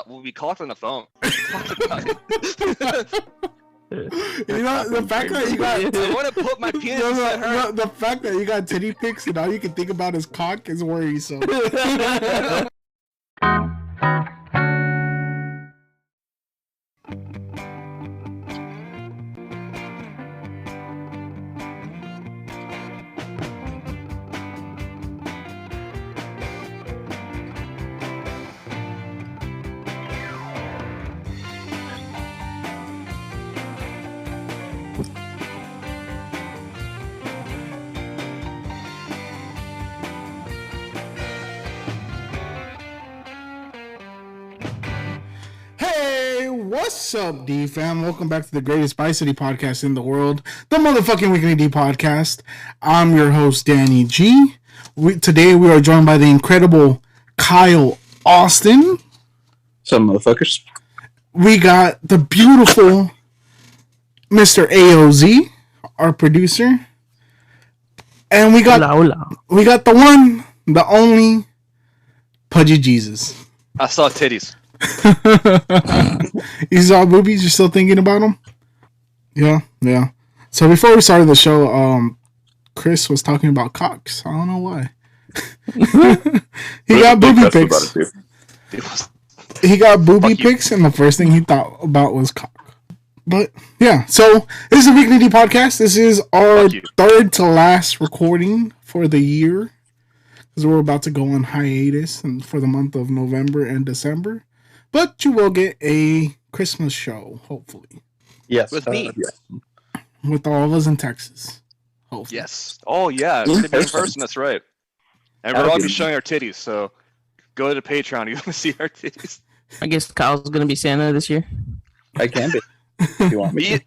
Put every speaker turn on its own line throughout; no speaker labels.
we talked on the phone. We talked about it.
You know, the fact that you got
I want to put my penis inside her.
the fact that you got titty pics and all you can think about is cock is worrisome. What's up, D fam? Welcome back to the greatest Spice City podcast in the world, the motherfucking Weekly D podcast. I'm your host, Danny G. Today we are joined by the incredible Kyle Austin.
Some motherfuckers. We
got the beautiful Mr. AOZ, our producer, and we got the one, the only Pudgy Jesus.
I saw titties.
You saw boobies? You're still thinking about them? Yeah. So before we started the show, Chris was talking about cocks. I don't know why. He got booby pics. He got booby pics, and the first thing he thought about was cock. But yeah, so this is a Weekly D podcast. This is our third to last recording for the year, because we're about to go on hiatus and for the month of November and December. But you will get a Christmas show, hopefully.
Yes. With me.
Yeah. With all of us in Texas. Hopefully.
Yes. Oh, yeah. It's going to be in person. That's right. And we're all be showing our titties, so go to Patreon. You want to see our titties.
I guess Kyle's going to be Santa this year.
I can be. If you want me.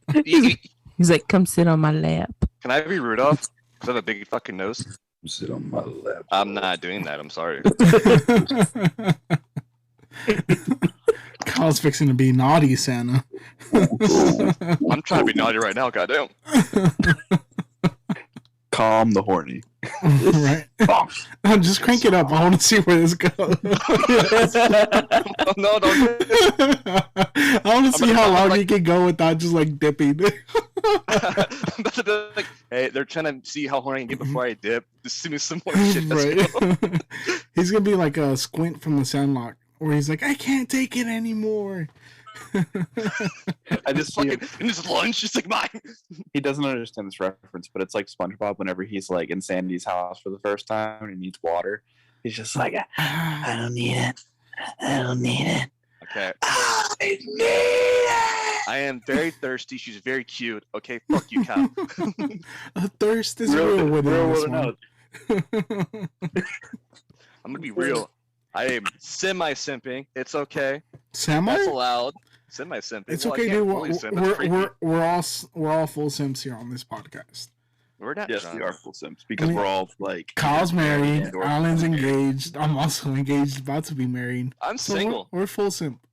He's like, come sit on my lap.
Can I be Rudolph? Because I have a big fucking nose.
Sit on my lap.
I'm not doing that. I'm sorry.
Kyle's fixing to be naughty Santa.
I'm trying to be naughty right now, goddamn.
Calm the horny.
Right. Just crank it up. I want to see where this goes.
No, don't.
I want to see how long you can go without just like dipping.
Like, hey, they're trying to see how horny I can get before I dip. Just send me some more shit.
Right. He's gonna be like a Squint from the Sandlot, where he's like, I can't take it anymore.
I just
fucking in his lunch, it's like mine.
He doesn't understand this reference, but it's like SpongeBob whenever he's like in Sandy's house for the first time and he needs water. He's just like, I don't need it. I don't need it.
Okay.
I need it.
I am very thirsty. She's very cute. Okay, fuck you, Kyle.
A thirst is real with this one.
I'm gonna be real. I am semi-simping. It's okay.
Semi?
That's allowed. Semi-simping.
It's okay, dude. We're all full simps here on this podcast.
We're not.
Yes, we are full simps because we're all like.
Kyle's married. Alan's engaged. I'm also engaged, about to be married.
I'm single.
We're full simp.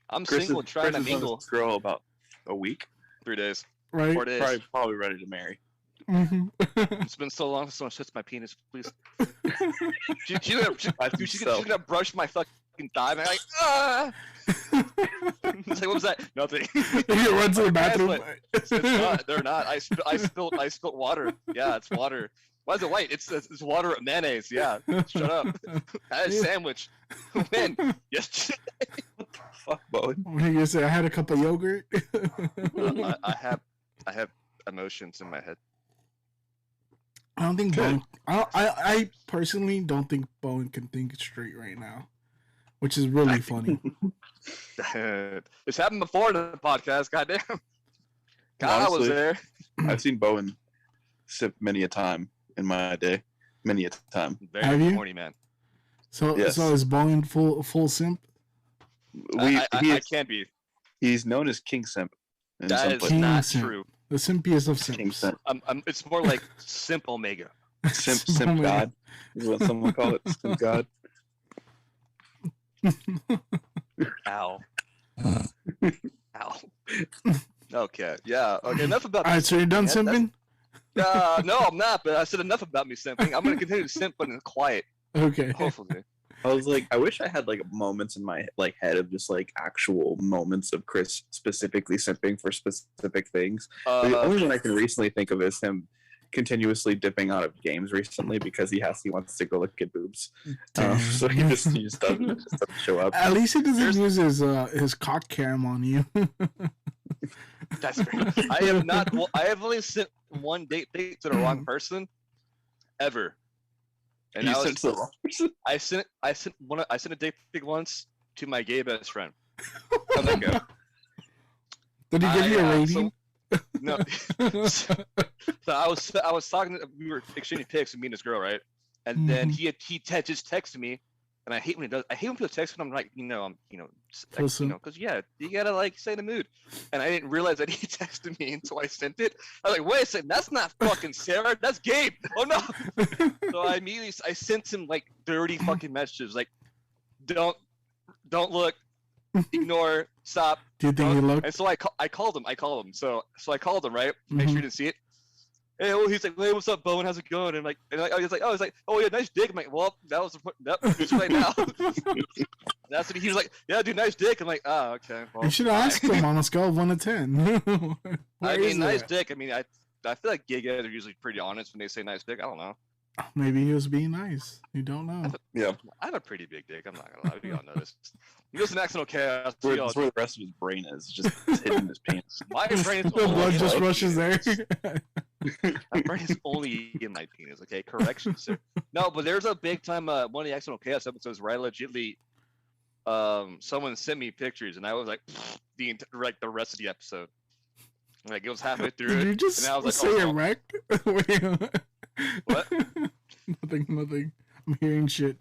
I'm single, trying to mingle.
This girl about a week,
3 days,
right?
4 days.
Probably ready to marry.
Mm-hmm.
It's been so long since someone shits my penis, please. She's gonna brush my fucking thigh, and I'm like, ah! It's like, what was that? Nothing.
You run to the bathroom.
It's not. They're not. I spilled water. Yeah, it's water. Why is it white? It's water with mayonnaise. Yeah. Shut up. I had a sandwich. When? Yesterday.
What the fuck, Bowen?
What are you gonna say? I had a cup of yogurt.
I have emotions in my head.
I don't think Bowen. I personally don't think Bowen can think straight right now, which is really funny.
It's happened before in the podcast. Goddamn. God was there.
I've seen Bowen sip many a time in my day. Many a time.
Very horny man.
So is Bowen full simp?
I can't be.
He's known as King Simp.
That is not true.
The simpiest of simps.
It's more like Simp Omega.
Simp God is what someone call it. Simp God.
Ow. Ow. Okay. Yeah. Okay. Enough about.
All right. So you're done simping?
No, I'm not. But I said enough about me simping. I'm gonna continue to simp, but in quiet.
Okay.
Hopefully.
I was like, I wish I had like moments in my like head of just like actual moments of Chris specifically simping for specific things. The only one I can recently think of is him continuously dipping out of games recently because he wants to go look at boobs. So he just doesn't show up.
At least he doesn't use his cock cam on you.
That's great. I have not. Well, I have only sent one date pic to the wrong person, ever. And
You sent to the wrong person?
I sent a date pic once to my gay best friend. How'd that go?
Did he give you a rating?
No. So I was talking. We were exchanging pics with me and this girl, right? And then he just texted me, and I hate when he does. I hate when people text when I'm like, because you gotta like stay in the mood. And I didn't realize that he texted me until I sent it. I was like, wait a second, that's not fucking Sarah, that's Gabe. Oh no! So I immediately sent him like 30 fucking messages, like, don't look, ignore, stop.
Do you think he looked?
And so I called him. So I called him, right? Make sure you didn't see it. Hey, well, he's like, hey, what's up, Bowen? How's it going? And I was like, oh yeah, nice dick. I'm like, well, that was it's right now. That's what he was like. Yeah, dude, nice dick. I'm like, oh, okay. Well,
you should ask him on a scale of 1 to 10.
I mean, nice dick. I mean, I feel like gay guys are usually pretty honest when they say nice dick. I don't know.
Maybe he was being nice. You don't know.
I have a pretty big dick. I'm not gonna lie. We all know this. He goes in accidental chaos.
That's where the rest of his brain is, just hidden in his penis.
My brain is
the blood just rushes there.
My brain is only in my penis. Okay, correction, sir. No, but there's a big time one of the accidental chaos episodes where I legitly, someone sent me pictures and I was like, the rest of the episode. Like it was halfway through.
Did you just
and I was like,
say erect?
What?
Nothing. I'm hearing shit.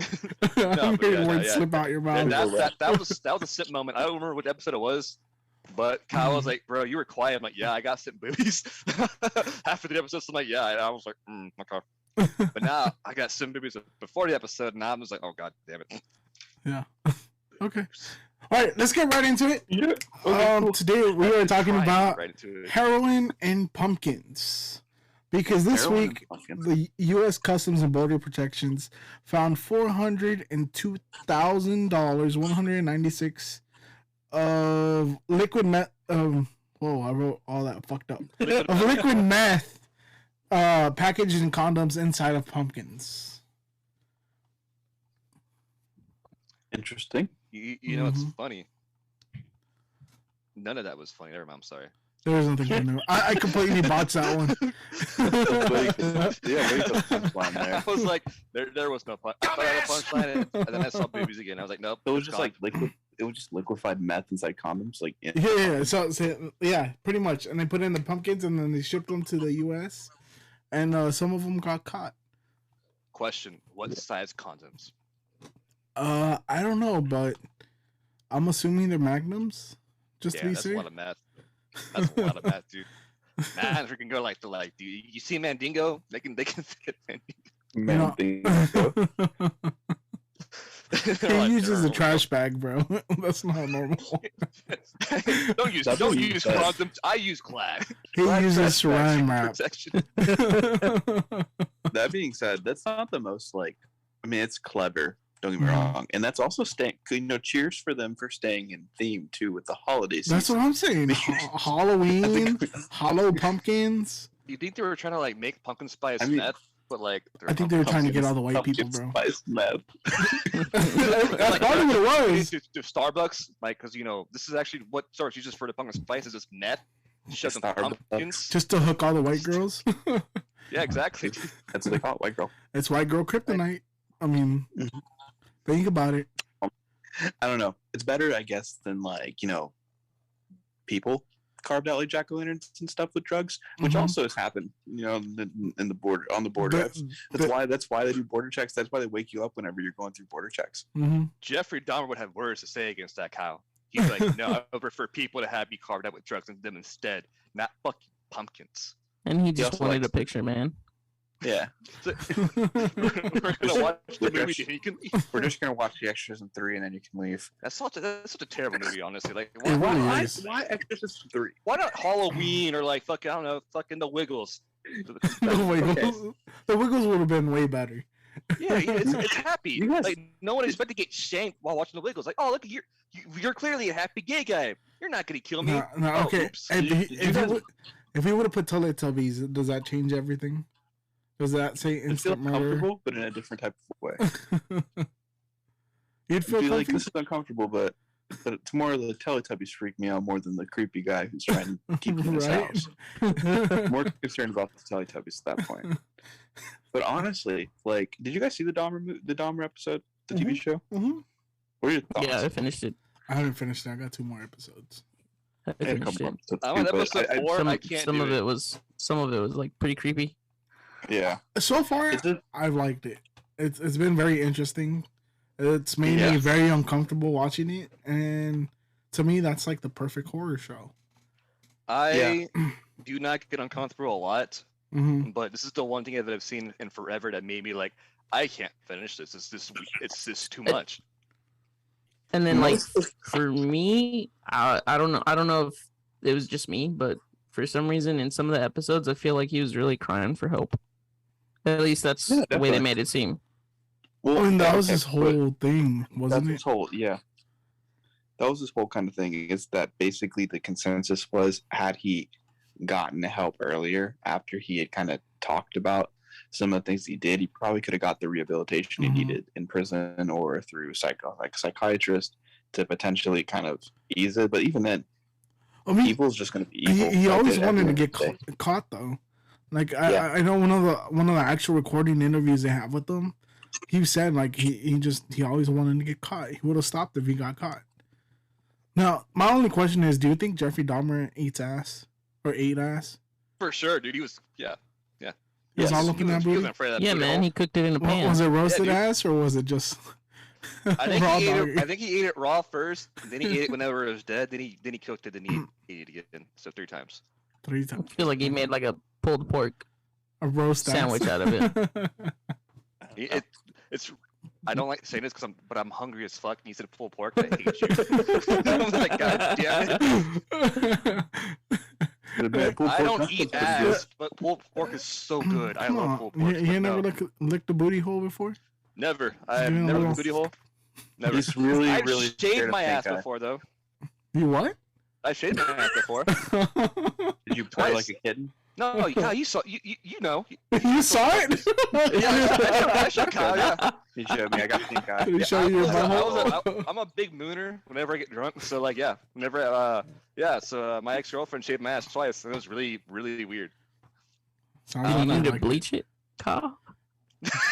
No,
I'm hearing words slip out your mouth.
That was a sip moment. I don't remember what episode it was, but Kyle was like, "Bro, you were quiet." I'm like, "Yeah, I got sip boobies." Half of the episode, I'm like, "Yeah," and I was like, "Okay." But now I got sip boobies before the episode, and I was like, "Oh god, damn it."
Yeah. Okay. All right, let's get right into it.
Yeah. Okay, cool.
Today we are talking about heroin and pumpkins. Because this week, the U.S. Customs and Border Protections found $402,000, 196 of liquid meth. Whoa, I wrote all that fucked up. Of liquid meth packaged in condoms inside of pumpkins.
Interesting.
You know, it's funny. None of that was funny. Never mind. I'm sorry.
There was nothing funny. I completely botched that one.
Punchline there.
I was like, there was no punch. I thought I had a punchline, and then I saw boobies again. I was like, nope.
It was just like liquid. It was just liquefied meth inside condoms, like
yeah. So yeah, pretty much. And they put in the pumpkins, and then they shipped them to the U.S. And some of them got caught.
Question: what size condoms?
I don't know, but I'm assuming they're magnums. Just to be safe.
That's a lot of meth. That's a lot of meth, dude. Man, if we can go like dude, you see Mandingo? They can fit
Mandingo.
He uses a trash bag, bro. That's not normal.
don't use condoms. I use Glad.
He uses saran wrap.
That being said, that's not the most like. I mean, it's clever. Don't get me wrong, and that's also staying. Cheers for them for staying in theme too with the holiday season.
That's what I'm saying. Halloween, hollow pumpkins.
You think they were trying to like make pumpkin spice meth, but like
I think they were trying to get all the white people, bro.
Spice meth.
That's probably what it was.
To Starbucks, like, because this is actually what Starbucks uses for the pumpkin spice is just meth. Shove some pumpkins
just to hook all the white girls.
Yeah, exactly.
That's what they call it, white girl.
It's white girl kryptonite. I mean. Think about it.
I don't know. It's better, I guess, than like people carved out like jack-o'-lanterns and stuff with drugs, which also has happened. In the border on the border. That's why they do border checks. That's why they wake you up whenever you're going through border checks.
Jeffrey Dahmer would have words to say against that, Kyle. He's like, no, I prefer people to have be carved out with drugs and them instead, not fucking pumpkins.
And he just wanted a picture, man.
Yeah.
We're gonna watch the movie.
We're just gonna watch the Exorcism 3 and then you can leave.
That's such a terrible movie, honestly. Like,
why Exorcism 3?
Why not Halloween or like fucking The Wiggles?
The Wiggles would have been way better.
Yeah, it's happy.
You guys-
Like no one expected to get shanked while watching the Wiggles. Like, oh look, you're clearly a happy gay guy. You're not gonna kill me.
No,
Oh,
okay.
oops.
If he would have put Teletubbies, does that change everything? Does that say
It feels
instant murder?
comfortable, but in a different type of way.
You'd feel
Be like,
comfy?
this is uncomfortable, but tomorrow the Teletubbies freak me out more than the creepy guy who's trying to keep me in his house. More concerned about the Teletubbies at that point. But honestly, like, did you guys see the Dahmer episode, the TV show?
Mhm.
What are your thoughts?
Yeah, I finished it.
I haven't finished it. I got 2 more episodes.
I
I had a
finished
couple
it.
episodes
I'm
too,
on
but
episode 4.
Some,
I can't
some
do
of it was like pretty creepy.
yeah.
So far,
Is it-
I've liked it. It's been very interesting. It's made me
Yeah.
very uncomfortable watching it, and to me, that's like the perfect horror show.
I do not get uncomfortable a lot,
Hmm
but this is the one thing that I've seen in forever that made me like, I can't finish this. It's just too much.
And then like for me, I don't know if it was just me, but for some reason in some of the episodes, I feel like he was really crying for help. At least that's
Yeah,
the way they
definitely.
made it seem.
Well,
I mean, that was
okay,
his
but
whole thing,
that's
wasn't
his
it?
whole That was his whole kind of thing. Is that basically the consensus was, had he gotten help earlier after he had kind of talked about some of the things he did, he probably could have got the rehabilitation
Mhm.
he needed in prison or through psychiatrist to potentially kind of ease it. But even then,
I mean,
evil's just going to be evil.
he
like
always
it at
wanted
the
to
end
get
of the day.
caught though. Like
Yeah.
I know one of the actual recording interviews they have with him, he said like he always wanted to get caught. He would have stopped if he got caught. Now, my only question is, do you think Jeffrey Dahmer eats ass or ate ass?
For sure, dude. He was
He was
Yes.
all
He
looking
was,
at
he was
booty.
afraid of that
Yeah,
booty
man,
hole.
he cooked it in a pan.
Was it roasted
dude.
ass or was it just
I think
raw
he ate
dog?
it. I think he ate it raw first, and then he ate it whenever it was dead. Then he cooked it, then he ate it again. So 3 times.
3
I
times
feel like he made like a pulled pork.
a roast
sandwich
ass.
out of it.
It's. I don't like saying this but I'm hungry as fuck. And you said pulled pork. I hate you. I'm like, God damn it. I don't eat ass, but pulled pork is so good. I
Come
love
on.
pulled pork.
You ain't never licked a booty hole before?
Never. I have
Give me a
never
little-
been booty hole. Never.
He's really,
I've
really
shaved
scared of
my
pink
ass
eye.
before though.
You what?
I shaved my ass before.
Did you play like
Twice.
a kitten?
No, yeah, you saw. You know.
You saw it?
Yeah, I showed Kyle. Yeah.
He showed me. I got pink eye.
Did he show you your butthole?
I'm a big mooner whenever I get drunk. So like, yeah, whenever so my ex-girlfriend shaved my ass twice, and it was really, really weird.
Sounds
Did you
like
need to
like-
bleach it, Kyle?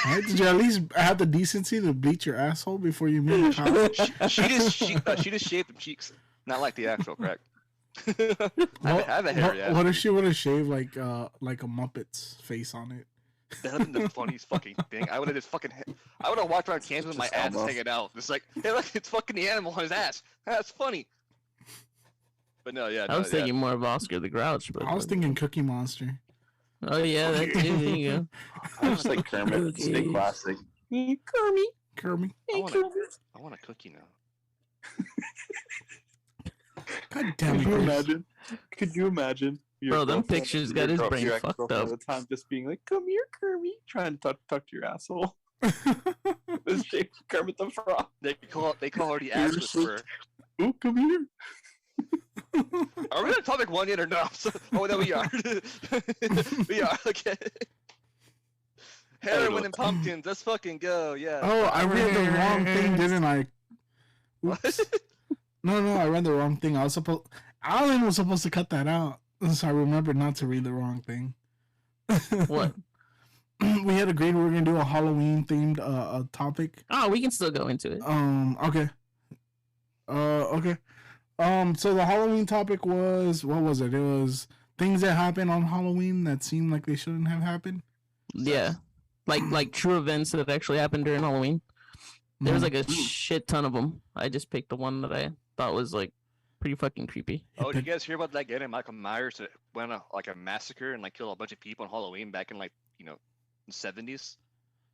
Right? Did you at least have the decency to bleach your asshole before you made it?
She just shaved the cheeks, not like the actual crack. I haven't had a hair yet.
What if she would have shaved like a Muppet's face on it?
That'd have been the funniest fucking thing. I would have just fucking. I would have walked around campus with my
Just
ass
almost.
hanging out. Just like, hey, look, it's fucking the animal on his ass. That's funny. But no, yeah.
I was thinking more of Oscar the Grouch, but
I was thinking Cookie Monster.
oh yeah, that too. There you go.
I just like Kermit. Stay classic.
Kermit.
Kirby.
I want a cookie now.
God damn
Could
it,
you
Chris.
imagine? Could you imagine? your
Bro, them
girlfriend-
pictures
your
got his
girl-
brain
your
fucked
ex-girlfriend
up.
At the time, just being like, "Come here, Kermit," trying to tuck to your asshole. This Jake Kermit the Frog.
They call her the ass whisperer.
Oh, come here.
Are we on topic 1 yet or no? Oh no, we are. We are. Okay. Heroin and pumpkins. Let's fucking go. Yeah.
Oh, I read the wrong thing, didn't I? Oops. No, I read the wrong thing. Alan was supposed to cut that out, so I remembered not to read the wrong thing.
What?
We had agreed we were gonna do a Halloween themed topic.
Oh, we can still go into it.
Okay. Okay. So the Halloween topic was, what was it? It was things that happen on Halloween that seem like they shouldn't have happened.
Yeah, like true events that actually happened during Halloween. There was like a shit ton of them. I just picked the one that I thought was like pretty fucking creepy.
Oh, did you guys hear about that guy named Michael Myers that went on like a massacre and like killed a bunch of people on Halloween back in like the 70s?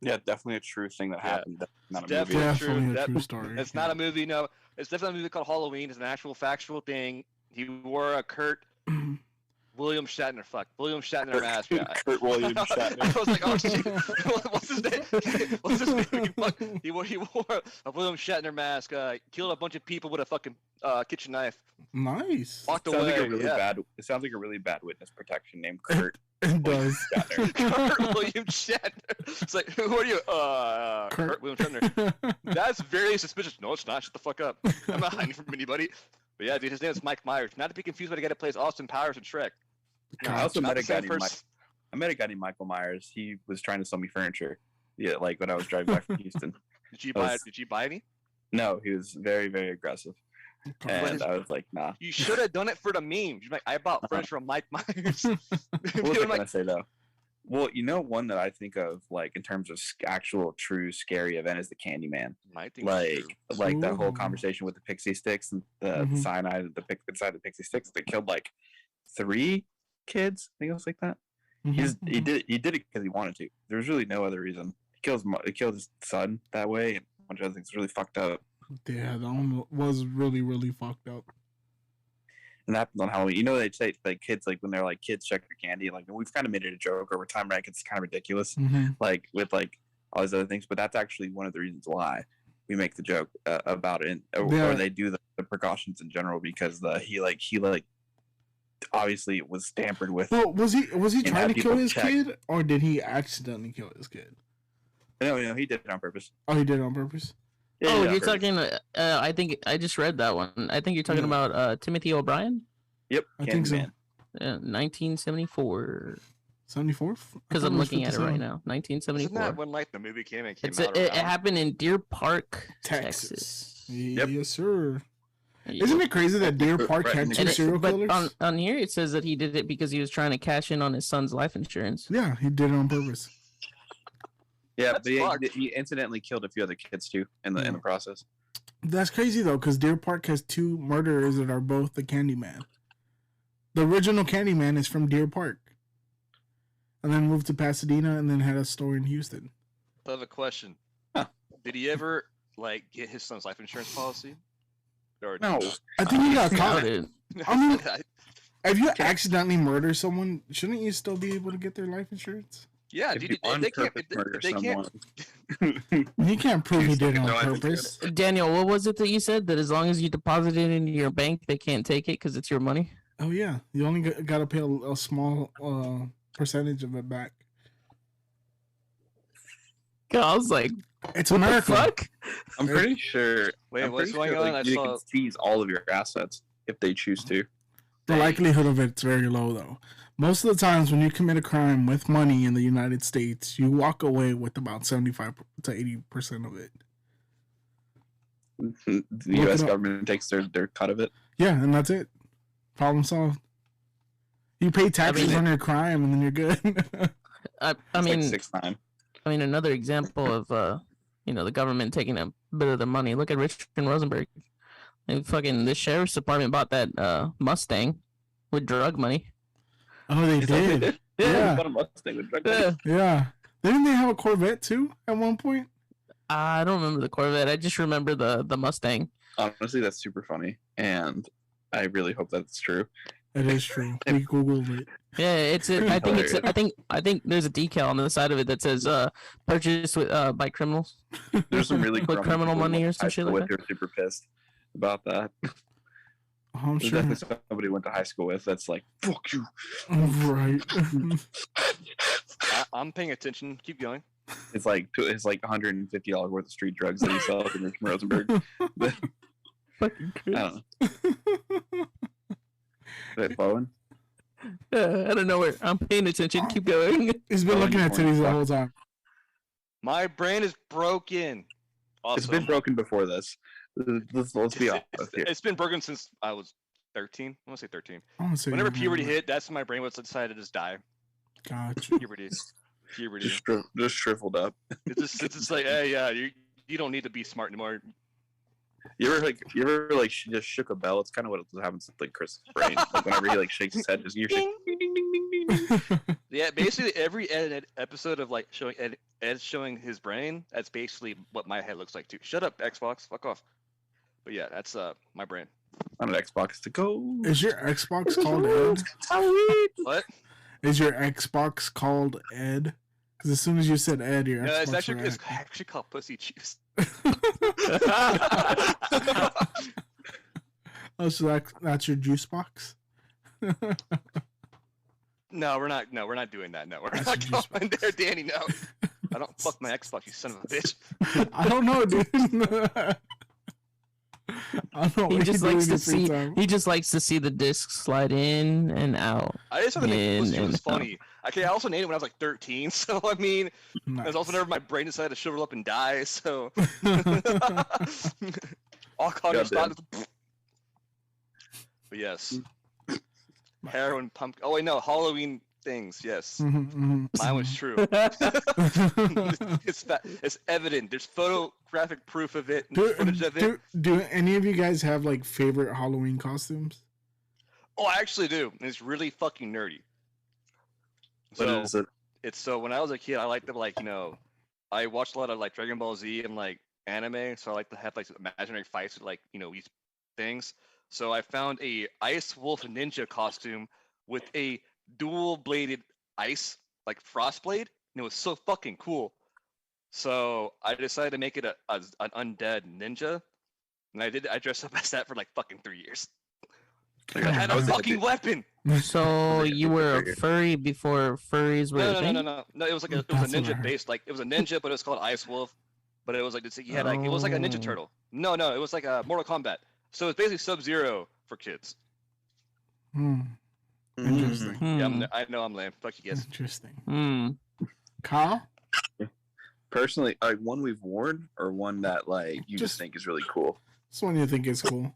Yeah, definitely a true thing that
Yeah.
happened. Not a
Definitely.
movie.
Definitely a
That-
true story.
It's not a movie, no. It's definitely a movie called Halloween. It's an actual factual thing. He wore a Kurt William Shatner. Fuck. William Shatner mask. Yeah.
Kurt William Shatner.
I was like, oh shit. What's his name? What's his name? Fuck. He wore a William Shatner mask. Killed a bunch of people with a fucking kitchen knife.
Nice.
Walked
Sounds
away.
like a really
yeah.
bad. It sounds like a really bad witness protection name, Kurt.
It does.
Shatner.
Kurt William Shatner. It's like, who are you? Kurt William Shatner. That's very suspicious. No, it's not. Shut the fuck up. I'm not hiding from anybody. But yeah, dude, his name is Mike Myers. Not to be confused with the guy that plays Austin Powers and Shrek.
No, I also met a guy
named
I met a guy named Michael Myers. He was trying to sell me furniture. Yeah, like when I was driving back from Houston.
Did you buy any?
No, he was very, very aggressive. And I was like, nah.
You should have done it for the memes. You're like, I bought furniture from Mike Myers.
What was I gonna say though? Well, you know, one that I think of, like in terms of actual, true, scary event is the Candyman. Like that whole conversation with the pixie sticks and the cyanide, inside the pixie sticks that killed like 3 kids. I think it was like that. He did it because he wanted to. There was really no other reason. He killed his son that way, and a bunch of other things. Really fucked up.
Yeah, that one was really, really fucked up.
And that happens on Halloween. You know, they say like kids, like when they're like kids check their candy, like we've kind of made it a joke over time, right? It's kind of ridiculous, like with like all these other things. But that's actually one of the reasons why we make the joke about it, or they do the precautions in general, because he obviously was tampered with.
Well, was he trying to kill his kid, or did he accidentally kill his kid?
No, he did it on purpose.
Oh, he did it on purpose.
Yeah, you're talking. I think I just read that one. I think you're talking about Timothy O'Brien.
Yep,
I think so.
1974.
74?
Because I'm looking at it right now. 1974.
Isn't that when like the movie came out?
It happened in Deer Park,
Texas.
Texas.
Yep. Yes, sir. Isn't it crazy that Deer Park had 2 serial killers?
But on here it says that he did it because he was trying to cash in on his son's life insurance.
Yeah, he did it on purpose.
Yeah, but he incidentally killed a few other kids too in the process.
That's crazy though, because Deer Park has 2 murderers that are both the Candyman. The original Candyman is from Deer Park, and then moved to Pasadena, and then had a store in Houston.
I have a question. Did he ever like get his son's life insurance policy? Or
no,
I think he got caught. I mean, if you accidentally murder someone, shouldn't you still be able to get their life insurance?
Yeah,
if
dude.
You
can't prove he did it on purpose.
Daniel, what was it that you said? That as long as you deposit it into your bank, they can't take it because it's your money?
Oh, yeah. You only got to pay a small percentage of it back.
I was like,
it's America.
Fuck?
I'm pretty sure.
Wait, what's going on?
Like, you can seize all of your assets if they choose to.
The likelihood of it's very low, though. Most of the times when you commit a crime with money in the United States, you walk away with about 75 to 80% of it.
The U.S. government takes their cut of it.
Yeah, and that's it. Problem solved. You pay taxes on your crime, and then you're good.
I mean,
like 6 times.
I mean, another example of the government taking a bit of the money. Look at Richard Rosenberg. And fucking the sheriff's department bought that Mustang with drug money.
Oh, they did.
Yeah. Bought a Mustang with drug money.
Yeah. Didn't they have a Corvette too at one point?
I don't remember the Corvette. I just remember the Mustang.
Honestly, that's super funny, and I really hope that's true.
It is true. We googled it.
Yeah, I think there's a decal on the side of it that says purchased by criminals.
There's some really
with criminal money or some shit like that.
They're super pissed about that.
I'm sure
definitely somebody went to high school with that's like, fuck you.
Right.
I'm paying attention. Keep going.
It's like $150 worth of street drugs that he sells in Richmond Rosenberg.
Fucking Chris.
I don't know. Wait, Bowen?
I don't know where. I'm paying attention. Keep going.
He's been looking at titties the whole time.
My brain is broken. Awesome.
It's been broken before this. Let's be honest here.
It's been broken since I was 13. I want to say 13.
Whenever
puberty hit, that's when my brain was decided to just die.
Gotcha.
Puberty.
Just shriveled up.
It's just like, hey, yeah, you don't need to be smart anymore.
You ever just shook a bell? It's kind of what happens with like Chris' brain. Like whenever he like shakes his head, just you're shaking. Ding, ding, ding, ding, ding.
Yeah, basically every episode of like Ed showing his brain, that's basically what my head looks like too. Shut up, Xbox. Fuck off. But yeah, that's my brain.
on an Xbox to go.
Is your Xbox called Ed?
What?
Is your Xbox called Ed? Because as soon as you said Ed, your
Yeah,
Xbox
it's actually called Pussy Jesus.
Oh, so that's your juice box?
No, we're not doing that. No, we're
That's
not
your juice
going there, Danny. No, I don't fuck my Xbox, you son of a bitch.
I don't know, dude. I don't know.
He
What
just
you do
likes
in your
to
free
see.
time.
He just likes to see the disc slide in and out.
I just thought the name Pussy
In
was
and
funny. Okay, I also named it when I was like 13, so I mean,
Nice.
there's also whenever my brain decided to shrivel up and die, so all Connor's thought is, but yes, heroin, pump. Oh wait, no, Halloween things. Yes,
Mhm,
mine was true. It's evident. There's photographic proof of it. And footage of it.
Do any of you guys have like favorite Halloween costumes?
Oh, I actually do. And it's really fucking nerdy.
What
So
is it?
it's so when I was a kid, I liked to like I watched a lot of like Dragon Ball Z and like anime, so I like to have like imaginary fights with like these things. So I found a Ice Wolf Ninja costume with a dual bladed ice like frost blade, and it was so fucking cool. So I decided to make it an undead ninja, and I dressed up as that for like fucking 3 years. I had a fucking weapon.
So you were a furry before furries were a thing?
No. It was like it was a ninja based, like it was a ninja, but it was called Ice Wolf. But it was like you had like it was like a Ninja Turtle. No, it was like a Mortal Kombat. So it's basically Sub-Zero for kids.
Interesting.
Yeah, I know I'm lame. Fuck you guys.
Interesting. Kyle?
Personally, one we've worn or one that like you just think is really cool.
This one you think is cool.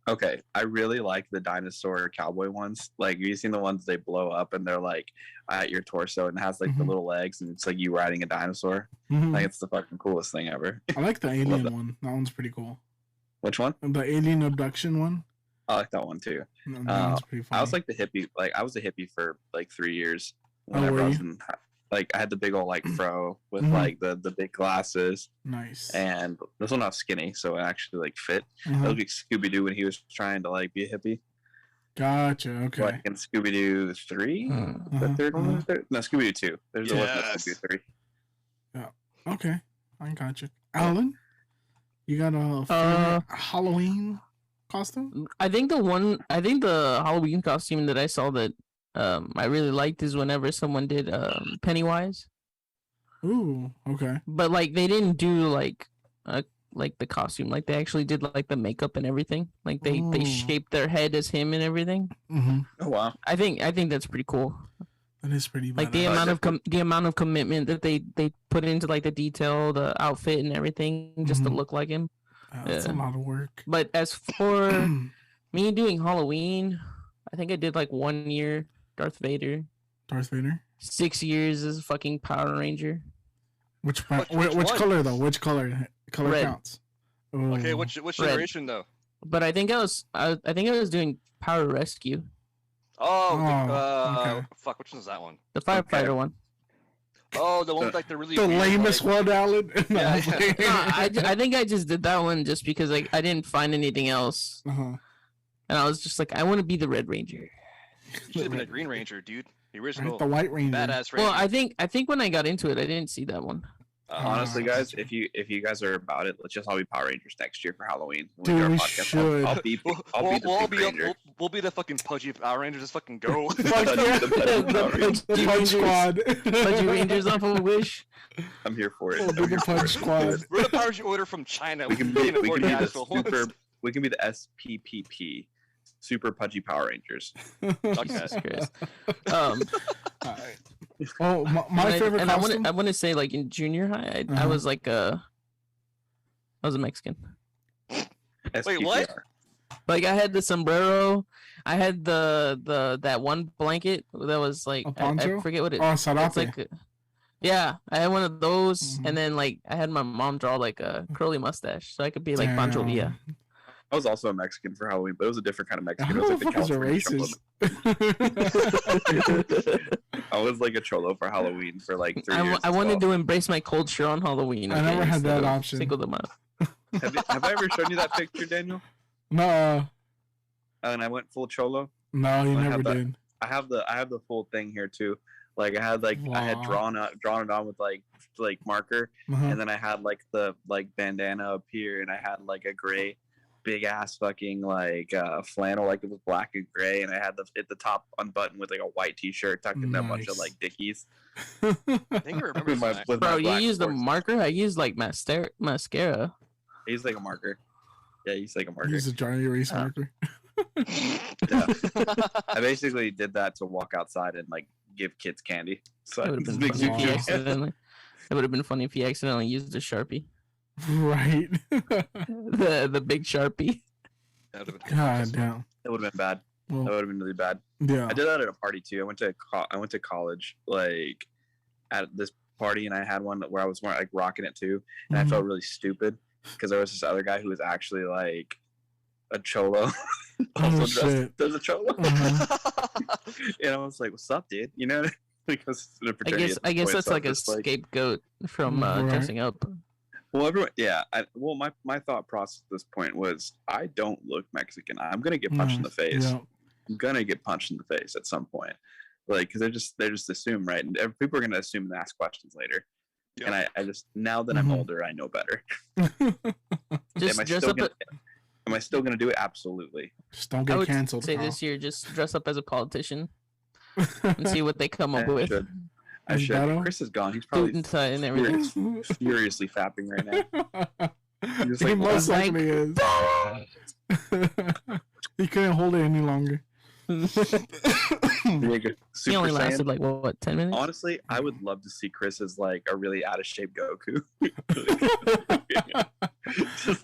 Okay, I really like the dinosaur cowboy ones. Like, you seen the ones they blow up and they're like at your torso and it has like the little legs and it's like you riding a dinosaur. I think it's the fucking coolest thing ever.
I like the alien one. That one's pretty cool.
Which one?
The alien abduction one.
I like that one too.
That one's pretty funny.
I was like the hippie. Like, I was a hippie for like 3 years. Whenever I was in, like, I had the big old like fro with like the big glasses.
Nice.
And this one I was skinny, so it actually like fit. That was like Scooby-Doo when he was trying to like be a hippie.
Gotcha. Okay.
Like in Scooby-Doo 3, the third one. No, Scooby-Doo 2. There's a one Scooby-Doo 3.
Yeah. Okay. I got you. Alan, you got a favorite Halloween costume?
I think the Halloween costume that I saw that I really liked is whenever someone did Pennywise.
Ooh, okay.
But like they didn't do like the costume, like they actually did like the makeup and everything. Like they shaped their head as him and everything.
Oh wow.
I think that's pretty cool.
That is pretty badass.
Like the amount of commitment that they put into like the detail, the outfit and everything just to look like him.
That's a lot of work.
But as for me doing Halloween, I think I did like 1 year
Darth Vader?
6 years as a fucking Power Ranger.
Which color though? Which color? Color
Red.
Counts.
Ooh. Okay, which generation though?
But I think I was doing Power Rescue.
Okay.
Fuck, which one's that one?
The firefighter one.
Oh, the one with like the really
the
weird,
lamest one, Alan.
Yeah.
I think I just did that one just because like I didn't find anything else, and I was just like, I want to be the Red Ranger.
You should have been a Green Ranger, dude. The original.
Right, the White Ranger.
Badass Ranger.
Well, I think when I got into it, I didn't see that one.
Honestly, guys, if you guys are about it, let's just all be Power Rangers next year for Halloween.
Dude, we should.
I'll be the Pink Ranger.
We'll be the fucking Pudgy Power Rangers. Just fucking go.
The Pudge Squad.
Pudgy Rangers off of Wish.
I'm here for it.
We'll be the Pudge Squad.
We're the powers you order from China.
We can be the SPPP. Super Pudgy Power Rangers.
Jesus Christ.
Oh, my favorite costume.
I want to say, like in junior high, I was like I was a Mexican.
Wait, what?
Like I had the sombrero. I had that one blanket that was like I forget what it.
Oh, sarape.
It's like, yeah, I had one of those, and then like I had my mom draw like a curly mustache, so I could be like Pancho Villa.
I was also a Mexican for Halloween, but it was a different kind of Mexican. It was like the
racist.
I was like a cholo for Halloween for like 3 years.
I wanted to embrace my culture on Halloween.
I never had that option.
Single them out.
Have I ever shown you that picture, Daniel?
No.
And I went full cholo.
No, you never did.
I have the full thing here too. Like I had I had drawn it on with like marker, and then I had like the bandana up here, and I had like a gray big ass fucking flannel, like it was black and gray, and I had the top unbuttoned with like a white t-shirt tucked into a bunch of like dickies.
I think I remember
Bro, you used a marker? I used like mascara.
I used like a marker. Yeah, I used like a marker.
Use a dry erase marker.
Yeah. I basically did that to walk outside and like give kids candy. So
it would have been funny if he accidentally used a Sharpie.
Right.
the big Sharpie.
God damn.
That would have been bad.
Well,
that would have been really bad.
Yeah.
I did that at a party too. I went to college like at this party, and I had one where I was like rocking it too, and I felt really stupid because there was this other guy who was actually like a cholo. Also dressed as a cholo. And I was like, "What's up, dude?" You know, because
I guess that's like a scapegoat from dressing up.
Well, everyone, yeah. My thought process at this point was, I don't look Mexican. I'm gonna get punched in the face. Yeah. I'm gonna get punched in the face at some point, like because they just assume, right? And people are gonna assume and ask questions later. Yeah. And I just now that I'm older, I know better. Am I still gonna do it? Absolutely.
Just don't get canceled.
Say this year, just dress up as a politician and see what they come up with.
I should. Chris is gone. He's probably
and everything.
Furiously fapping right now.
He's he most likely is. He couldn't hold it any longer.
He only lasted like what 10 minutes?
Honestly, I would love to see Chris as like a really out of shape Goku.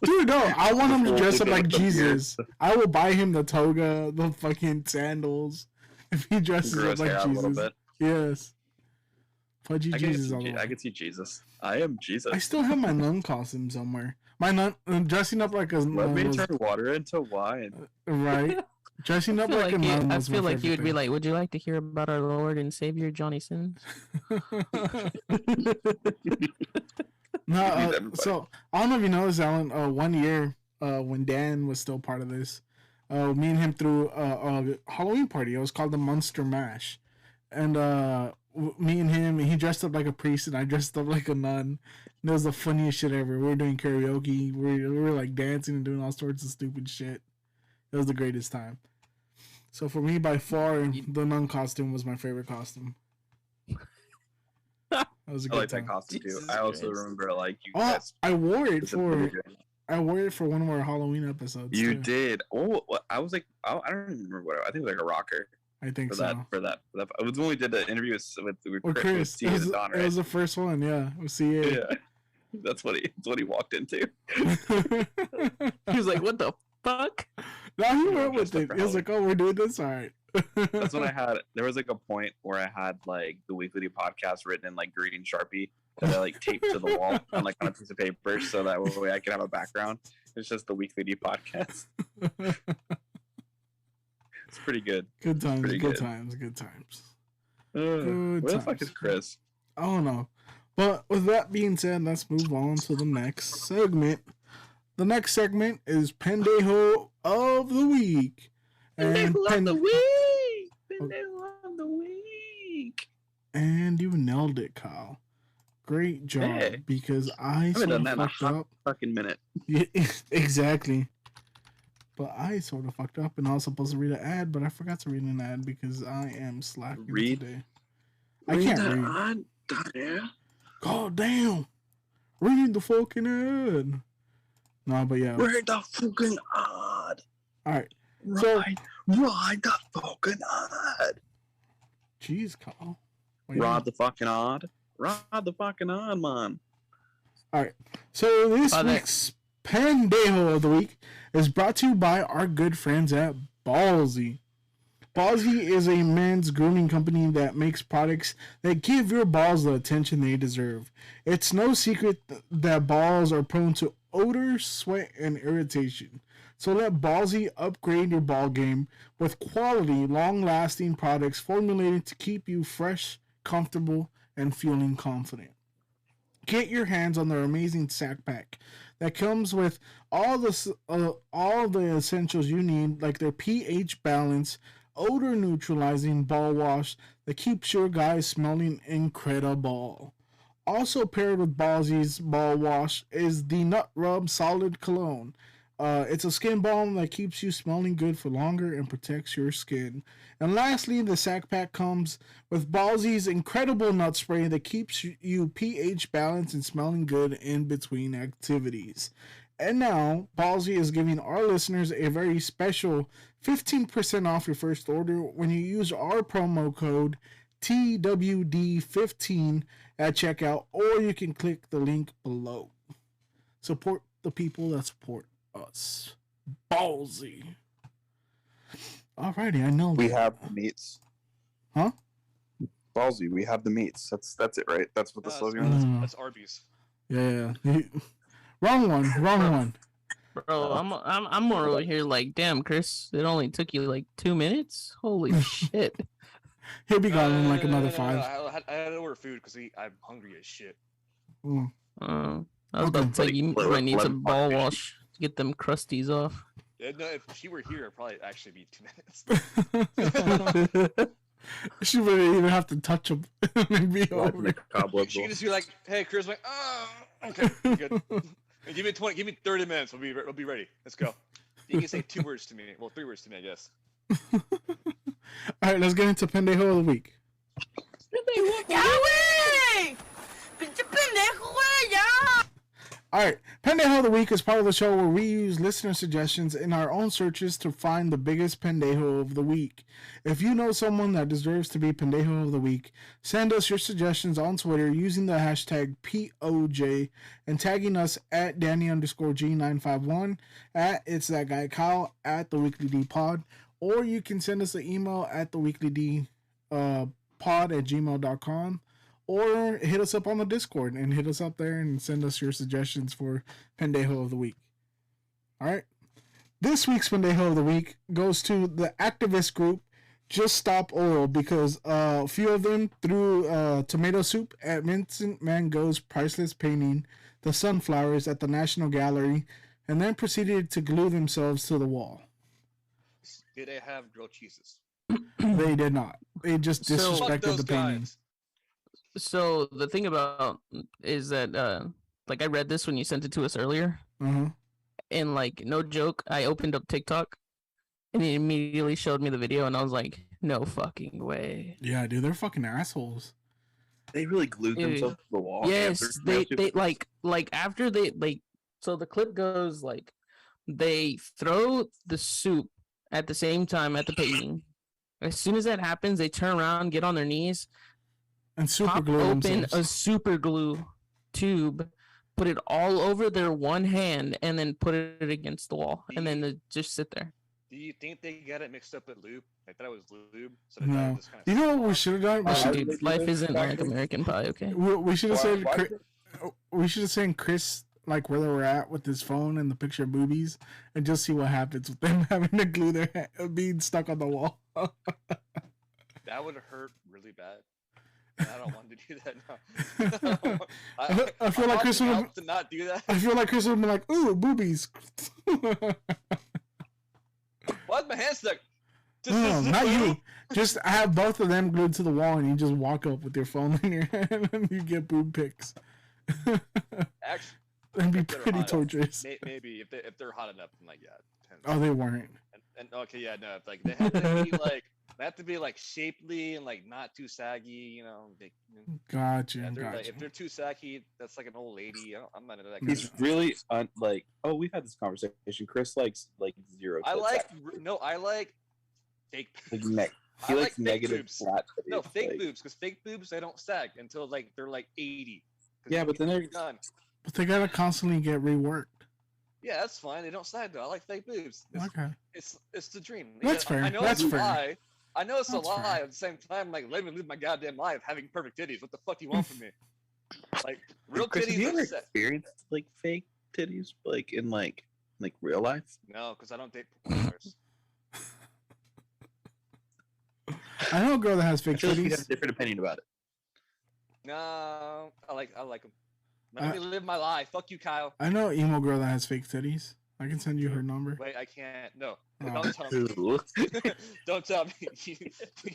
Dude, no, I want him to dress up like Jesus. I will buy him the toga, the fucking sandals, if he dresses up like Jesus. Yes. Pudgy Jesus.
I can see Jesus. I am Jesus.
I still have my nun costume somewhere. My nun dressing up like a.
Let me turn water into wine.
Right. Dressing up like a nun.
I feel like you would be like, "Would you like to hear about our Lord and Savior Johnny Sins?"
No. So I don't know if you noticed, Alan. 1 year, when Dan was still part of this, me and him threw a Halloween party. It was called the Monster Mash, and me and him, he dressed up like a priest, and I dressed up like a nun. And it was the funniest shit ever. We were doing karaoke. We were like dancing and doing all sorts of stupid shit. It was the greatest time. So for me, by far, the nun costume was my favorite costume. That was a good time.
That costume too. I also remember like you guys.
I wore it for one of our Halloween episodes.
You did. Oh, I was like, I don't even remember what. I think it was like a rocker.
I think
so. For that. It was when we did the interview with Chris.
It was the first one, yeah. With CA.
Yeah. That's what he walked into.
He was like, "What the fuck?"
No, he went with it. He was like, "Oh, we're doing this, all right."
That's when I had. There was like a point where I had like the Weekly podcast written in like green Sharpie that I like taped to the wall on like on a piece of paper so that way I could have a background. It's just the Weekly podcast. It's pretty good.
Good times. Good times.
Where the fuck is Chris?
I don't know. But with that being said, let's move on to the next segment. The next segment is Pendejo of the Week.
Pendejo of the Week! Pendejo of the Week!
And you nailed it, Kyle. Great job, because I sort of fucked up.
Fucking minute.
Yeah, exactly. But I sort of fucked up, and I was supposed to read an ad, but I forgot to read an ad because I am slacking today. I can't read.
Yeah.
God damn. Read the fucking ad. No, but yeah.
Read the fucking ad.
Alright.
Ride the fucking ad.
Jeez, Kyle.
Ride the fucking ad. Ride the fucking ad, man.
Alright. So this week's Pendejo of the Week is brought to you by our good friends at Ballsy. Ballsy is a men's grooming company that makes products that give your balls the attention they deserve. It's no secret that balls are prone to odor, sweat, and irritation. So let Ballsy upgrade your ball game with quality, long-lasting products formulated to keep you fresh, comfortable, and feeling confident. Get your hands on their amazing sack pack that comes with all the essentials you need, like their pH balance, odor neutralizing ball wash that keeps your guys smelling incredible. Also paired with Ballsy's ball wash is the Nut Rub Solid Cologne. It's a skin balm that keeps you smelling good for longer and protects your skin. And lastly, the sack pack comes with Ballsy's incredible nut spray that keeps you pH balanced and smelling good in between activities. And now, Ballsy is giving our listeners a very special 15% off your first order when you use our promo code TWD15 at checkout, or you can click the link below. Support the people that support us. Ballsy. Alrighty, I know
we have the meats.
Huh?
Ballsy, we have the meats. That's it, right? That's what the slogan is.
That's Arby's.
Yeah. Wrong one.
Bro, I'm more over here like, damn, Chris, it only took you like 2 minutes? Holy shit.
He'll be gone in like another 5.
I had to order food because I'm hungry as shit.
I was about to say, you might need some ball wash to get them crusties off.
Yeah, no, if she were here, it'd probably actually be 2 minutes.
She wouldn't even have to touch him and be over.
She could just be like, "Hey, Chris," like, "Oh, okay, good." And give me 30 minutes. We'll be ready. Let's go. You can say 2 words to me. Well, 3 words to me, I guess.
Alright, let's get into Pendejo of the Week. Alright, Pendejo of the Week is part of the show where we use listener suggestions in our own searches to find the biggest Pendejo of the Week. If you know someone that deserves to be Pendejo of the Week, send us your suggestions on Twitter using the hashtag POJ and tagging us at Danny_G951, at It's That Guy Kyle, at The Weekly D Pod, or you can send us an email at theweeklyd pod@gmail.com. Or hit us up on the Discord and hit us up there and send us your suggestions for Pendejo of the Week. Alright. This week's Pendejo of the Week goes to the activist group Just Stop Oil, because a few of them threw tomato soup at Vincent Van Gogh's priceless painting, The Sunflowers, at the National Gallery, and then proceeded to glue themselves to the wall.
Did they have grilled cheeses?
They did not. They just disrespected the painting.
So the thing about is that like I read this when you sent it to us earlier, and like no joke, I opened up TikTok and it immediately showed me the video, and I was like, no fucking way.
Yeah, dude, they're fucking assholes.
They really glued themselves to the wall.
Yes, they like after they like, so the clip goes like they throw the soup at the same time at the painting. As soon as that happens, they turn around, get on their knees,
and open
a super glue tube, put it all over their one hand, and then put it against the wall, and then they just sit there.
Do you think they got it mixed up with lube? I thought it was lube. So
no. You know what we should have done?
Dude, life isn't like American Pie, okay?
We should have said Chris like where they were at with his phone and the picture of boobies, and just see what happens with them having to glue their hand, being stuck on the wall.
That would hurt really bad. I don't want to do that now.
I feel like Chris would
to not do that.
I feel like Chris would be like, "Ooh, boobies."
Why's my hand stuck?
No, not you. Just have both of them glued to the wall, and you just walk up with your phone in your hand, and you get boob pics.
Actually,
that'd be pretty torturous.
Maybe if they're hot enough, then like, yeah. Depends.
Oh, they weren't.
And okay, yeah, no, like they have to be like shapely and like not too saggy, you know.
Gotcha.
Like, if they're too saggy, that's like an old lady. I'm not into that.
He's really like. Oh, we've had this conversation. Chris likes like zero.
I like fake.
He likes negative
boobs.
Flat
no, fake boobs, because fake boobs they don't sag until like they're like 80.
Yeah, but then they're
done.
But they gotta constantly get reworked.
Yeah, that's fine. They don't sag though. I like fake boobs. It's the dream.
That's fair.
I know
that's
it's
fair.
a lie. I know it's
that's
a lie.
fair.
At the same time, like let me live my goddamn life having perfect titties. What the fuck do you want from me? Like real
Chris,
titties.
have you ever experienced like fake titties, like in like real life?
No, because I don't date porn.
I know a girl that has fake
I feel like you
titties.
have a different opinion about it.
No, I like them. Let me live my life. Fuck you, Kyle.
I know an emo girl that has fake titties. I can send you her number.
Wait, I can't. No.
Oh.
Don't tell me. Don't tell me.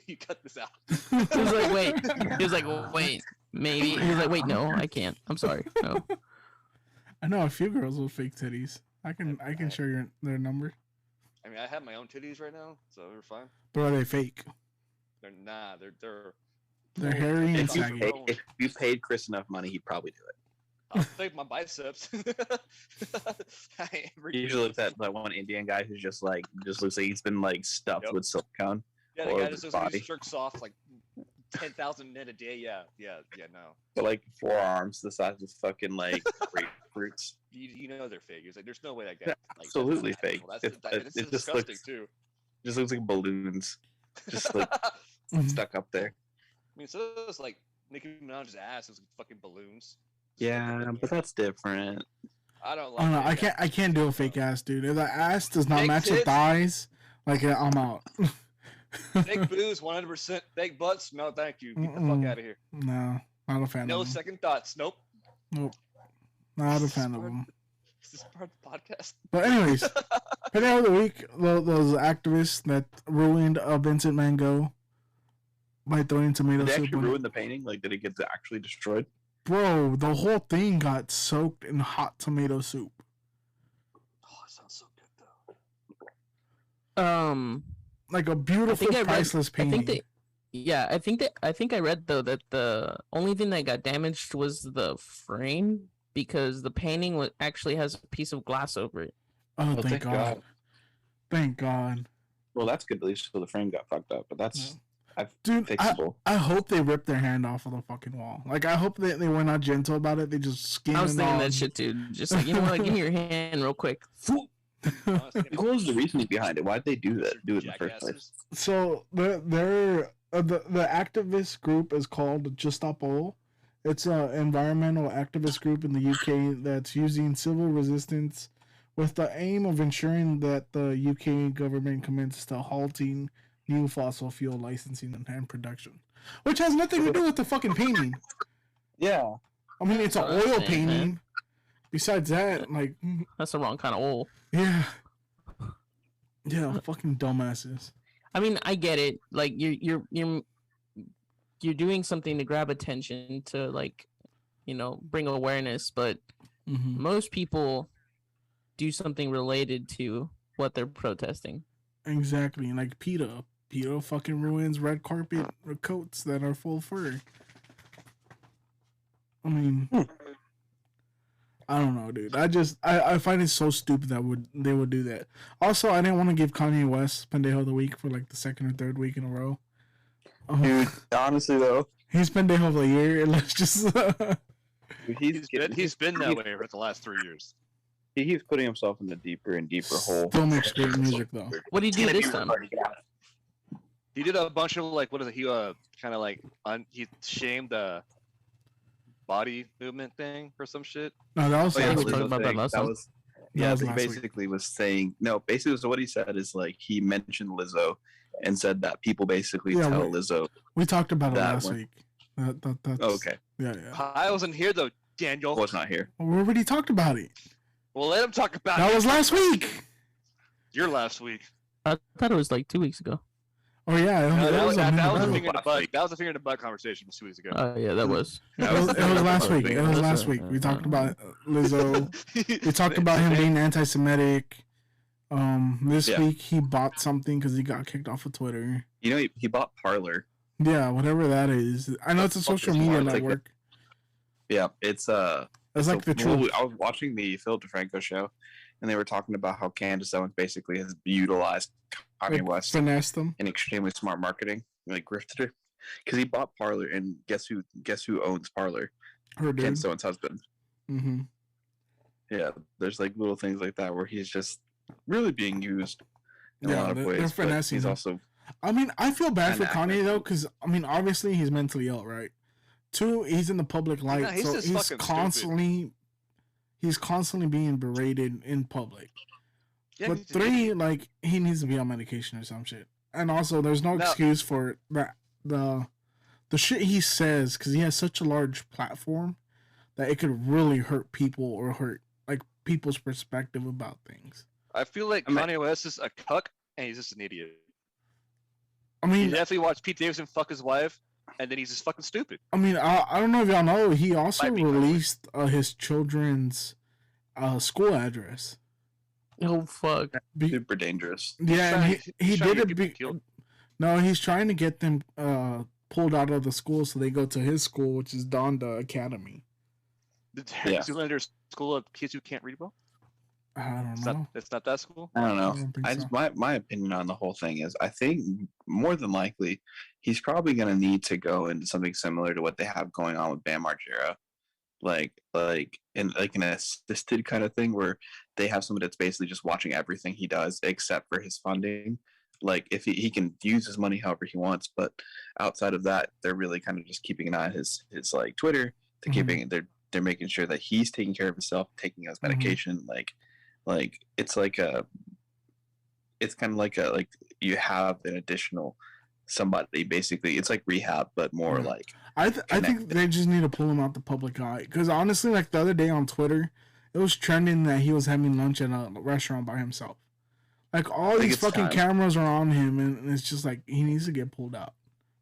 You cut this out.
He was like, wait. He was like, wait, maybe. He was like, wait, no, I can't. I'm sorry. No.
I know a few girls with fake titties. I can share their number.
I mean, I have my own titties right now, so we're fine.
But are they fake?
They're
hairy and
If
saggy.
you paid Chris enough money, he'd probably do it.
I'll fake my biceps.
You usually look at that one Indian guy who's just looks like he's been like stuffed with silicone.
Yeah, the guy just looks like he jerks off like 10,000 men a day. Yeah, no.
But like forearms the size of fucking like grapefruits.
You know they're fake. It's like there's no way that guy. Like,
Absolutely fake.
It's
it
disgusting too.
Just looks like balloons, just like stuck up there.
I mean, so it's like Nicki Minaj's ass is fucking balloons.
Yeah, but that's different.
I don't like.
Oh no, I can't do a fake ass, dude. If the ass does not match the thighs, like I'm out.
Fake boobs, 100%. Fake butts, no, thank you. Get the fuck out of here.
No, not a fan.
No
of them.
second thoughts. Nope.
Not a fan of them.
Is this part of the podcast?
But anyways, video of the week: those activists that ruined Vincent Van Gogh by throwing tomato
Did they
soup.
actually ruin the painting? Like, did it get actually destroyed?
Bro, the whole thing got soaked in hot tomato soup.
Oh, it sounds so good though.
Like a beautiful, priceless painting.
I think I read though that the only thing that got damaged was the frame because the painting actually has a piece of glass over it.
Oh, thank God. Thank God.
Well, that's good. At least so the frame got fucked up, but that's
fixable. I hope they ripped their hand off of the fucking wall. Like, I hope they were not gentle about it. They just skinned it.
I was thinking that shit too. Just like, you know what? Give me your hand real quick.
What was the reasoning behind it? Why'd they do that? Do it in the first place?
So the activist group is called Just Stop Oil. It's an environmental activist group in the UK that's using civil resistance with the aim of ensuring that the UK government commits to halting new fossil fuel licensing and production, which has nothing to do with the fucking painting.
Yeah,
I mean it's an oil painting. Man. Besides that, like
that's the wrong kind of oil.
Yeah, fucking dumbasses.
I mean, I get it. Like you're doing something to grab attention to, like, you know, bring awareness, but most people do something related to what they're protesting.
Exactly, like PETA fucking ruins red carpet coats that are full fur. I mean, I don't know, dude. I find it so stupid that they would do that. Also, I didn't want to give Kanye West Pendejo of the Week for like the second or third week in a row.
Dude, honestly though,
he's Pendejo of the year. Let's just.
He's been that way for the last 3 years.
He's putting himself in a deeper and deeper hole.
Still makes great music though.
What did he do this time?
He did a bunch of like, what is it? He kind of like he shamed the body movement thing or some shit.
No, that was
he basically was saying basically so what he said is like he mentioned Lizzo and said that people basically tell Lizzo.
We talked about it last week. That's,
okay.
Yeah.
I wasn't here though, Daniel.
I was not here.
Well, we already talked about it.
Well, let him talk about it.
That was last week.
Your last week.
I thought it was like 2 weeks ago.
Oh yeah,
that was a finger in the butt. That was a finger in the butt conversation 2 weeks ago.
Oh yeah, that was.
It was last week. It was last week. We talked about Lizzo. We talked about him being anti-Semitic. This week he bought something because he got kicked off of Twitter.
You know, he bought Parler.
Yeah, whatever that is. I know it's a social media network.
Yeah, it's
like the truth.
I was watching the Philip DeFranco show, and they were talking about how Candace Owens basically has utilized Kanye West,
finessed them
in extremely smart marketing, like grifted her, because he bought Parler, and guess who owns Parler? Candace Owens' husband.
Mm-hmm.
Yeah, there's like little things like that where he's just really being used in a lot of ways.
They're finessing.
He's also.
I mean, I feel bad for Kanye though, because I mean, obviously he's mentally ill, right? 2, he's in the public light, so he's constantly being berated in public. Yeah, but 3, like he needs to be on medication or some shit. And also, there's no excuse for that the shit he says because he has such a large platform. that it could really hurt people or hurt like people's perspective about things.
I feel like Kanye West is a cuck and he's just an idiot.
I mean,
he definitely watched Pete Davidson fuck his wife, and then he's just fucking stupid.
I mean, I don't know if y'all know, he also released his children's school address.
Oh fuck!
Super dangerous.
Yeah, and he did it. No, he's trying to get them pulled out of the school so they go to his school, which is Donda Academy.
The Terry Zoolander School of Kids Who Can't Read Well.
I don't know.
It's not that school.
I don't know. My opinion on the whole thing is, I think more than likely he's probably going to need to go into something similar to what they have going on with Bam Margera, like an assisted kind of thing where they have somebody that's basically just watching everything he does except for his funding. Like if he can use his money however he wants, but outside of that, they're really kind of just keeping an eye on his like Twitter. They're keeping they're making sure that he's taking care of himself, taking his medication, like it's kind of like you have an additional somebody, basically it's like rehab but more like
I think they just need to pull him out the public eye, because honestly, like the other day on Twitter it was trending that he was having lunch at a restaurant by himself. Like all these fucking cameras are on him, and it's just like he needs to get pulled out,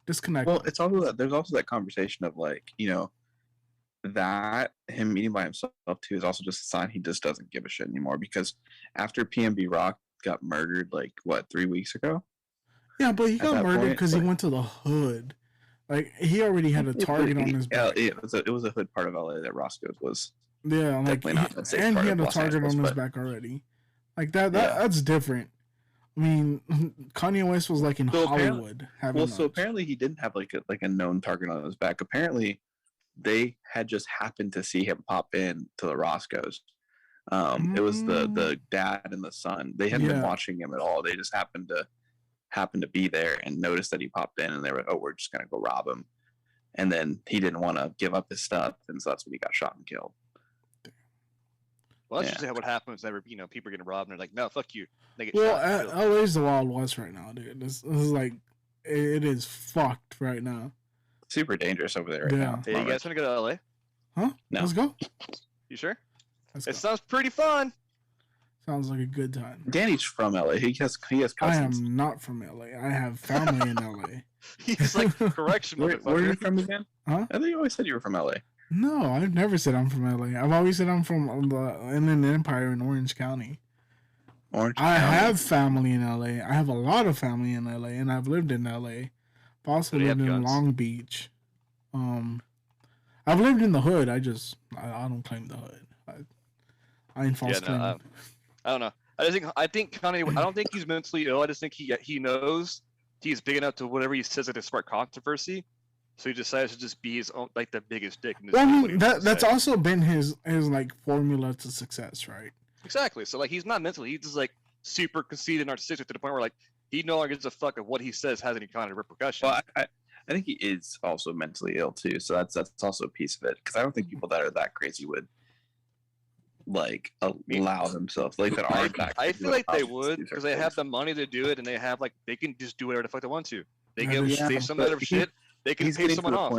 disconnected.
Well, it's also that there's also that conversation of like, you know, that him eating by himself too is also just a sign he just doesn't give a shit anymore, because after PNB Rock got murdered like 3 weeks ago.
Yeah, but he got murdered because he went to the hood. Like he already had a target on his back.
It was a hood part of LA that Roscoe's was.
Yeah, like and he had a target on his back already. Like that's different. I mean, Kanye West was like in Hollywood.
Apparently he didn't have like a known target on his back. Apparently they had just happened to see him pop in to the Roscoe's. It was the dad and the son. They hadn't been watching him at all. They just happened to be there and noticed that he popped in, and they were, oh, we're just gonna go rob him. And then he didn't want to give up his stuff, and so that's when he got shot and killed.
Well, that's just what happens whenever, you know, people are getting robbed and they're like, no, fuck you. They get
shot. LA's the Wild West right now, dude. This is like, it is fucked right now.
Super dangerous over there right now.
Hey, you guys want to go to LA?
Huh?
No.
Let's go.
You sure? Sounds pretty fun.
Sounds like a good time.
Danny's from LA. He has cousins.
I am not from LA. I have family in LA.
He's like, correction.
Where are you from again?
Huh?
I think you always said you were from LA.
No, I've never said I'm from LA. I've always said I'm from the Inland Empire in Orange County. I have family in LA. I have a lot of family in LA, and I've lived in LA. I've also lived in Long Beach. I've lived in the hood. I don't claim the hood. I ain't false claim.
I don't know. I think Kanye. I don't think he's mentally ill. I just think he knows he's big enough to whatever he says to spark controversy. So he decides to just be his own, like the biggest dick. In this
that's also been his like formula to success, right?
Exactly. So like he's not mentally. He's just like super conceited, narcissistic to the point where like he no longer gives a fuck of what he says has any kind of repercussion.
Well, I think he is also mentally ill too. So that's also a piece of it, because I don't think people that are that crazy would like allow themselves like that are that.
I feel like they would, because they have the money to do it, and they have like they can just do whatever the fuck they want to. They can say some other shit. They can pay someone off.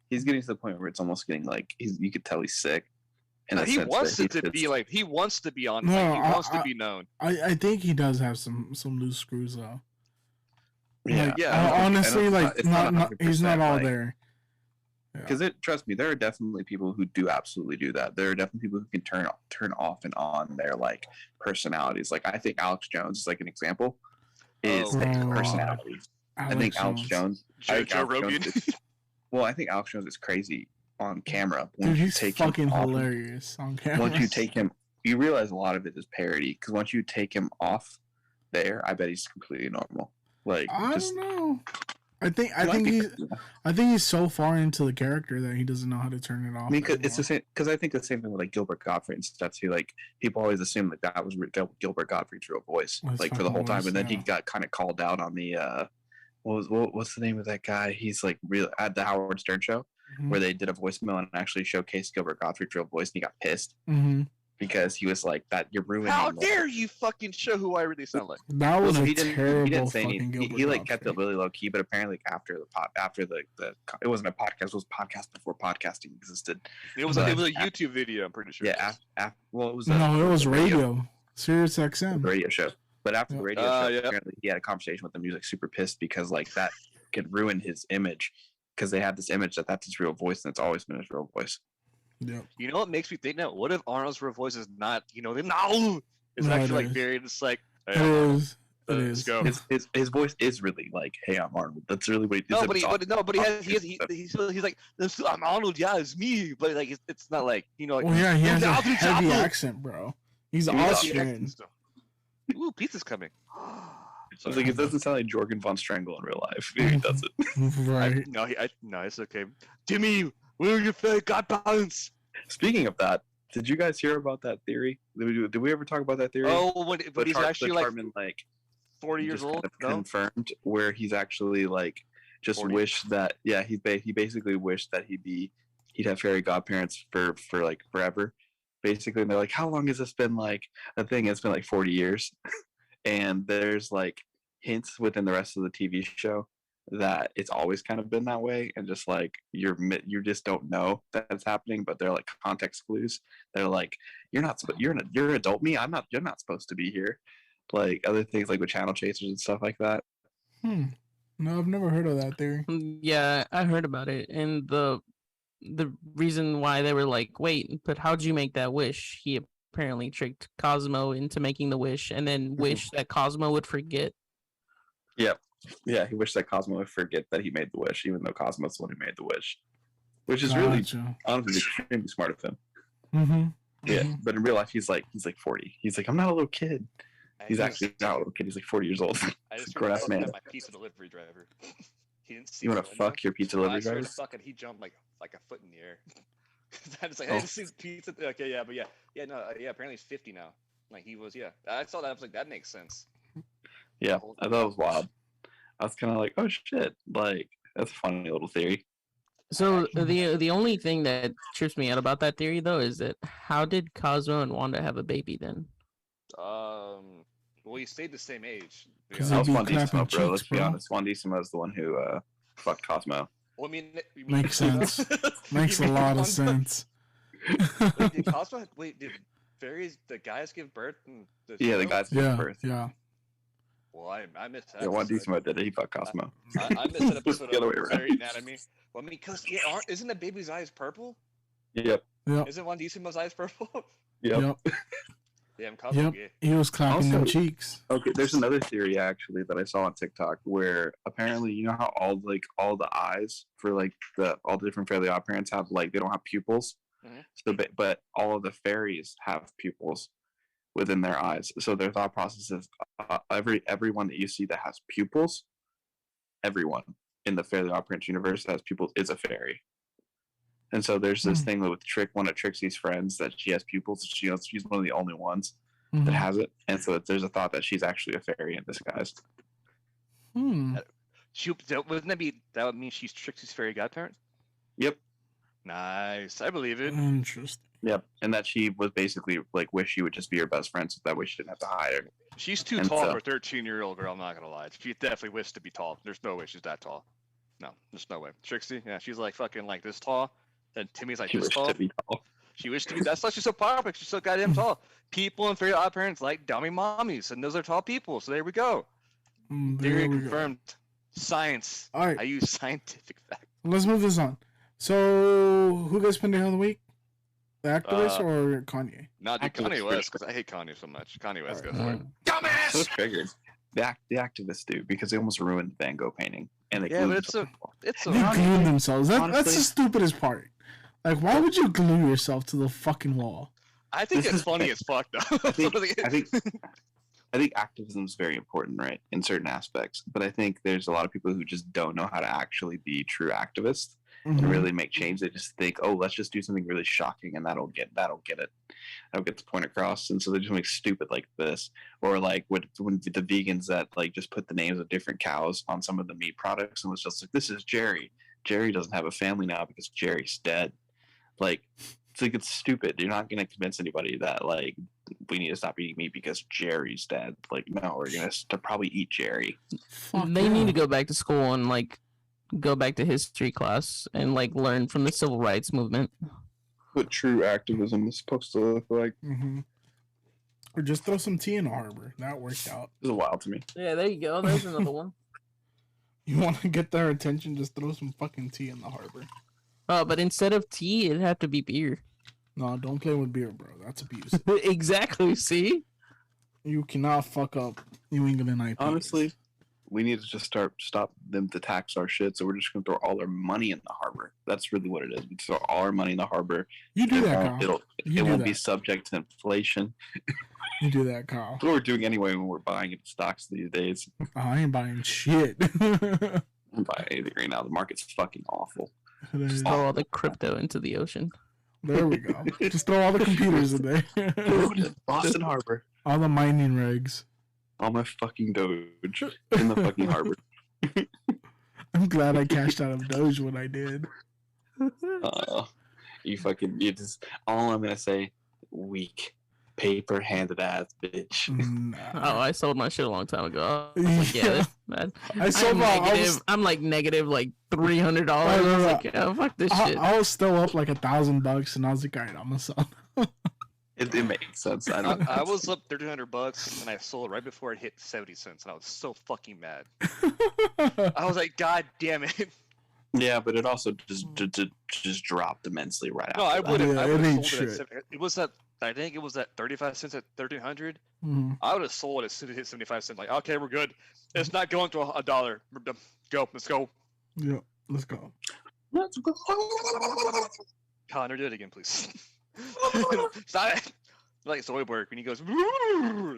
He's getting to the point where it's almost getting like you could tell he's sick.
He wants it to be like he wants to be on. He wants to be known.
I think he does have some loose screws though.
Yeah.
Honestly, like he's not all there.
Because trust me, there are definitely people who do absolutely do that. There are definitely people who can turn off and on their like personalities. Like I think Alex Jones is like an example. Is personality. I think Alex Jones.
Joe Rogan.
Well, I think Alex Jones is crazy on camera.
Dude, he's fucking hilarious on camera.
Once you take him, you realize a lot of it is parody. Because once you take him off there, I bet he's completely normal. Like
I don't know. I think he's so far into the character that he doesn't know how to turn it off.
I mean, it's the same. Because I think the same thing with like Gilbert Gottfried and stuff too. Like people always assume like that was Gilbert Gottfried's real voice, like for the whole time, and then he got kind of called out on the what's the name of that guy? He's like real at the Howard Stern show, where they did a voicemail and actually showcased Gilbert Gottfried's real voice, and he got pissed. because he was like that. You're ruining.
How dare you fucking show who I really sound like?
That was a
he
terrible
didn't say
fucking
anything.
Gilbert
He like
Gottfried.
kept it really low key, but apparently after the it wasn't a podcast. It was a podcast before podcasting existed.
It was a YouTube video. I'm pretty sure.
Yeah. Well, it was
it was radio. Sirius XM.
Radio show. But after the radio show, apparently he had a conversation with him. He was like super pissed because like that could ruin his image because they have this image that that's his real voice and it's always been his real voice.
Yeah.
You know what makes me think now? What if Arnold's real voice is not? It's actually like very. It's like.
Hey, it is.
Let's go.
His voice is really like, "Hey, I'm Arnold." That's really what he
No, but he's like, I'm Arnold. Yeah, it's me. But like, it's not like Like,
well, yeah, he has a heavy accent, bro. He's Austrian.
Ooh, pizza's coming.
So like, it doesn't sound like Jorgen von Strangle in real life. Maybe that's it.
Right.
No, it's okay. Timmy, where are your fake God balance?
Speaking of that, did you guys hear about that theory? Did we ever talk about that theory?
Oh, but he's actually like 40 years old.
Confirmed where he's actually like just
40.
wished that he basically wished that he'd have fairy godparents for like forever. Basically, and they're like, how long has this been like a thing? It's been like 40 years. And there's like hints within the rest of the TV show that it's always kind of been that way, and just like you just don't know that it's happening, but they're like context clues. They're like, you're an adult me. You're not supposed to be here. Like other things like with channel chasers and stuff like that.
No, I've never heard of that theory.
Yeah, I heard about it, and the reason why they were like, wait, but how'd you make that wish? He apparently tricked Cosmo into making the wish, and then wished that Cosmo would forget.
Yep. Yeah, he wished that Cosmo would forget that he made the wish, even though Cosmo's the one who made the wish. Which is really, honestly, extremely smart of him.
Mm-hmm.
Yeah, but in real life, he's like 40. He's like, I'm not a little kid. He's actually not a little kid. He's like 40 years old.
I just
grown ass man.
my pizza delivery driver. He didn't see.
You want to fuck your pizza delivery driver?
I swear to fuck, and he jumped like a foot in the air. I was like, I just see pizza. Okay, yeah, but yeah, no, apparently he's 50 now. Like he was, yeah. I saw that. I was like, that makes sense.
Yeah, I thought it was wild. I was kind of like, oh shit, like that's a funny little theory.
So the only thing that trips me out about that theory though is that how did Cosmo and Wanda have a baby then?
Well, he stayed the same age.
Because
That was
they'd be
Wandissimo,
clapping
bro. Let's
cheeks,
be
bro.
honest. Wandissimo is the one who fucked Cosmo.
Well, I mean
Makes sense. Makes a lot of sense.
Did Cosmo? Wait, did fairies? The guys give birth?
The
show?
guys
Yeah,
gave birth.
yeah.
Well, I missed that.
Yeah, Wandissimo did it. He fucked Cosmo.
I missed an episode
The other
of
way around.
Fairy Anatomy. Well, I mean, because isn't the baby's eyes purple?
Yep.
Isn't Wandissimo's eyes purple?
Yep.
Damn, Cosmo.
Yep.
Gay.
He was clapping them cheeks.
Okay, there's another theory actually that I saw on TikTok where apparently you know how all the eyes for like all the different Fairly Odd Parents have like they don't have pupils.
Mm-hmm.
So but all of the fairies have pupils within their eyes. So their thought process is everyone that you see that has pupils, everyone in the Fairly Odd Parents universe that has pupils is a fairy. And so there's this thing with one of Trixie's friends that she has pupils. She's one of the only ones that has it. And so there's a thought that she's actually a fairy in disguise.
Wouldn't that would mean she's Trixie's fairy godparent?
Yep.
Nice. I believe it.
Interesting.
Yep. And that she was basically like wish she would just be your best friend so that way she didn't have to hide her.
She's too tall for a 13-year-old girl, I'm not gonna lie. She definitely wishes to be tall. There's no way she's that tall. No, there's no way. Trixie, yeah, she's like fucking like this tall. And Timmy's like this tall.
To be tall.
She wished to be. That's why she's so powerful. She's so goddamn tall. People in Fairy Odd Parents like dummy mommies, and those are tall people. So there we go. Theory confirmed. Science.
All right.
I use scientific facts.
Let's move this on. So, who gets Pendejo of the Week? The activist or Kanye?
Not Kanye West, because I hate Kanye so much. Kanye West goes for it.
Dumbass! So triggered. The activists do because they almost ruined the Van Gogh painting. And they
but
They glued themselves. That's the stupidest part. Like, why would you glue yourself to the fucking wall?
I think it's funny as fuck, though.
I think activism is very important, right, in certain aspects. But I think there's a lot of people who just don't know how to actually be true activists and really make change. They just think, oh, let's just do something really shocking, and that'll get it. That'll get the point across. And so they just make stupid like this, or like when the vegans that like just put the names of different cows on some of the meat products, and was just like, this is Jerry. Jerry doesn't have a family now because Jerry's dead. Like, It's like, it's stupid. You're not gonna convince anybody that like we need to stop eating meat because Jerry's dead. Like, no, we're gonna probably eat Jerry.
They need to go back to school and like go back to history class and like learn from the civil rights movement.
What true activism is supposed to look like.
Mm-hmm. Or just throw some tea in the harbor. That worked out.
It was wild to me.
Yeah, there you go. There's another one.
You want to get their attention? Just throw some fucking tea in the harbor.
Oh, but instead of tea, it'd have to be beer.
No, don't play with beer, bro. That's abuse.
Exactly. See,
you cannot fuck up New England IPAs.
Honestly, we need to just stop them to tax our shit. So we're just gonna throw all our money in the harbor. That's really what it is. We throw all our money in the harbor.
You do that, Kyle.
It won't be subject to inflation.
You do that, Kyle.
That's what we're doing anyway when we're buying stocks these days.
I ain't buying shit.
I'm buying anything right now. The market's fucking awful.
just throw all the crypto into the ocean.
There we go. Just throw all the computers in there.
Boston Harbor.
All the mining rigs.
All my fucking Doge in the fucking harbor.
I'm glad I cashed out of Doge when I did.
You just, all I'm gonna say, weak, paper-handed ass bitch.
Nah.
Oh, I sold my shit a long time ago. I was like, yeah, man.
I sold
I'm like negative like $300. I was like, yeah, fuck this shit.
I was still up like $1,000, and I was like, all right, I'm gonna sell.
It makes sense.
I was up $1,300 and I sold right before it hit 70 cents, and I was so fucking mad. I was like, God damn it.
Yeah, but it also just dropped immensely right after.
No, I would have.
Yeah,
I would have sold
shit.
it. It was at. I think it was at 35 cents at 1,300.
Mm-hmm.
I would have sold it as soon as it hit 75 cents. Like, okay, we're good. It's not going to $1. We're done. Go. Let's go.
Yeah, let's go.
Let's go.
Connor, do it again, please. Stop it. Like Zoidberg when he goes.
God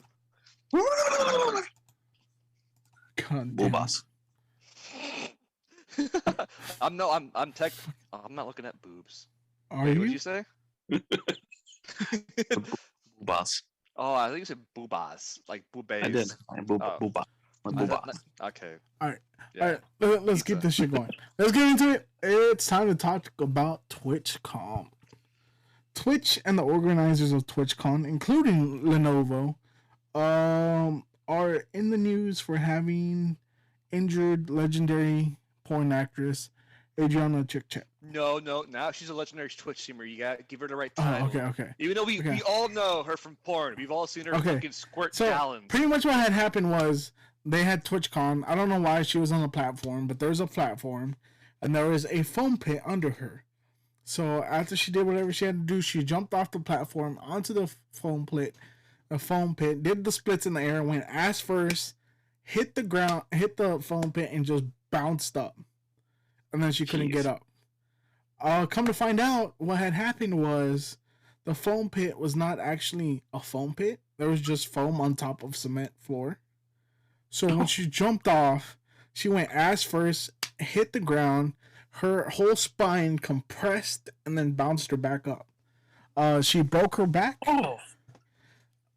Bull
damn.
boss.
I'm not looking at boobs.
Are
Wait,
you?
what did you say?
Bull boss.
Oh, I think you said boobas, like boobies.
I did. Bull
Oh.
boss.
Okay.
All right.
Yeah.
All right, let's keep this shit going. Let's get into it. It's time to talk about TwitchCon. Twitch and the organizers of TwitchCon, including Lenovo, are in the news for having injured legendary porn actress Adriana Chick.
No. Now she's a legendary Twitch streamer. You gotta give her the right
Oh,
title.
okay.
Even though we all know her from porn, we've all seen her fucking squirt gallons.
Pretty much what had happened was they had TwitchCon. I don't know why she was on the platform, but there's a platform, and there was a foam pit under her. So after she did whatever she had to do, she jumped off the platform onto the foam pit, did the splits in the air, went ass first, hit the ground, hit the foam pit, and just bounced up. And then she couldn't get up. Come to find out, what had happened was the foam pit was not actually a foam pit. There was just foam on top of cement floor. So when she jumped off, she went ass first, hit the ground, her whole spine compressed, and then bounced her back up. She broke her back.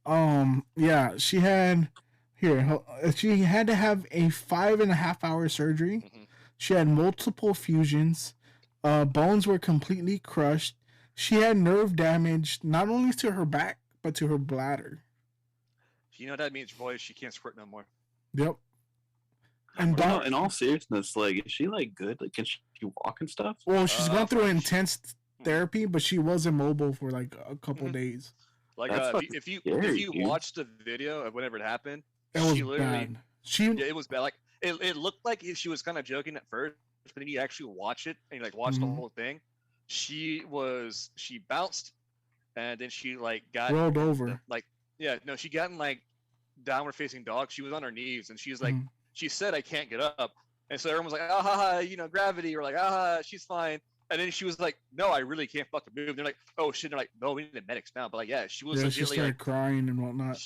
Yeah, she had to have a 5.5 hour surgery.
Mm-hmm.
She had multiple fusions. Bones were completely crushed. She had nerve damage, not only to her back, but to her bladder.
You know what that means, boys? She can't squirt no more.
Yep. And
in all seriousness, like, is she like good? Like, can she walk and stuff?
Well, she's gone through intense therapy, but she was immobile for like a couple days.
Like, if you watch the video of whenever it happened,
It was
she literally
bad.
it was bad. Like it looked like she was kind of joking at first, but then you actually watch it and you like watch the whole thing. She bounced, and then she like got
rolled over.
She got in like downward facing dog. She was on her knees, and she's like, she said, "I can't get up," and so everyone was like, "Ah, gravity," or like, "Ah, she's fine." And then she was like, "No, I really can't fucking move." And they're like, "Oh shit!" And they're like, "No, we need the medics now." But like, yeah, she was.
Yeah, she started
like,
crying and whatnot.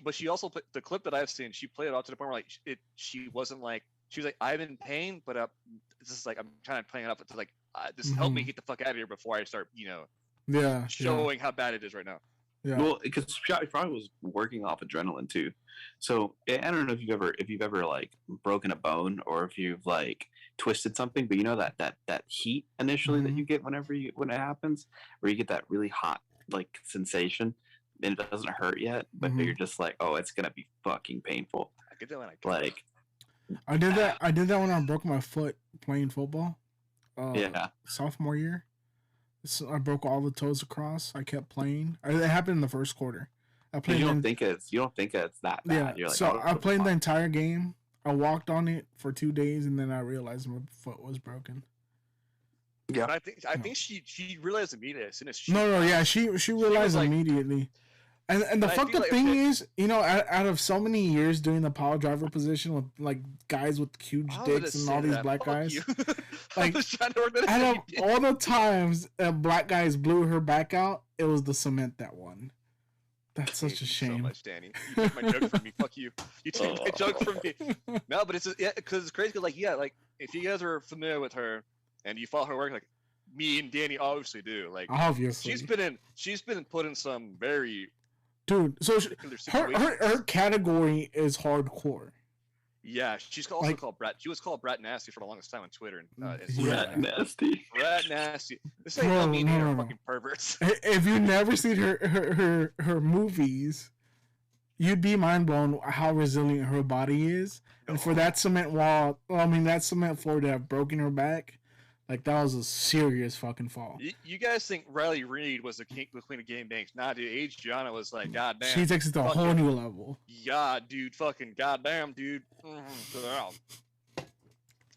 But she also put the clip that I've seen. She played it out to the point where like she wasn't like, she was like, "I'm in pain, but it's just like I'm trying to play it up to like just help me get the fuck out of here before I start showing how bad it is right now."
Yeah. Well, because she probably was working off adrenaline too. So I don't know if you've ever like broken a bone, or if you've like twisted something, but you know that heat initially that you get when it happens, where you get that really hot like sensation, and it doesn't hurt yet, but you're just like, oh, it's gonna be fucking painful.
I get that when
I did that when I broke my foot playing football. Sophomore year. So I broke all the toes across. I kept playing. It happened in the first quarter. I played. You don't think it's that bad. Yeah. You're like, so I played the entire game. I walked on it for 2 days, and then I realized my foot was broken.
Yeah, but I think she realized immediately as soon as she.
She realized immediately. And the fucked up thing is, out of so many years doing the power driver position with like guys with huge dicks and all these black guys, like out of all the times black guys blew her back out, it was the cement that won. That's such a shame. So much, Danny.
You take my joke from me. Fuck you. You take my joke from me. No, but it's because it's crazy. Like if you guys are familiar with her and you follow her work, like me and Danny obviously do. Like
obviously,
she's been put in some very.
Dude, so her category is hardcore.
Yeah, she's also called Brat. She was called Brat Nasty for the longest time on Twitter.
Brat Nasty.
Brat Nasty. This ain't no meaning or fucking perverts.
If you never seen her movies, you'd be mind blown how resilient her body is. And for that cement floor to have broken her back, like, that was a serious fucking fall.
You guys think Riley Reid was the king between the game banks? Nah, dude. Adriana was like, goddamn.
She takes it to a whole new level.
Yeah, dude. Fucking goddamn, dude.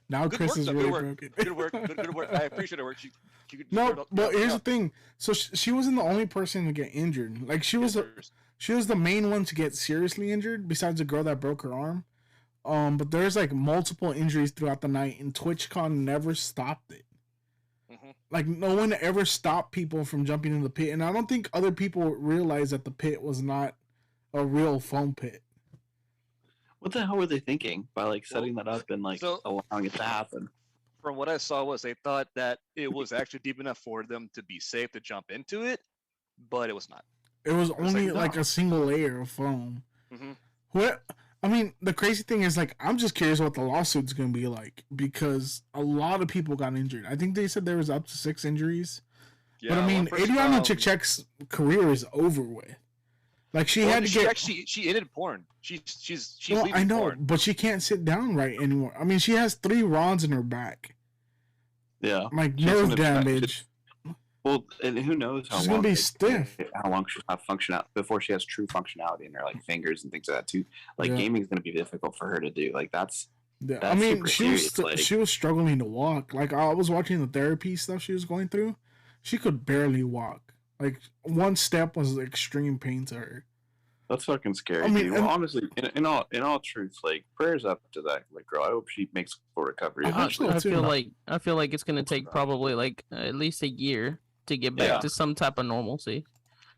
Now good Chris is really broken.
Good work. Good work. I appreciate her work.
But here's the thing. So she wasn't the only person to get injured. Like, she was the main one to get seriously injured, besides the girl that broke her arm. But there's like multiple injuries throughout the night, and TwitchCon never stopped it. Like, no one ever stopped people from jumping in the pit, and I don't think other people realized that the pit was not a real foam pit.
What the hell were they thinking by like setting that up and like allowing it to happen?
From what I saw was they thought that it was actually deep enough for them to be safe to jump into it, but it was not.
It was only like a single layer of foam. I mean, the crazy thing is, like, I'm just curious what the lawsuit's going to be like, because a lot of people got injured. I think they said there was up to 6 injuries. Yeah, but I mean, Adriana Chichek's career is over with. Like, she had to get.
She ended porn. She's.
Well, I know, porn. But she can't sit down right anymore. I mean, she has 3 rods in her back.
Yeah.
Like, nerve damage.
Well, and who knows how
she's long gonna be stiff.
How long she'll have functionality before she has true functionality in her like fingers and things like that too. Like gaming is gonna be difficult for her to do. Like that's
I mean, she was struggling to walk. Like, I was watching the therapy stuff she was going through. She could barely walk. Like, one step was extreme pain to her.
That's fucking scary. I mean, well, honestly, in all truth, like, prayers up to that like girl. I hope she makes full recovery.
I feel like it's gonna take probably like at least a year to get back to some type of normalcy.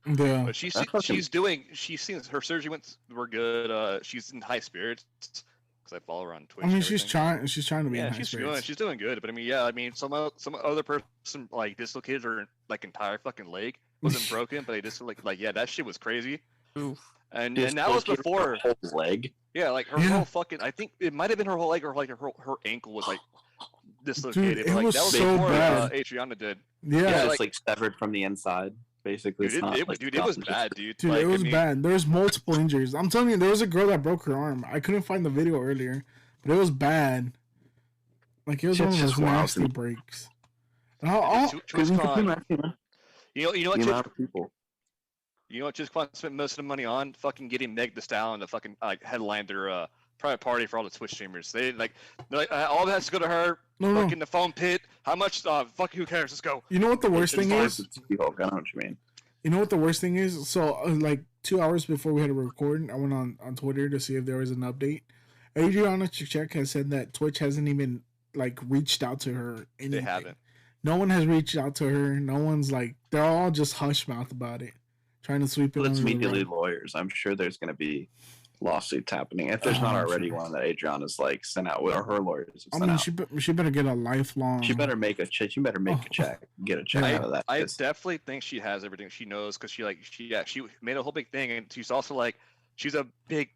Yeah,
but she's seen her surgery were good. She's in high spirits because I follow her on Twitch.
I mean, she's trying to be in high spirits.
She's doing good. But I mean, some other person like dislocated her like entire fucking leg. Wasn't broken, but they just that shit was crazy.
Oof.
And that was before
her whole leg.
Yeah, like her whole fucking. I think it might have been her whole leg, or like her ankle was like dislocated.
Dude, it was that was so before bad.
Adriana did.
Yeah, it's like severed from the inside, basically.
Dude, it was bad, dude.
Dude, it was bad. There was multiple injuries. I'm telling you, there was a girl that broke her arm. I couldn't find the video earlier, but it was bad. Like, it was one of those nasty breaks.
You know what? You know what? Just spent most of the money on fucking getting Meg Thee Stallion to fucking headline their private party for all the Twitch streamers. They're like all that has to go to her. Fucking the foam pit. How much? Fuck, who cares? Let's go.
You know what the worst thing is?
I know what you mean.
You know what the worst thing is? So like 2 hours before we had to record, I went on Twitter to see if there was an update. Adriana Chichek has said that Twitch hasn't even like reached out to her. Anything.
They haven't.
No one has reached out to her. No one's like, they're all just hush mouth about it, trying to sweep it.
Let's immediately lawyers. I'm sure there's going to be lawsuits happening if there's not already one that Adriana's like sent out, or her lawyers.
I mean, she better get a lifelong.
She better make a check. You better make a check. Get a check out of that.
I definitely think she has everything she knows, because she made a whole big thing, and she's also like, she's a big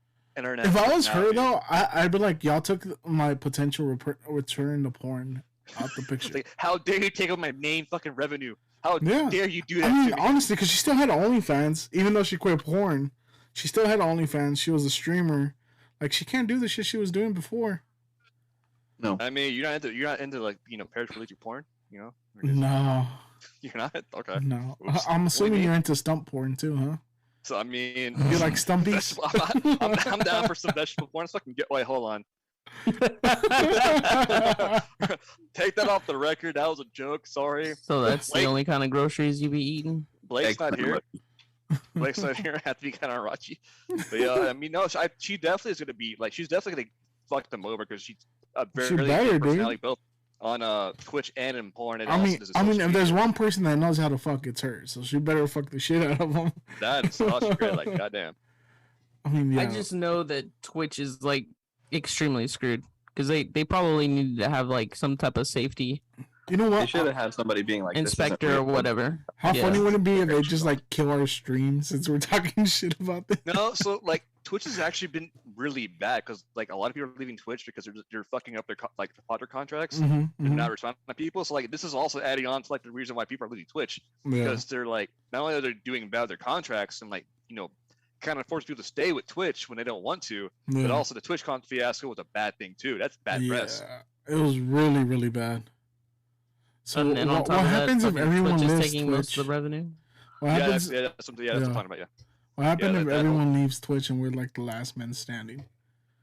internet.
If I was her
dude.
though, I'd be like, y'all took my potential return to porn out the picture.
Like, how dare you take out my main fucking revenue? How dare you do that?
I mean,
to me?
honestly, because she still had OnlyFans, even though she quit porn, she still had OnlyFans. She was a streamer. Like, she can't do the shit she was doing before.
No,
I mean, you're not into like paraplegic porn,
No,
You're not. Okay.
no.
Oops.
I'm assuming
What do you
you're
mean?
into stump porn too, huh?
So I mean,
You like stumpies?
I'm down for some vegetable porn. Let's fucking wait, hold on. Take that off the record. That was a joke. Sorry.
So that's
Blake-
the only kind of groceries you be eating.
Blake's not here. Blake's not here. I have to be kind of raunchy. But yeah, I mean, no, she definitely is gonna be like, she's definitely gonna fuck them over because she's a very
She
really
better,
good
dude.
personality, both on Twitch and in porn. And
I
also
mean,
does
if there's one person that knows how to fuck, it's her. So she better fuck the shit out of them.
that is such great. Like, goddamn.
I mean, yeah.
I just know that Twitch is like extremely screwed because they probably needed to have like some type of safety
You know
They
what?
should have had somebody being like, this isn't
inspector or
real.
whatever.
How
Yeah.
funny would it be if they just like kill our stream since we're talking shit about this?
No, so like Twitch has actually been really bad because like a lot of people are leaving Twitch because they're fucking up their like the Potter contracts.
Mm-hmm,
They're not responding to people. So like this is also adding on to like the reason why people are leaving Twitch
yeah.
because they're like not only are they doing bad with their contracts and like kind of force people to stay with Twitch when they don't want to,
yeah.
but also the TwitchCon fiasco was a bad thing too. That's bad press.
It was really, really bad. So
And on
what
top of that,
happens if
fucking
everyone
Twitch is
leaves
taking most
Twitch?
of the revenue?
What
Yeah,
happens?
that's something. Yeah, that's
Yeah.
what I'm talking about. Yeah.
What happens
Yeah,
if
that
everyone leaves Twitch and we're like the last men standing?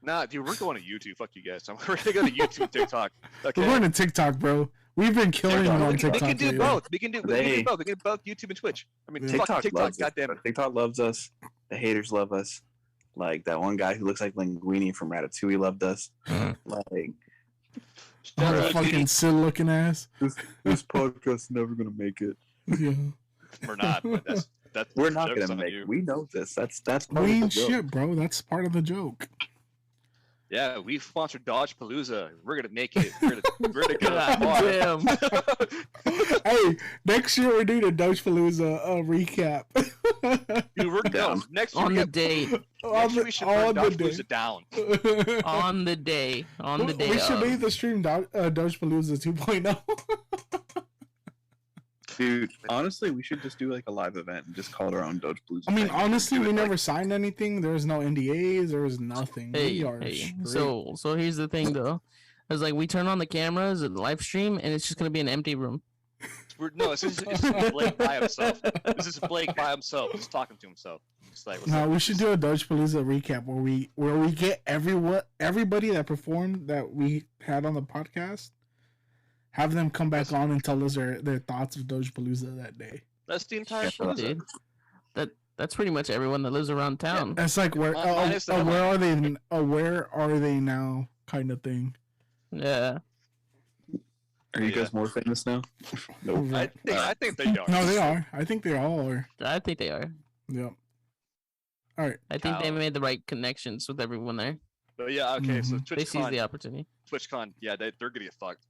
Nah, dude, we're going to YouTube. Fuck you guys. We're gonna go to YouTube and TikTok. Okay.
We're going to TikTok, bro. We've been killing it on
we
TikTok.
can do
lately.
both. We can do
They-
both. We can do both YouTube and Twitch. I mean,
Yeah.
fuck TikTok.
loves us.
Goddamn it.
TikTok loves us. The haters love us. Like that one guy who looks like Linguini from Ratatouille loved us. Like
What a
Shout out
fucking
to
Sid looking ass.
this podcast's never gonna make it.
Yeah.
We're not. But that's
We're not
joke's
gonna
on
make
you.
it. We know this. That's part
We
of the
ain't
joke.
shit, bro. That's part of the joke.
Yeah, we sponsored Dodge Palooza. We're gonna make it. We're gonna go
God
far.
damn.
Hey, next year we're doing a Dogebapalooza recap.
Dude, we're
Down.
next year.
On
we
the
got-
day.
Next year we should burn Dodge Palooza down.
On the day. On the day.
We should
of.
make the stream Dogebapalooza 2.0.
Dude, honestly, we should just do like a live event and just call it our own Doge Blues.
I mean,
thing.
honestly,
Do
we
it,
never
like,
signed anything. There was no NDAs. There was nothing.
Hey,
we are
hey.
straight.
So here's the thing though. It's like we turn on the cameras and live stream and it's just gonna be an empty room.
This is Blake by himself. This is Blake by himself, just talking to himself. Just like, what's
No,
up?
we should do a Dogebapalooza recap where we get everybody that performed that we had on the podcast, have them come back on and tell us their thoughts of Dogebapalooza that day.
That's the entire
Yeah,
Palooza.
Dude. That's pretty much everyone that lives around town.
It's like where
Minus the
where are they now kind of thing.
Yeah.
Are you
Yeah.
guys more famous now? Nope.
I think they are.
No, they are. I think they all are.
I think they are.
Yep. All right.
I think they
How?
made the right connections with everyone there.
But yeah, okay. So
Mhm.
They seized the
TwitchCon,
opportunity.
TwitchCon, yeah, they're gonna get fucked.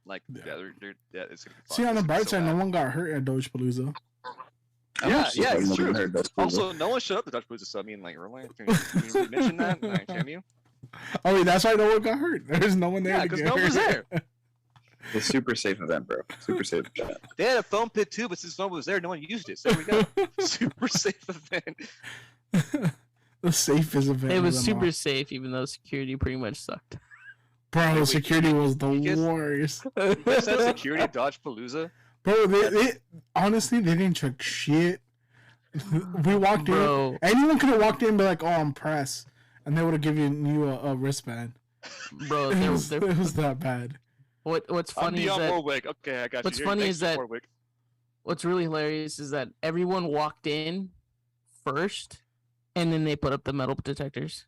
Like,
Yeah.
yeah, it's gonna get fucked.
See, on the
It's gonna be
bright
so
side,
bad.
no one got hurt at Dogebapalooza.
I'm
Yeah,
actually
yeah, it's
surprised
true.
nobody heard Doge Blues.
Also, no one showed up to Dutch Palooza, so I mean, like, really? Can you mention that? Like, can you?
Oh, wait, that's why no one got hurt. There's no one there.
Yeah,
to
because
get
no one was
hurt.
there.
It's a super safe event, bro. Super safe event.
They had a foam pit too, but since no one was there, no one used it. So there we go. Super safe event.
The safest event.
It
of
was
them
super
all.
safe, even though security pretty much sucked.
Bro,
Wait,
security was the
you guys-
worst.
Is that security at Dodge Palooza?
Bro, they honestly they didn't check shit. We walked in.
Bro,
Anyone could have walked in and be like, "Oh, I'm press," and they would have given you a wristband.
bro,
It was
what's
that bad.
what's
I'm
funny is
beyond
that
Warwick. Okay, I got
what's
you.
funny
Thanks
is that-
Warwick.
what's really hilarious is that everyone walked in first, and then they put up the metal detectors.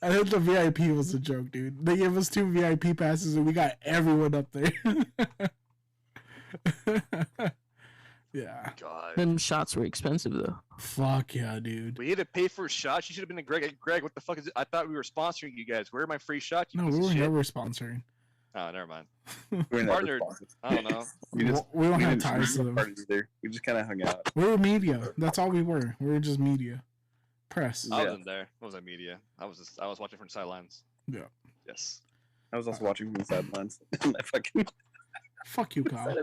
I think the VIP was a joke, dude. They gave us 2 VIP passes and we got everyone up there. Yeah.
God.
Them shots were expensive though.
Fuck yeah, dude.
We had to pay for a shot. You should have been a Greg. Greg, what the fuck is it? I thought we were sponsoring you guys. Where are my free shots? You
No,
piece
we
of
were
shit?
never sponsoring.
Oh, never mind.
We're
Partnered. I don't know.
We don't have ties to them.
We just kind of hung out.
We were media. That's all we were. We were just media. Press.
I wasn't there. I wasn't media. I was watching from sidelines.
Yeah.
Yes.
I was also watching from the sidelines.
Fuck you, Kyle.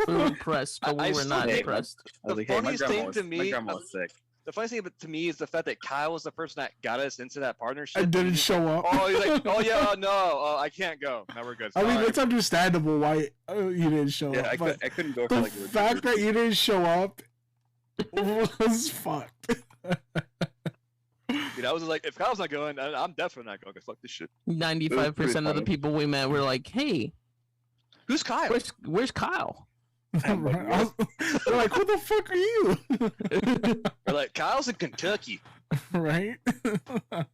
We were impressed, but we were not impressed.
The funniest thing to me,
my grandma was sick.
The funniest thing to me is the fact that Kyle was the person that got us into that partnership.
I didn't show up.
Oh, he's like, oh yeah, no, I can't go. No, we're good.
I mean, it's understandable why you didn't show up.
I couldn't go
the
for like
the fact that you didn't show up was fucked.
Dude, I was like, if Kyle's not going, I'm definitely not going. Cause fuck this shit.
95% of the people we met were like, "Hey,
who's Kyle?
Where's Kyle?"
They're like, "Who the fuck are you?"
We're like, Kyle's in Kentucky,
right?
It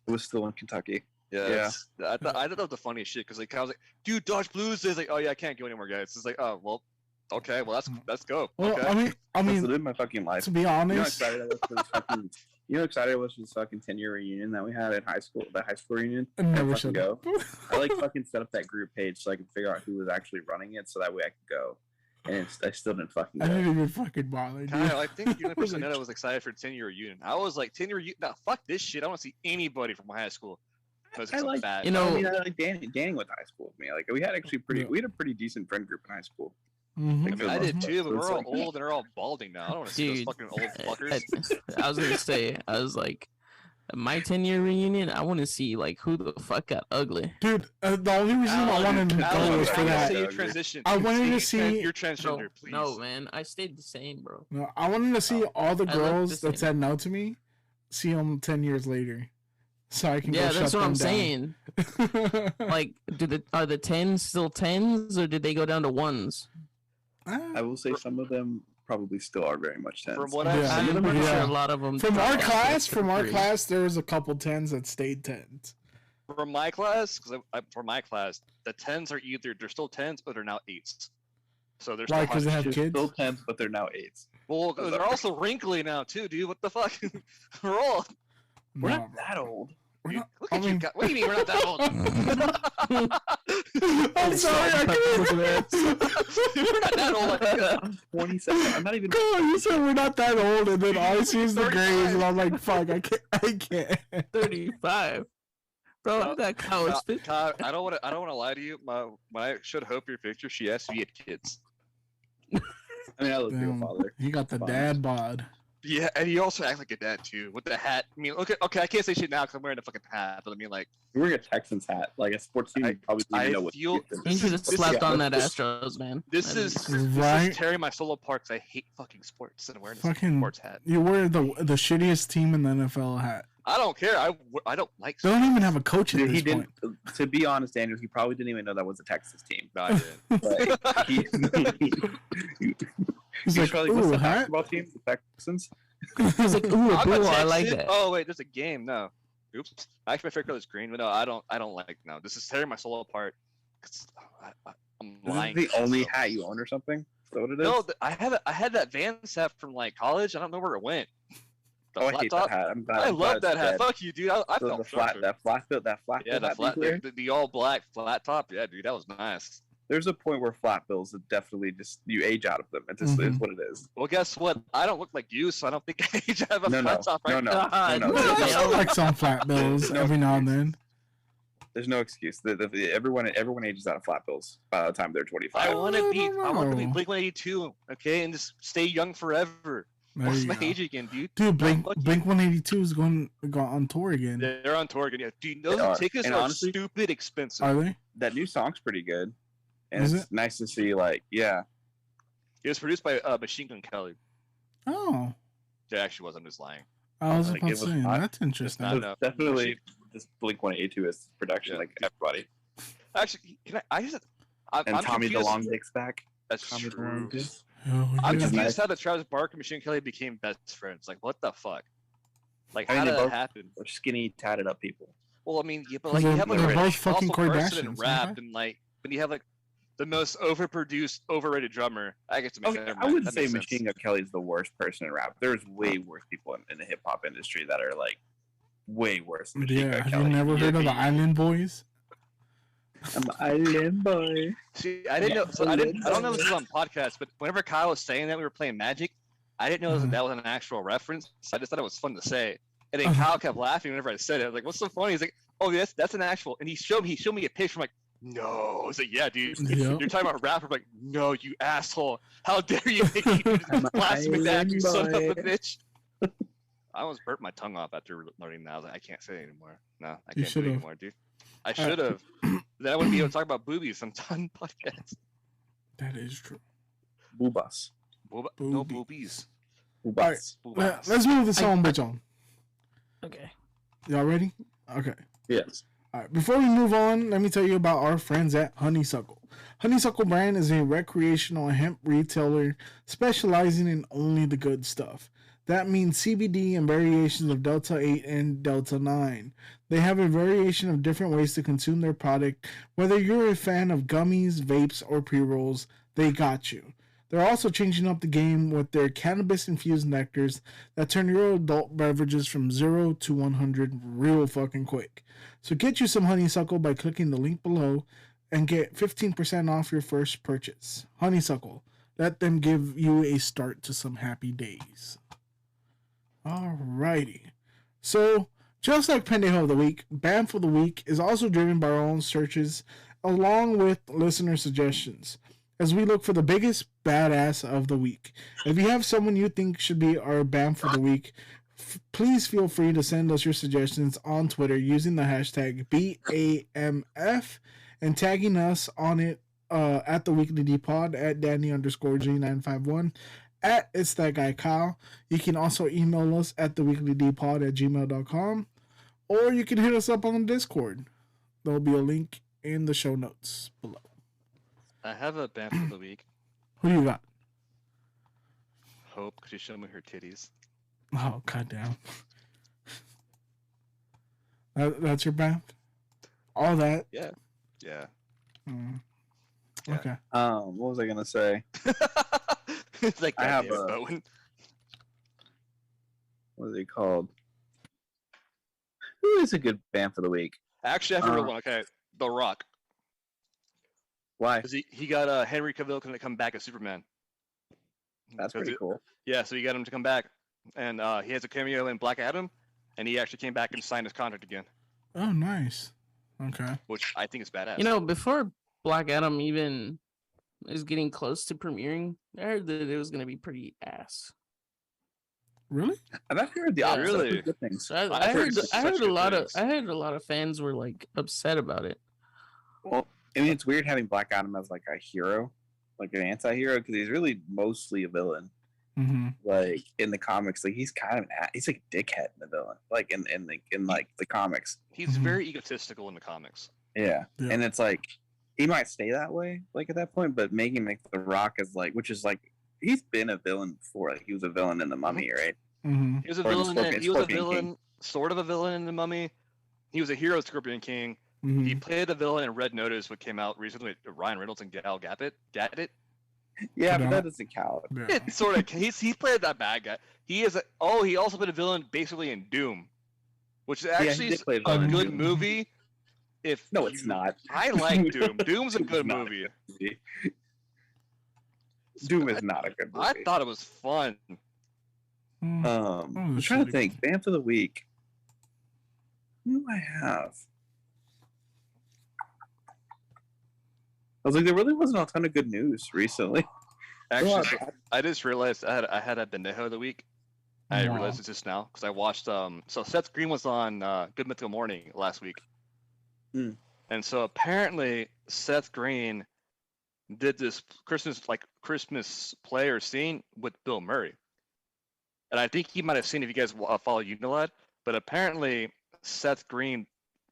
was still in Kentucky.
Yeah. I thought that was the funniest shit because like Kyle's like, "Dude, Dodge Blues is like, oh yeah, I can't go anymore, guys." It's like, oh well, okay, well let's go.
Well,
okay.
I mean,
live my fucking life.
to be honest,
You know how excited I was for this fucking 10-year reunion that we had in high school, the high school reunion?
I never should
go. I like fucking set up that group page so I could figure out who was actually running it so that way I could go. And I still didn't fucking go.
I didn't even fucking bother.
Kyle, I think you're the person that was excited for 10-year reunion. I was like, 10-year reunion? Nah, fuck this shit. I don't want to see anybody from my high school.
I like,
bad.
You know,
I mean, I like Danny went to high school with me. Like we had actually we had a pretty decent friend group in high school.
Mm-hmm.
I did too, but we're all old and they're all balding now. I don't want to see those fucking old fuckers.
I was gonna say, I was like, my 10-year reunion, I want to see like who the fuck got ugly.
Dude, the only reason I wanted to go was for that. I wanted to see
your transgender, please.
No, man, I stayed the same, bro.
No, I wanted to see all the girls that said no to me, see them 10 years later, so I can.
Yeah,
go
that's
shut
what I'm
them
saying. Like, are the 10s still 10s, or did they go down to 1s?
I will say some of them probably still are very much 10s.
From what I've seen,
I'm pretty sure a lot of them.
From our class, there was a couple 10s that stayed 10s.
From my class, for my class, the 10s are either they're still 10s or they're now 8s. So they're
why? Because they have kids.
Still 10s, but they're now 8s.
Well, they're also wrinkly now too, dude. What the fuck? We're old.
We're not that old.
Dude, look at you. What do you mean we're not that old?
I'm sorry, I can't.
We're not that old.
I'm 27. I'm not even.
God, you said we're not that old, and then all I see is the grays, and I'm like, fuck, I can't.
35. Bro, that cow is 50.
Kyle, I don't want to lie to you. When I showed Hope your picture, she asked if you had kids.
I mean, I look like a father.
He got the dad bod.
Yeah, and you also act like a dad too, with the hat. I mean, okay, I can't say shit now because I'm wearing a fucking hat, but I mean, like,
you're wearing a Texans hat, like a sports team. Probably didn't know what.
You should have slapped on that Astros, man.
This is tearing my soul apart because I hate fucking sports and I'm wearing a sports hat.
You wear the shittiest team in the NFL hat.
I don't care. I don't like.
They don't even have a coach at this point.
To be honest, Daniel, he probably didn't even know that was a Texas team.
No, I didn't.
He's like,
ooh,
what's the
hat?
basketball team? The Texans?
He's like, ooh, I like that.
Oh wait, there's a game. No, oops. Actually, my favorite color is green, but no, I don't like. No, this is tearing my soul apart. I'm lying.
Is this the only hat you own or something? Is that what it is?
No, I had that Vans hat from like college. I don't know where it went.
I hate that hat.
I love that hat. Fuck you, dude. I felt
that flat
yeah, the all black flat top. Yeah, dude, that was nice.
There's a point where flat bills are definitely just you age out of them. It just is what it is.
Well, guess what? I don't look like you, so I don't think I age out of a flat top right
now. No.
I like some flat bills every now and then.
There's no excuse. Everyone ages out of flat bills by the time they're 25.
I want to be Blink-182, okay, and just stay young forever. What's my age again, dude?
Dude, Blink-182 is going on tour again.
They're on tour again. Yeah, dude, those tickets are stupid expensive.
Are they?
That new song's pretty good, and it's nice to see. Like, yeah,
it was produced by Machine Gun Kelly.
Oh,
it actually was. I'm just lying.
I was about to say that's interesting.
Definitely, this Blink-182 is production, like everybody.
Actually, can I'm
Tommy DeLonge's back.
That's true.
Oh,
I'm confused how the Travis Barker and Machine Kelly became best friends. Like, what the fuck? Like, how did that happen?
They're skinny, tatted up people.
Well, I mean, yeah, but like, you have like
they're
a
both fucking Kardashians
and rap, and like, but you have like the most overproduced, overrated drummer. I guess
I wouldn't say Machine Gun Kelly is the worst person in rap. There's way worse people in the hip hop industry that are like way worse than Machine Gun Kelly.
Have you never heard of the Island Boys?
I'm an island boy.
See, I didn't know. So I don't know if this is on podcast, but whenever Kyle was saying that we were playing Magic, I didn't know that was an actual reference. So I just thought it was fun to say. And then Kyle kept laughing whenever I said it. I was like, "What's so funny?" He's like, "Oh, that's an actual." And he showed me a picture. I'm like, "No." I was like, "Yeah, dude.
Yep.
You're talking about rapper." I'm like, "No, you asshole! How dare you make me blasphemy that, you son of a bitch!" I almost burnt my tongue off after learning that. I was like, I can't say it anymore. No, I can't do it anymore, dude. I should have. Then I wouldn't be able to talk about boobies on podcasts.
That is true.
Boobas.
No boobies.
Boobas.
All right, let's move the song bitch on.
Okay.
Y'all ready? Okay.
Yes.
All right. Before we move on, let me tell you about our friends at Honeysuckle. Honeysuckle brand is a recreational hemp retailer specializing in only the good stuff. That means CBD and variations of Delta 8 and Delta 9. They have a variation of different ways to consume their product. Whether you're a fan of gummies, vapes, or pre-rolls, they got you. They're also changing up the game with their cannabis-infused nectars that turn your adult beverages from 0 to 100 real fucking quick. So get you some Honeysuckle by clicking the link below and get 15% off your first purchase. Honeysuckle. Let them give you a start to some happy days. Alrighty. So, just like Pendejo of the Week, Bamf of the Week is also driven by our own searches along with listener suggestions as we look for the biggest badass of the week. If you have someone you think should be our Bamf of the Week, please feel free to send us your suggestions on Twitter using the hashtag BAMF and tagging us on it at the Weekly D Pod at Danny_G951 at It's That Guy Kyle. You can also email us at theweeklydpod@gmail.com, or you can hit us up on the Discord. There'll be a link in the show notes below.
I have a band for the week.
Who do you got?
Hope, could you show me her titties?
Oh, goddamn. That's your band? All that?
Yeah. Yeah.
Mm.
Yeah.
Okay.
What was I gonna say?
It's like
I have a-
Bowen.
What is it called? Who is a good band for the week?
Actually, I have a real one. Okay, The Rock.
Why?
Because he got Henry Cavill to come back as Superman.
That's pretty cool.
Yeah, so he got him to come back, and he has a cameo in Black Adam, and he actually came back and signed his contract again.
Oh, nice. Okay.
Which I think is badass.
You know, before Black Adam even is getting close to premiering, I heard that it was going to be pretty ass.
Really?
I've actually heard the
Yeah,
opposite.
really?
Good things.
So
I've
I
heard
heard
such
I heard a
good
lot
things.
of I heard a lot of fans were like upset about it.
Well, I mean, it's weird having Black Adam as like a hero, like an anti-hero, because he's really mostly a villain.
Mm-hmm.
Like in the comics, like he's kind of he's like a dickhead in the villain, like in the comics.
He's
Mhm.
very egotistical in the comics.
Yeah.
Yeah.
And it's like he might stay that way, like at that point, but making like The Rock as like, which is like he's been a villain before. Like he was a villain in the Mummy, right?
Mm-hmm.
He was a
Or the
villain.
Scorpion-
He was a
Scorpion
villain,
King.
sort of a villain in the Mummy. He was a hero, Scorpion King.
Mm-hmm.
He played the villain in Red Notice, what came out recently with Ryan Reynolds and Gal Gadot.
Yeah, but
Yeah.
that doesn't count.
Yeah.
It sort of. He played that bad guy. He is. He also played a villain basically in Doom, which
he
actually
did
is
play a
a
villain in
good
Doom.
movie. If
No, it's not.
I like Doom. Doom's a
It's
good
not
movie.
movie. Doom is not a good movie.
I thought it was fun.
I'm trying to think. Band for the week. Who do I have? I was like, there really wasn't a ton of good news recently.
Actually,
Well,
I just realized I had a Bendejo of the week. I
Wow.
realized it just now because I watched. So Seth Green was on Good Mythical Morning last week,
Hmm.
and so apparently Seth Green did this Christmas play or scene with Bill Murray, and I think he might have seen if you guys follow Unilad, but apparently Seth Green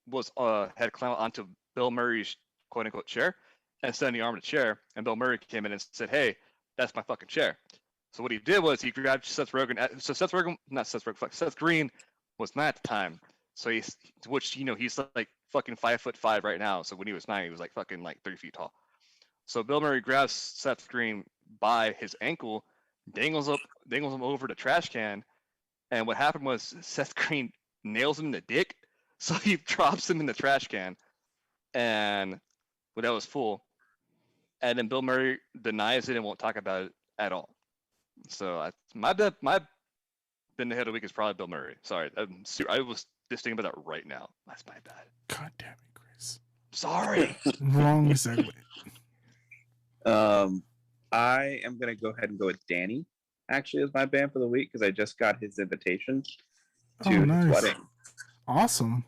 was had climbed onto Bill Murray's quote unquote chair and stood in the arm of the chair, and Bill Murray came in and said, "Hey, that's my fucking chair." So what he did was he grabbed Seth Green. So Seth Green was 9 at the time. So he's like fucking 5'5" right now. So when he was 9, he was like fucking like 30 feet tall. So Bill Murray grabs Seth Green by his ankle, dangles him over the trash can, and what happened was Seth Green nails him in the dick. So he drops him in the trash can, and when that was full, and then Bill Murray denies it and won't talk about it at all. So my been the head of the week is probably Bill Murray. Sorry, I was just thinking about that right now. That's my bad.
God damn it, Chris.
Sorry.
Wrong segment.
I am gonna go ahead and go with Danny. Actually, as my band for the week because I just got his invitation to his wedding.
Awesome.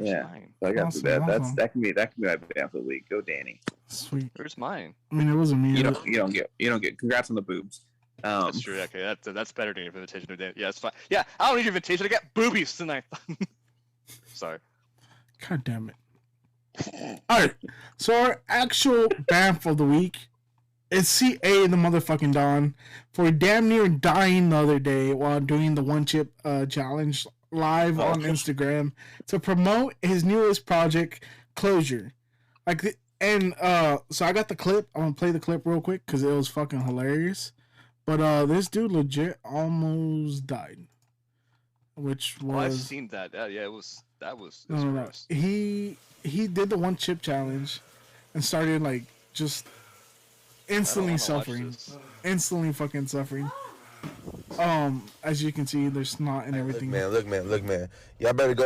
Yeah, so I got
awesome,
that.
awesome.
That can be my band for the week. Go Danny.
Sweet.
Where's mine?
I mean, it wasn't me.
You don't get. Congrats on the boobs.
That's true. Okay, that's better than your invitation to Danny. Yeah, it's fine. Yeah, I don't need your invitation. I got boobies tonight. Sorry.
God damn it. All right. So our actual band for the week is CA the motherfucking Don for damn near dying the other day while doing the one chip challenge live on Instagram to promote his newest project, Closure. So I got the clip. I'm gonna play the clip real quick because it was fucking hilarious. But this dude legit almost died, which was.
I've seen that. Yeah, it was. That was.
No. He did the one chip challenge, and started like just instantly suffering, instantly fucking suffering. As you can see, there's snot and everything.
Look, man. Y'all better go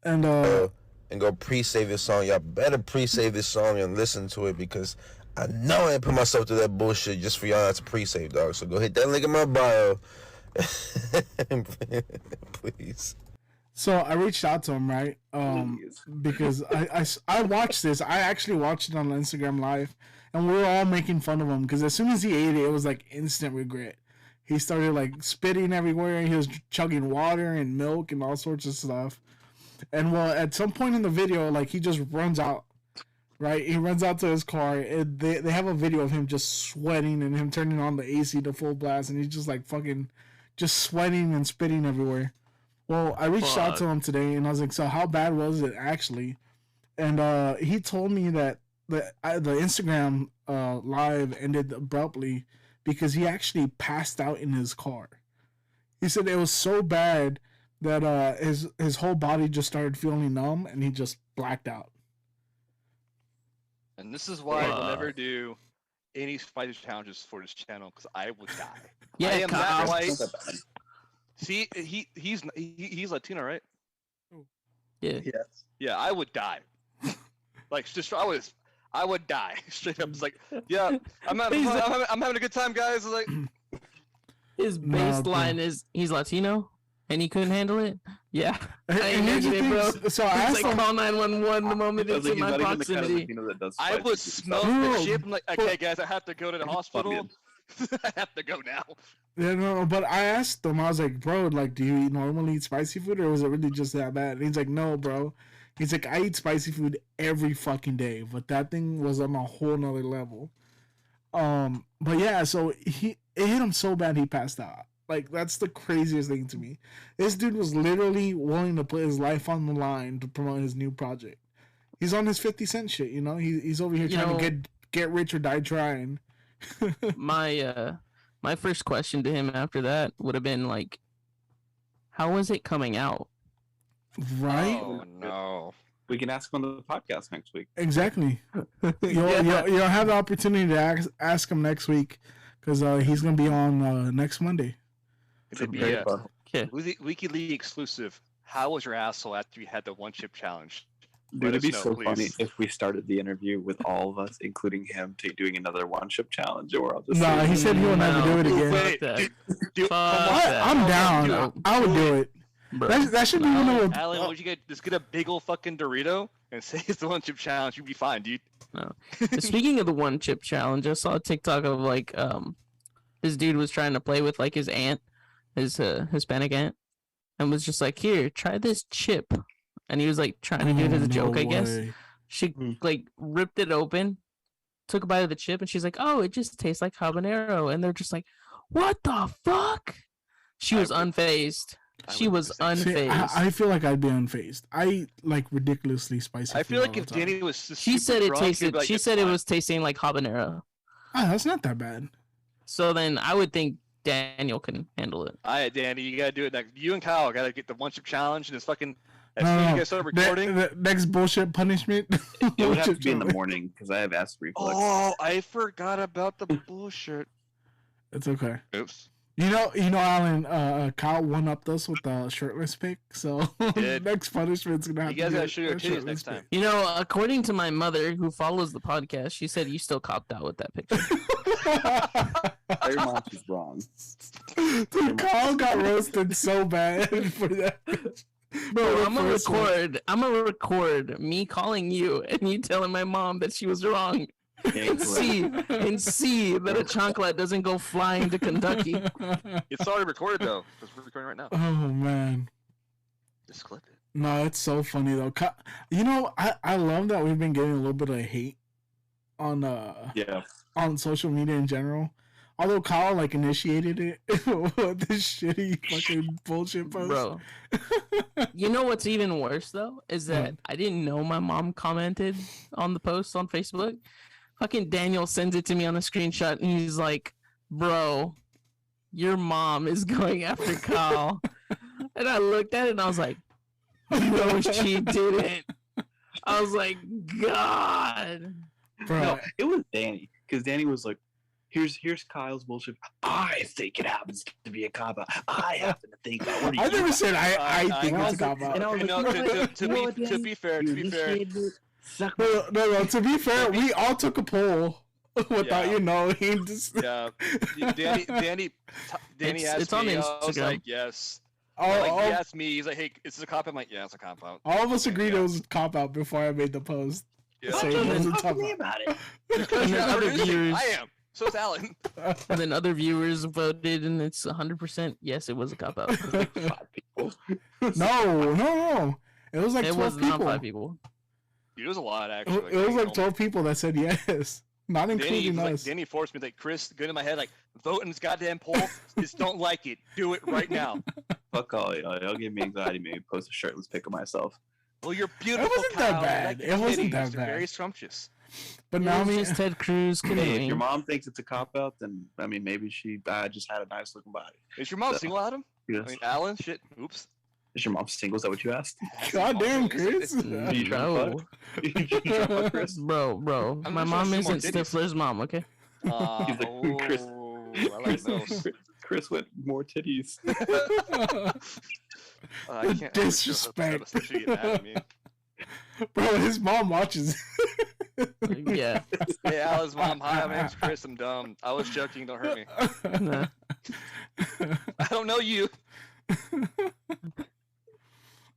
and
go pre-save this song. Y'all better pre-save this song and listen to it because I know I ain't put myself through that bullshit just for y'all not to pre-save, dog. So go hit that link in my bio, please.
So I reached out to him, right? Because I watched this. I actually watched it on Instagram Live, and we were all making fun of him because as soon as he ate it, it was like instant regret. He started like spitting everywhere. He was chugging water and milk and all sorts of stuff. And well, at some point in the video, like he just runs out, right? He runs out to his car. They have a video of him just sweating and him turning on the AC to full blast, and he's just like fucking, just sweating and spitting everywhere. Well, I reached out to him today, and I was like, "So how bad was it actually?" And he told me that the Instagram live ended abruptly because he actually passed out in his car. He said it was so bad that his whole body just started feeling numb, and he just blacked out.
And this is why I will never do any spicy challenges for this channel because I will die.
Yeah,
I am that white.
Not that bad.
See, he's Latino, right?
Yeah.
Yes.
Yeah, I would die. Like, just I would die straight up. It's like, yeah, I'm having a good time, guys. Like,
his baseline is he's Latino and he couldn't handle it. Yeah, I ain't making it, bro.
So I asked him,
call 911 the moment it's in my proximity.
I would smell the shit. I'm like, okay, guys, I have to go to the hospital. I have to go now.
Yeah, no, but I asked him, I was like, bro, like, do you normally eat spicy food, or was it really just that bad? And he's like, no, bro. He's like, I eat spicy food every fucking day, but that thing was on a whole nother level. But yeah, so it hit him so bad he passed out. Like, that's the craziest thing to me. This dude was literally willing to put his life on the line to promote his new project. He's on his 50 Cent shit, you know? He's over here trying to get rich or die trying.
My first question to him after that would have been like, how was it coming out?
Right?
Oh no.
We can ask him on the podcast next week.
Exactly. You'll have the opportunity to ask him next week because he's gonna be on next Monday.
It'd be a WikiLeaks exclusive. How was your asshole after you had the one chip challenge?
Dude, it'd be so funny if we started the interview with all of us, including him, doing another one chip challenge, or I'll just.
No, he said he will never do it again.
Wait,
I'm down. I would do it. That should be one of the.
Alan, would you just get a big old fucking Dorito and say it's the one chip challenge? You'd be fine, dude.
No. Speaking of the one chip challenge, I saw a TikTok of like this dude was trying to play with like his aunt, his Hispanic aunt, and was just like, here, try this chip. And he was like trying to do it as a joke, I guess. She like ripped it open, took a bite of the chip, and she's like, "Oh, it just tastes like habanero." And they're just like, "What the fuck?" She was unfazed. She was unfazed.
I feel like I'd be unfazed. I eat like ridiculously spicy.
I feel like if Danny was,
she said it tasted. She said it was tasting like habanero.
Oh, that's not that bad.
So then I would think Daniel can handle it.
All right, Danny, you gotta do it next. You and Kyle gotta get the one chip challenge and it's fucking. As soon as you guys start recording,
the next bullshit punishment.
It would have to be in the morning because I have acid reflux.
oh, I forgot about the bullshit.
It's okay.
Oops.
You know, Alan. Kyle one-upped us with the shirtless pic, so next punishment's gonna have
you guys
to
gotta
be
show your titties next time.
You know, according to my mother, who follows the podcast, she said you still copped out with that picture.
Your mom is wrong.
Dude, Kyle got roasted so bad for that.
Bro, I'm gonna record me calling you and you telling my mom that she was wrong. And see that a chancla doesn't go flying to Kentucky.
It's already recorded though, because we're recording right now.
Oh man.
Just clip it.
No, it's so funny though. You know, I love that we've been getting a little bit of hate on on social media in general. Although Kyle like initiated it with this shitty fucking bullshit post.
Bro. You know what's even worse though? Is that I didn't know my mom commented on the post on Facebook. Fucking Daniel sends it to me on a screenshot and he's like, bro, your mom is going after Kyle. And I looked at it and I was like, no, she didn't. I was like, God.
Bro.
No, it was Danny. Because Danny was like, here's Kyle's bullshit. I think it happens to be a cop out. I happen to think that. What
I never said I think it's a cop out.
And I was like,
To be fair.
No, to be fair, we all took a poll without you knowing.
Danny asked
it's on
me.
Instagram.
I was like, yes. He asked me. He's like, hey, is this a cop out? I'm like, yeah, it's a cop out.
All of us agreed it was a cop out before I made the post.
Yeah.
So it was a
talk
cop
to me
out.
about it.
And then other viewers,
I am. So is Alan.
and then other viewers voted, and it's 100% yes, it was a cop out.
5 people.
No. It was like
It
12
was
people.
not 5 people.
Dude, it was a lot actually.
It was like 12 people that said yes, not including us.
Danny forced me, like, Chris, good in my head, like, vote in this goddamn poll. Just don't like it. Do it right now.
Fuck all y'all give me anxiety. Maybe post a shirtless pic of myself.
Well, you're beautiful.
It wasn't that
Kyle.
bad.
Like your
It wasn't
titties.
that
They're
bad.
very scrumptious.
But
It
now
was just Ted Cruz
Hey, if
canoeing.
your mom thinks it's a cop out, then I mean maybe she just had a nice looking body.
Is your mom
So,
single, Adam?
Yes.
I mean, Alan? Shit. Oops.
Is your mom single? Is that what you asked?
goddamn, Chris.
Are you trying to
No.
fuck? You trying to fuck Chris?
Bro.
I'm
My
just
mom
trying to see more
isn't
titties.
Stifler's mom, okay?
He's like, Chris.
I like those.
Chris went more titties.
I can't.
Disrespect.
Especially getting mad at me.
Bro, his mom watches.
Yeah.
Hey, Alan's mom. Hi, my name's Chris. I'm dumb. I was joking. Don't hurt me.
Nah.
I don't know you.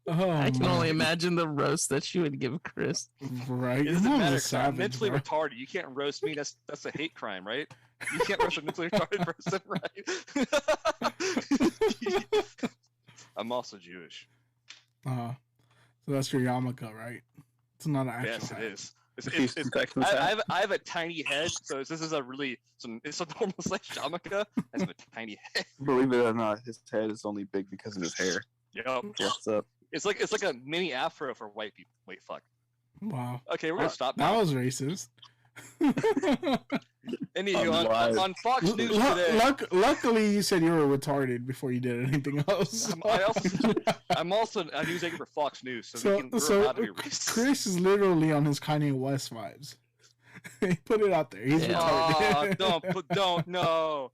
Oh,
I can
man.
only imagine the roast that she would give Chris.
Right.
It
Your
doesn't
mom's
matter.
a
'Cause I'm
savage,
mentally
bro.
retarded. You can't roast me. That's a hate crime, right? You can't roast a mentally retarded person, right? I'm also Jewish.
So that's your yarmulke, right? It's not an actual
Yes, it
hat.
is. I have a tiny head, so this is it's a normal slash yarmulke. I have a tiny head.
Believe it or not, his head is only big because of his hair.
Yep.
What's up?
It's like a mini afro for white people. Wait, fuck.
Wow.
Okay, we're gonna stop
That
now.
was racist.
Anywho, on Fox News today.
Luckily, you said you were retarded before you did anything else.
I'm also a news anchor for Fox News, so we're allowed to be racist.
Chris is literally on his Kanye West vibes. He put it out there. He's retarded.
Don't, no.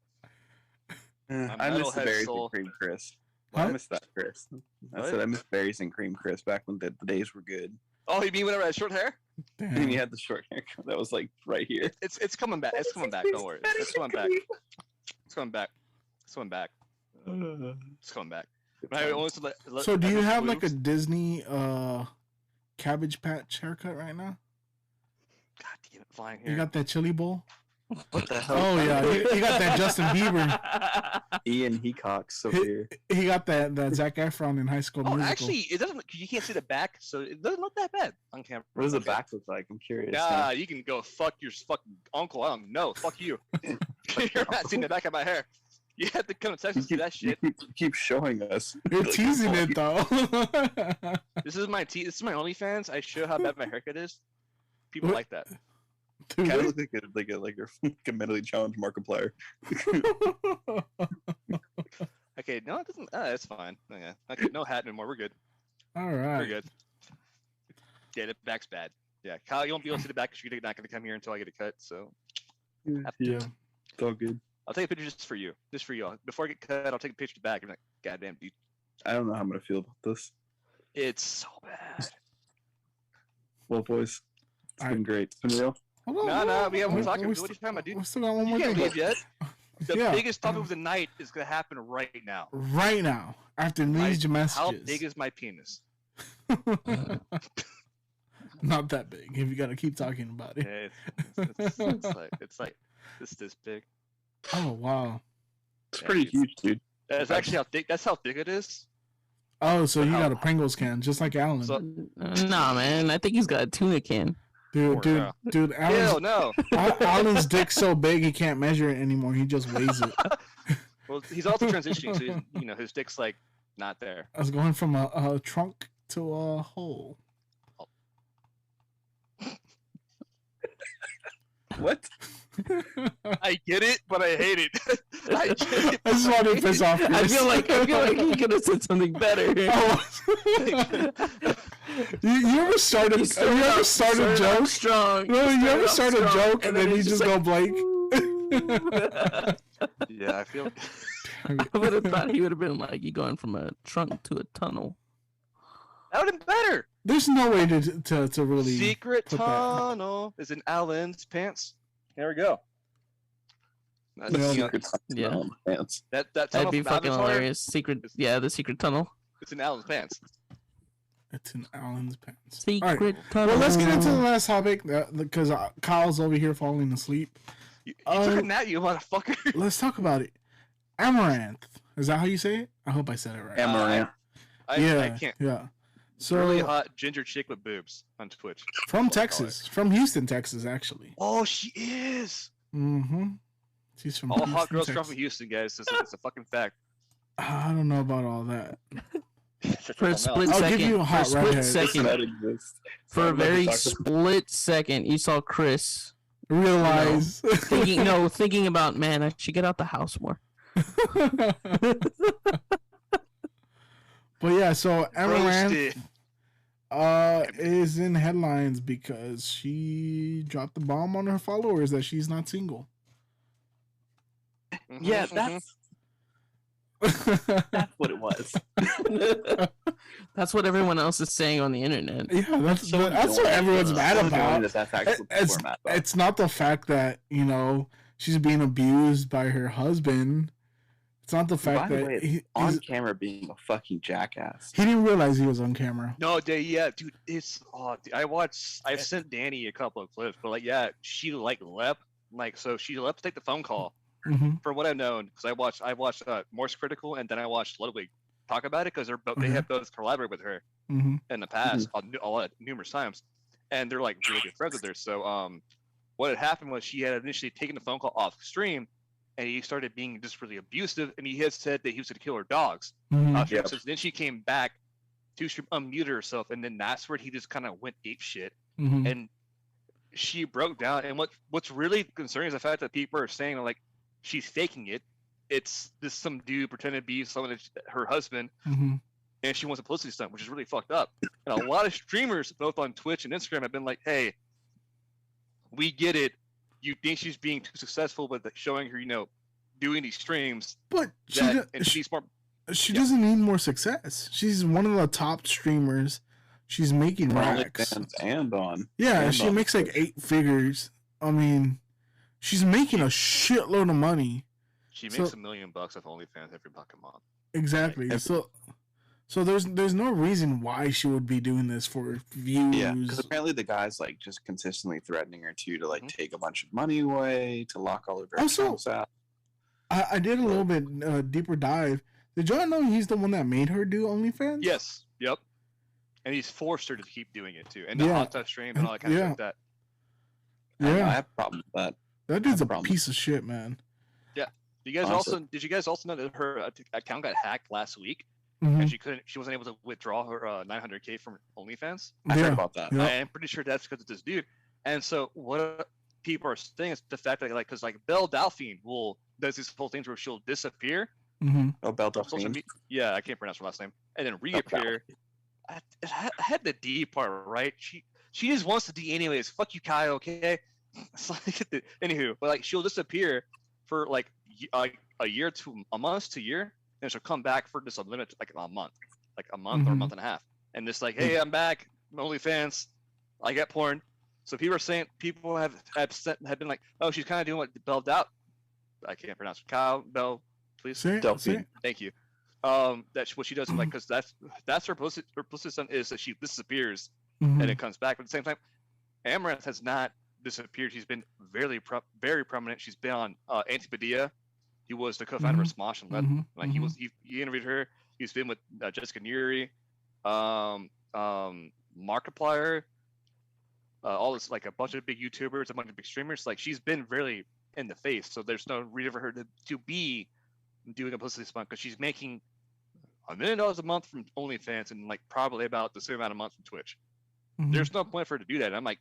I miss the
metalhead
berries
soul.
and cream Chris.
What?
I miss that Chris. I
What?
said I miss berries and cream Chris back when the days were good.
Oh, you mean whenever I had short hair?
And
Damn.
he had the short hair that was like right here.
It's coming back. It's coming back. Don't worry. It's coming back. It's coming back. It's coming back. It's coming back. I want to let
So do you have like a
God
Disney Cabbage Patch haircut right now?
damn it, flying here.
You got that chili bowl?
What the hell?
Oh yeah, you got that Justin Bieber.
Ian Hecox over here.
He got that Zac Efron in High School
Oh,
Musical.
actually, it doesn't. You can't see the back, so it doesn't look that bad on camera.
What does the
Okay.
back look like? I'm curious.
Nah, you can go fuck your fucking uncle. I don't know. Fuck you. You're not seeing the back of my hair. You have to come to Texas to do that shit.
You keep showing us.
You're teasing it though.
This is my This is my OnlyFans. I show how bad my haircut is. People
What?
like that.
Kind of
Dude.
look like a mentally challenged Markiplier.
Okay, no, it doesn't. It's fine. Okay, no hat anymore. We're good.
All right.
Very good. Yeah, the back's bad. Yeah, Kyle, you won't be able to see the back because you're not going to come here until I get it cut. So
Yeah, it's all good.
I'll take a picture just for you. Before I get cut, I'll take a picture of the back. I'm like, goddamn, dude.
I don't know how I'm gonna feel about this.
It's so bad.
Well, boys, it's been great. It's been real.
No, we haven't talked. What are you talking about, dude?
We still got one
You
more
can't
thing.
leave yet. The
Yeah.
biggest topic of the night is going to happen right now.
Right now, after these messages.
How big is my penis?
Not that big. If you got to keep talking about it.
Yeah, it's like this big.
Oh wow.
It's pretty huge, dude.
That's actually how thick. That's how thick it is.
Oh, so you got a Pringles can, just like Alan.
So-
Nah, man. I think he's got a tuna can.
Dude,
Hell
Alan's,
no.
Alan's dick's so big he can't measure it anymore. He just weighs it.
Well, he's also transitioning, so his dick's like not there.
I was going from a trunk to a hole.
What?
I get it, but I hate it. I get it,
I just wanted to piss off Chris.
I feel like he could have said something better.
You ever start a joke?
Strong.
No, you ever start a joke and then you just go blank?
Yeah, I feel.
I would have thought he would have been like, you going from a trunk to a tunnel.
That would have been better.
There's no way to really
Secret
put that.
tunnel is in Alan's pants. There we go. That's,
Yeah.
Pants.
that
That'd
tunnel
be
from
fucking
Avatar,
hilarious. The secret tunnel.
It's in Alan's pants.
It's in Alan's pants.
Secret
All right.
tunnel.
Well, let's get into the last topic because Kyle's over here falling asleep.
You took a nap, you motherfucker.
Let's talk about it. Amaranth. Is that how you say it? I hope I said it right.
Amaranth.
I can't.
Yeah. So
Really hot ginger chick with boobs on Twitch.
from
That's what I call
Texas, from Houston, Texas, actually.
Oh, she is.
Mm-hmm. She's from
All
Houston,
hot girls
Texas.
come from Houston, guys. It's a fucking fact.
I don't know about all that.
For a split
I'll
second.
give you a hot
for a split
redhead.
second.
That exists.
For a very
Motherfucker.
split second, you saw Chris
Realize.
thinking about, man, I should get out the house more.
But yeah, so Amaranth
Roasted.
is in headlines because she dropped the bomb on her followers that she's not single.
Yeah,
Mhm,
that's what it was.
That's what everyone else is saying on the internet.
Yeah, that's what everyone's mad about.
That's actually what we're mad about.
It's not the fact that, she's being abused by her husband. It's not the fact
By the
that
way, on camera being a fucking jackass.
he didn't realize he was on camera.
No, yeah, dude, it's dude, I've sent Danny a couple of clips, but she left, so she left to take the phone call.
Mm-hmm.
From what I've known, because I watched Morse Critical, and then I watched Ludwig talk about it because they have both collaborated with her
Mm-hmm.
in the past numerous times, and they're like really good friends with her. So what had happened was she had initially taken the phone call off stream, and he started being just really abusive, and he had said that he was going to kill her dogs.
Mm-hmm.
Yep.
So then she came back to unmute herself, and then that's where he just kind of went ape shit,
Mm-hmm.
and she broke down. And what's really concerning is the fact that people are saying like she's faking it. It's just some dude pretending to be someone her husband,
Mm-hmm.
and she wants a publicity stunt, which is really fucked up. And a lot of streamers, both on Twitch and Instagram, have been like, "Hey, we get it. You think she's being too successful with showing her, doing these streams,
But
she's smart."
she doesn't need more success. She's one of the top streamers. She's making racks.
And on.
Yeah,
and
she
on
makes like
Twitch.
8 figures. I mean, she's making a shitload of money.
She makes
So-
$1 million off OnlyFans every fucking month.
Exactly.
Right.
So there's no reason why she would be doing this for views.
Yeah, because apparently the guy's like just consistently threatening her to like
Mhm.
take a bunch of money away, to lock all of her
Also-
accounts out.
I did a little bit deeper dive. Did y'all know he's the one that made her do OnlyFans?
Yes. Yep. And he's forced her to keep doing it too, and the
Yeah.
hot tub stream and all that kind of
Yeah.
stuff. That
I don't know, I
Yeah,
have a problem with that.
that dude's
no
a
problem.
piece of shit, man.
did you guys also know that her account got hacked last week,
Mhm.
and she wasn't able to withdraw her 900K from OnlyFans?
I
Yeah.
heard about that.
Yeah.
I am pretty sure that's because of this dude. And so what people are saying is the fact that because Belle Delphine does these whole things where she'll disappear
Mhm.
Oh, Belle
from social
Delphine.
media. Yeah, I can't pronounce her last name, and then reappear. I had the D part right. She just wants the D anyways. Fuck you, Kyle. Okay. It's like, anywho, but like she'll disappear for like a year to a month to a year, and she'll come back for just a limit, like a month or a month and a half, and just like, hey, I'm back. OnlyFans. I get porn. So people have been like, oh, she's kind of doing what Bell Doubt. I can't pronounce it. Kyle Bell, please.
Delphine.
Thank you. That's what she does. Like, because that's her publicity stunt is that she disappears and it comes back. But at the same time, Amaranth has not disappeared. She's been very prominent. She's been on Antipodia. He was the co-founder of Smosh and Led. Like he interviewed her. He's been with Jessica Neri, Markiplier, all this, like a bunch of big YouTubers, a bunch of big streamers. Like she's been really in the face. So there's no reason for her to be doing a publicity stunt because she's making $1 million a month from OnlyFans and like probably about the same amount a month from Twitch. There's no point for her to do that. And I'm like,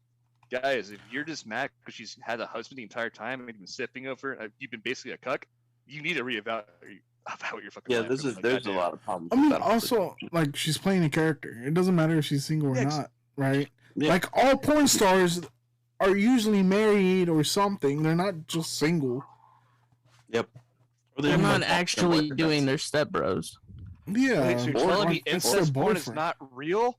guys, if you're just mad because she's had a husband the entire time and you've been sipping over her, you've been basically a cuck, you need to reevaluate about your fucking life.
There's a lot of problems.
I mean, also, like, she's playing a character. It doesn't matter if she's single or not, right? Yeah. Like, all porn stars are usually married or something. They're not just single.
Yep.
They're not actually doing their stepbros.
Yeah.
Wait, so you're telling me incest porn is not real?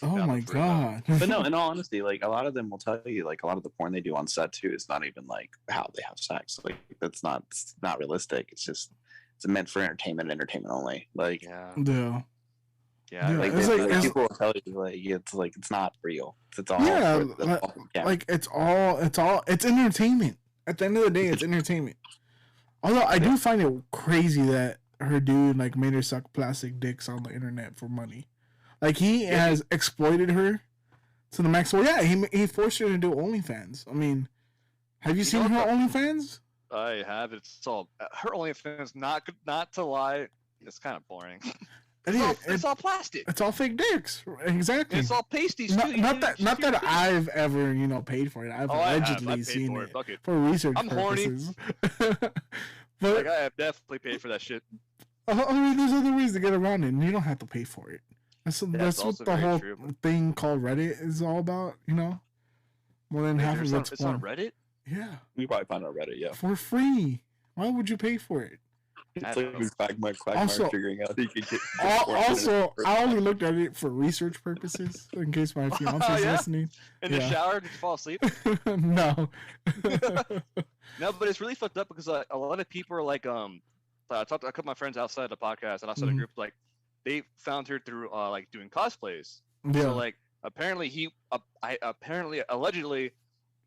Oh my god.
But no, in all honesty, like a lot of them will tell you, like a lot of the porn they do on set too is not even like how they have sex. Like it's not realistic. It's meant for entertainment only. Like
yeah.
Like, people will tell you like it's not real. It's all
it's entertainment. At the end of the day, it's entertainment. Although I do find it crazy that her dude like made her suck plastic dicks on the internet for money. Like he has exploited her to the max. Well, yeah, he forced her to do OnlyFans. I mean, have you seen her OnlyFans?
I have. It's all her OnlyFans. Not to lie, it's kind of boring. It's all plastic.
It's all fake dicks. Exactly.
It's all pasties
too. Not that I've ever paid for it. I've allegedly seen it for research purposes. But
like, I have definitely paid for that shit.
I mean, there's other ways to get around it, and you don't have to pay for it. That's what the whole thing called Reddit is all about, More than half of it's
on Reddit?
Yeah.
You probably find it on Reddit, yeah.
For free. Why would you pay for it?
It's like Quagmire figuring out you can get.
Also, I only looked at it for research purposes, in case my fiance is listening.
In the shower, did you fall asleep?
No.
No, but it's really fucked up because a lot of people are like, I talked to a couple of my friends outside the podcast and outside the group, like, they found her through like doing cosplays. Yeah. So like apparently allegedly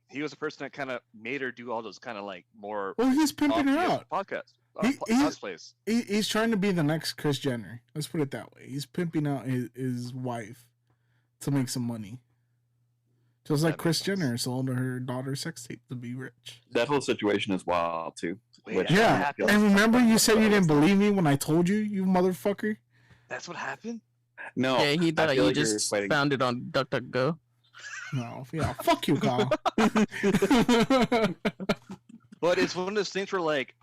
he was the person that kind of made her do all those kind of like more.
Well, he's pimping her out.
Podcast. Cosplays.
He's trying to be the next Kris Jenner. Let's put it that way. He's pimping out his wife to make some money. Just like Kris Jenner sold her daughter's sex tape to be rich.
That whole situation is wild too.
Yeah, and remember you said you didn't believe me when I told you, you motherfucker.
That's what happened?
No.
Yeah, he thought you just found it on DuckDuckGo.
No, yeah, fuck you, Kyle.
But it's one of those things where like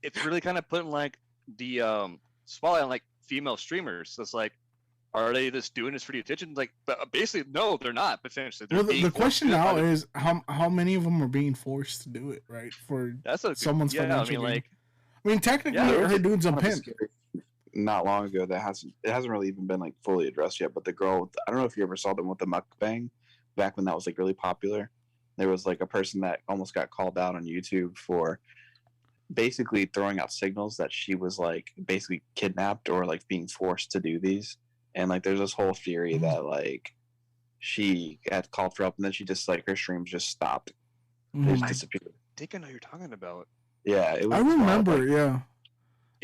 it's really kind of putting like the spotlight on like female streamers. So it's like, are they just doing this for the attention? Like, basically, no, they're not. Potentially,
the question now is how many of them are being forced to do it, right? For someone's financial gain. I mean, technically, her dude's a pimp.
Not long ago, it hasn't really even been like fully addressed yet. But the girl, I don't know if you ever saw them with the mukbang, back when that was like really popular. There was like a person that almost got called out on YouTube for basically throwing out signals that she was like basically kidnapped or like being forced to do these. And like there's this whole theory that like she had called for help and then she just like her streams just stopped. They just disappeared.
I think I know what you're talking about.
Yeah,
it was. I remember. Yeah.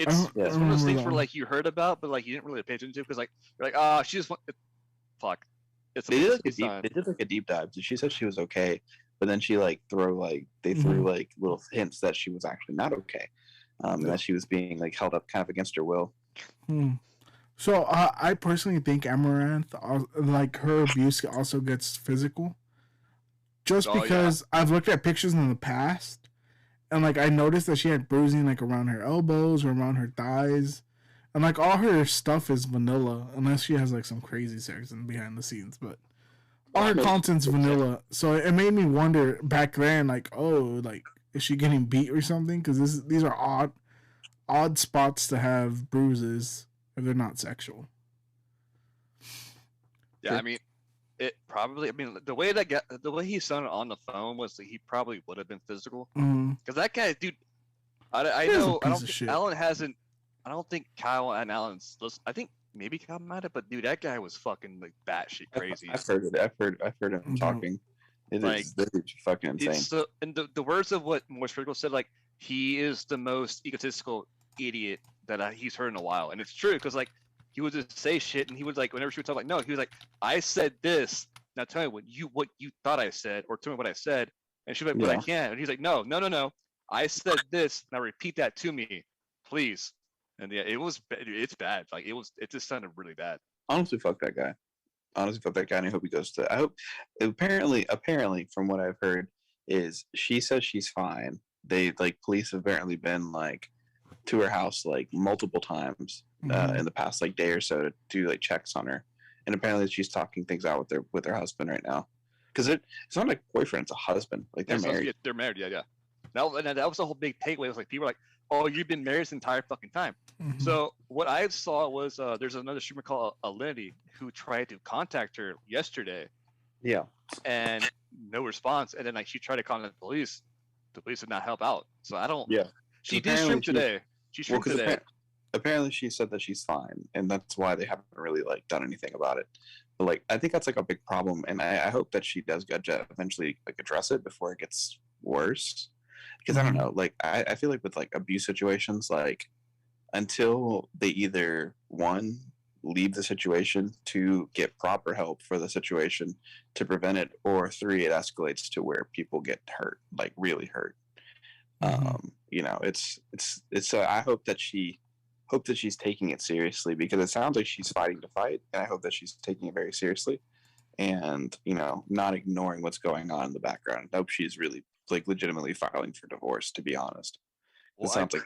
It's one of those things where like you heard about, but like you didn't really pay attention to because like you're like, she just fuck.
They did like a deep dive. She said she was okay, but then she like threw like little hints that she was actually not okay, and that she was being like held up kind of against her will.
So I personally think Amaranth, like her abuse also gets physical, just because I've looked at pictures in the past. And, like, I noticed that she had bruising, like, around her elbows or around her thighs. And like all her stuff is vanilla, unless she has like some crazy sex in behind the scenes. But all her content's vanilla, so it made me wonder back then, like, oh, like is she getting beat or something? Because these are odd spots to have bruises if they're not sexual.
Yeah, I mean, it probably. I mean, the way he sounded on the phone was that he probably would have been physical. Because that guy, dude, I know. I don't think Alan hasn't. I don't think Kyle and Alan's. I think maybe Kyle might have, but dude, that guy was fucking like batshit crazy.
I've heard it. I've heard him talking. It like, is fucking insane.
And the words of what Morris Critical said, like he is the most egotistical idiot that he's heard in a while, and it's true because like he would just say shit, and he would like whenever she would talk, like no, he was like, I said this. Now tell me what you thought I said, or tell me what I said, and she's like, but I can't, and he's like, no, I said this. Now repeat that to me, please. And yeah, it's bad. Like it just sounded really bad.
Honestly, fuck that guy. And I hope he goes to. I hope. Apparently, from what I've heard, is she says she's fine. They like police have apparently been like to her house like multiple times in the past like day or so to do like checks on her, and apparently she's talking things out with her husband right now. Because it's not like boyfriend, it's a husband. Like they're married.
They're married. Yeah. That was the whole big takeaway. It was like people were like, oh, you've been married this entire fucking time. So what I saw was there's another streamer called Alinity who tried to contact her yesterday.
Yeah.
And no response. And then like she tried to contact the police. The police did not help out. So I don't.
Yeah.
She did stream today. She streamed today.
Apparently she said that she's fine, and that's why they haven't really like done anything about it. But like I think that's like a big problem, and I hope that she does eventually like address it before it gets worse. Because I don't know, like I feel like with like abuse situations, like until they either one leave the situation, two get proper help for the situation to prevent it, or three it escalates to where people get hurt, like really hurt. You know, it's I hope that she's taking it seriously, because it sounds like she's fighting to fight, and I hope that she's taking it very seriously, and you know, not ignoring what's going on in the background. I hope she's really like legitimately filing for divorce, to be honest.
Well, it sounds
like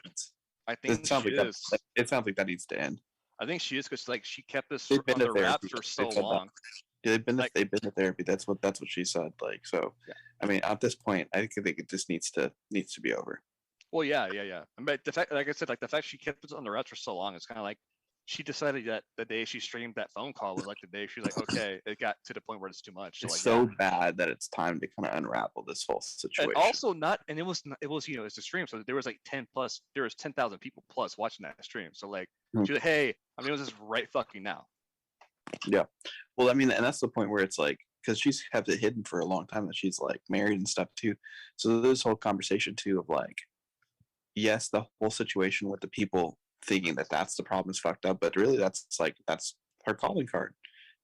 that needs to end.
I think she is, because like she kept this under wraps for so long.
Yeah, they've been to therapy. That's what she said. Like, so yeah. I mean, at this point, I think it just needs to be over.
Well, yeah. But the fact, like I said, like the fact she kept it on the wraps for so long, it's kind of like she decided that the day she streamed that phone call was like the day she's like, okay, it got to the point where it's too much. So,
it's
like,
bad that it's time to kind of unravel this whole situation.
And also it was you know, it's a stream, so there was like 10,000 people plus watching that stream. So like, she was like, hey, I mean, it was just right fucking now.
Yeah, well, I mean, and that's the point where it's like, because she's had it hidden for a long time that she's like married and stuff too. So there's this whole conversation too of like, yes, the whole situation with the people thinking that that's the problem is fucked up, but really that's her calling card.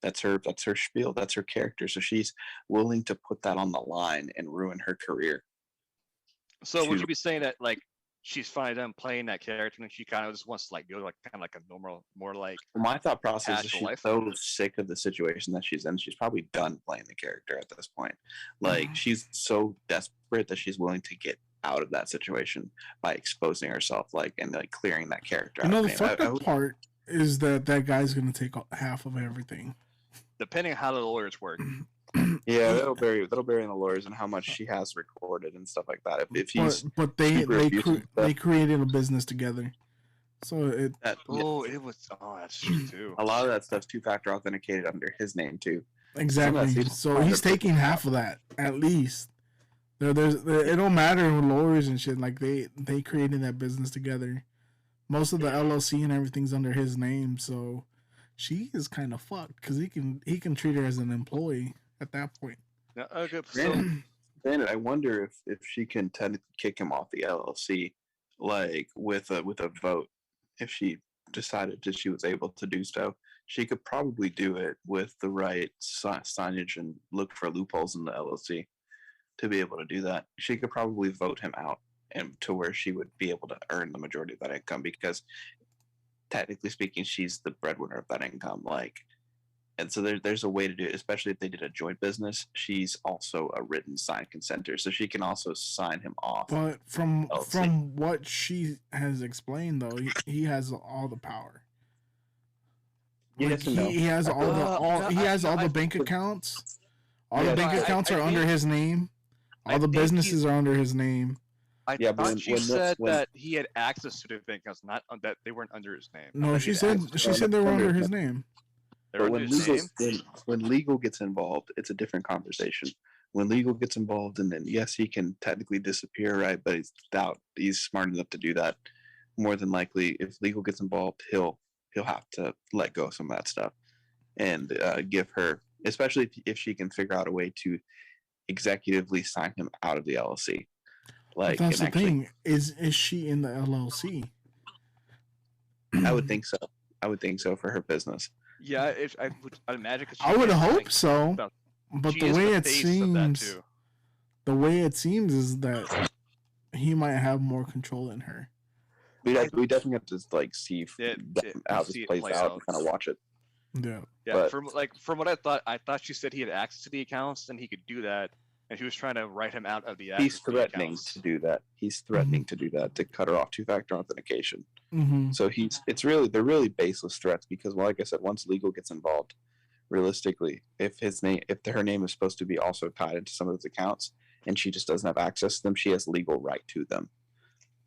That's her spiel. That's her character. So she's willing to put that on the line and ruin her career.
So would you be saying that like she's finally done playing that character and she kind of just wants to like go like kind of like a normal, more like
my thought process is she's so sick of the situation that she's in. She's probably done playing the character at this point. Like she's so desperate that she's willing to get out of that situation by exposing herself, like, and like clearing that character.
You know, the fucked up part is that guy's gonna take half of everything,
depending on how the lawyers work.
Yeah, that'll vary in the lawyers and how much she has recorded and stuff like that. If he's
but they created a business together, so
that's true too.
A lot of that stuff's two-factor authenticated under his name too.
Exactly. So he's taking half of that at least. It don't matter with lawyers and shit. Like they created that business together. Most of the LLC and everything's under his name, so she is kind of fucked because he can treat her as an employee at that point.
Yeah, okay.
Then I wonder if she can technically kick him off the LLC, like with a vote. If she decided that she was able to do so, she could probably do it with the right signage and look for loopholes in the LLC. To be able to do that, she could probably vote him out, and to where she would be able to earn the majority of that income, because technically speaking, she's the breadwinner of that income. Like, and so there's a way to do it, especially if they did a joint business. She's also a written signed consenter, so she can also sign him off.
But from what she has explained, though, he has all the power.
Yes and no.
He has all the bank accounts. All the bank accounts are under his name. All the businesses are under his name.
I thought she said that he had access to the bank accounts, not that they weren't under his name.
No, she said they were under his name.
But when legal gets involved, it's a different conversation. When legal gets involved, and then yes, he can technically disappear, right? But he's smart enough to do that. More than likely, if legal gets involved, he'll have to let go of some of that stuff and give her, especially if she can figure out a way to executively sign him out of the LLC. Like,
but that's the thing. Is she in the LLC?
I would think so. I would think so for her business.
Yeah, I'd imagine.
I would hope so. But the way it seems is that he might have more control than her.
We definitely have to like see how this plays out and kind of watch it.
Yeah.
Yeah. But, from what I thought she said he had access to the accounts and he could do that, and she was trying to write him out of the.
He's threatening to do that. He's threatening to do that, to cut her off two-factor authentication.
Mm-hmm.
So they're really baseless threats because, well, like I said, once legal gets involved, realistically, if her name is supposed to be also tied into some of his accounts and she just doesn't have access to them, she has legal right to them.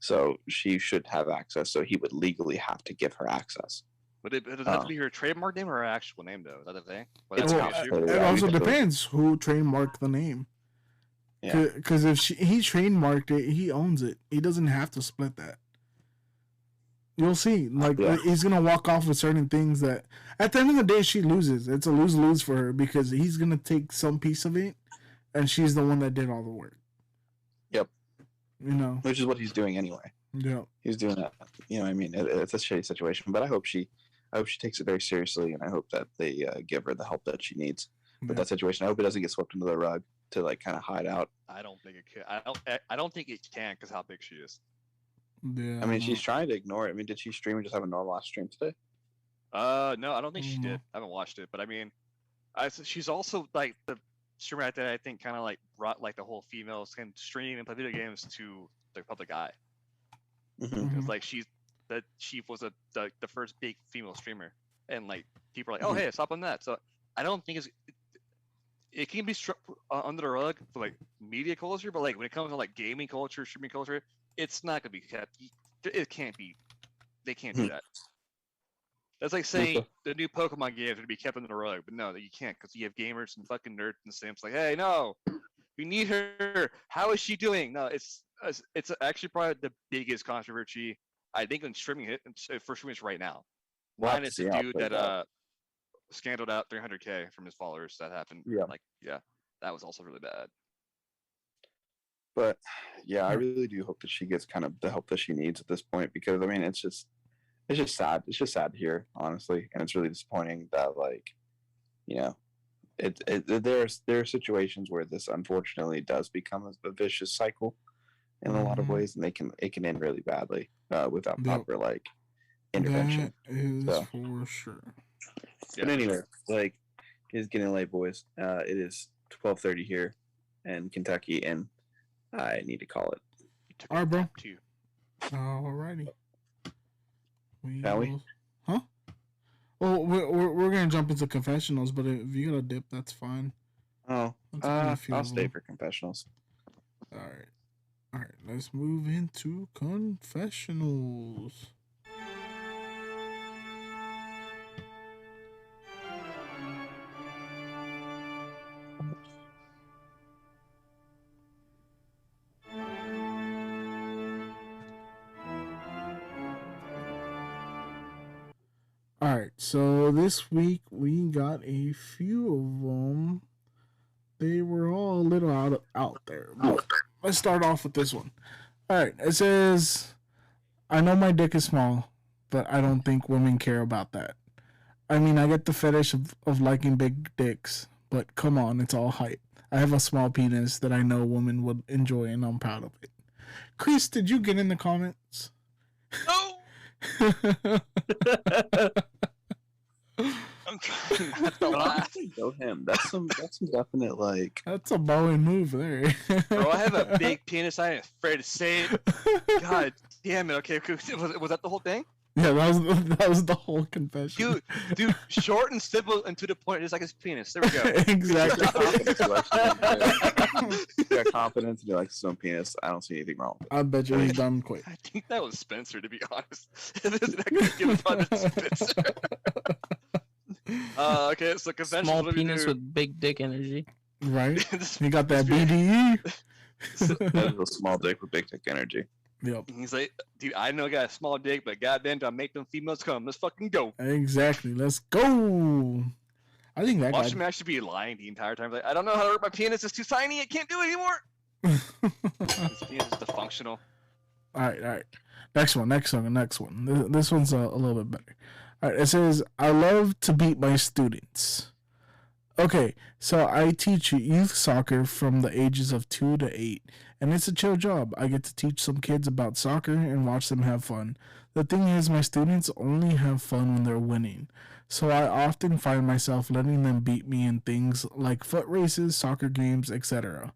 So she should have access. So he would legally have to give her access.
But it does have to be her trademark name or her actual name, though. Is that the thing?
It also depends who trademarked the name. Because if he trademarked it, he owns it. He doesn't have to split that. You'll see. He's going to walk off with certain things that, at the end of the day, she loses. It's a lose-lose for her because he's going to take some piece of it, and she's the one that did all the work.
Yep.
You know?
Which is what he's doing anyway.
Yeah.
He's doing that. You know what I mean? It's a shitty situation, but I hope she takes it very seriously, and I hope that they give her the help that she needs with that situation. I hope it doesn't get swept under the rug to like kind of hide out.
I don't think it can. I don't think it can because how big she is.
Yeah.
I mean, she's trying to ignore it. I mean, did she stream and just have a normal ass stream today?
No, I don't think she did. I haven't watched it, but I mean, she's also like the streamer that I think kind of like brought like the whole females can stream and play video games to the public eye. Because like she was the first big female streamer, and like people are like, oh hey, stop on that. So I don't think it can be under the rug for like media culture, but like when it comes to like gaming culture, streaming culture, it's not gonna be kept. It can't be. They can't do that. That's like saying the new Pokemon game is gonna be kept under the rug, but no, you can't because you have gamers and fucking nerds and Sims like, hey, no, we need her. How is she doing? No, it's actually probably the biggest controversy I think in streaming for streaming right now. Mine is the dude that scandaled out 300K from his followers. That happened. Yeah, that was also really bad.
But yeah, I really do hope that she gets kind of the help that she needs at this point because I mean it's just sad. It's just sad to hear, honestly, and it's really disappointing that like, you know, there are situations where this unfortunately does become a vicious cycle in a lot of ways, and it can end really badly without proper like intervention.
That is for sure.
But anyway, like it's getting late, boys. It is 12:30 here in Kentucky, and I need to call it.
All right, bro. Alrighty.
Shall we?
Huh? Well, we're gonna jump into confessionals, but if you gotta dip, that's fine.
Oh, I'll stay for confessionals.
All right. Let's move into confessionals. Alright, so this week we got a few of them. They were all a little out there. But let's start off with this one. Alright, it says, I know my dick is small, but I don't think women care about that. I mean, I get the fetish of liking big dicks, but come on, it's all hype. I have a small penis that I know women would enjoy, and I'm proud of it. Chris, did you get in the comments?
No! I'm trying not to laugh.
Go him. That's some definite like.
That's a Bowen move there.
Bro, I have a big penis. I am afraid to say it. God damn it. Okay, was that the whole thing?
Yeah, that was the whole confession.
Dude, short and simple and to the point, just like his penis. There we go.
Exactly.
You got confidence and you're like, some penis. I don't see anything wrong with it.
I bet you he's done quick.
I think that was Spencer, to be honest. Spencer. Okay, so conventional.
Small penis with big dick energy.
Right? You got that BDE.
That is a small dick with big dick energy.
Yep.
He's like, dude, I know I got a small dick, but goddamn, do I make them females come? Let's fucking go.
Exactly. Let's go. I think that
Watch him actually be lying the entire time. Like, I don't know how to work my penis. It's too tiny. I can't do it anymore. His penis is dysfunctional.
All right. Next one. This one's a little bit better. All right. It says, I love to beat my students. Okay, so I teach youth soccer from the ages of 2 to 8, and it's a chill job. I get to teach some kids about soccer and watch them have fun. The thing is, my students only have fun when they're winning, so I often find myself letting them beat me in things like foot races, soccer games, etc.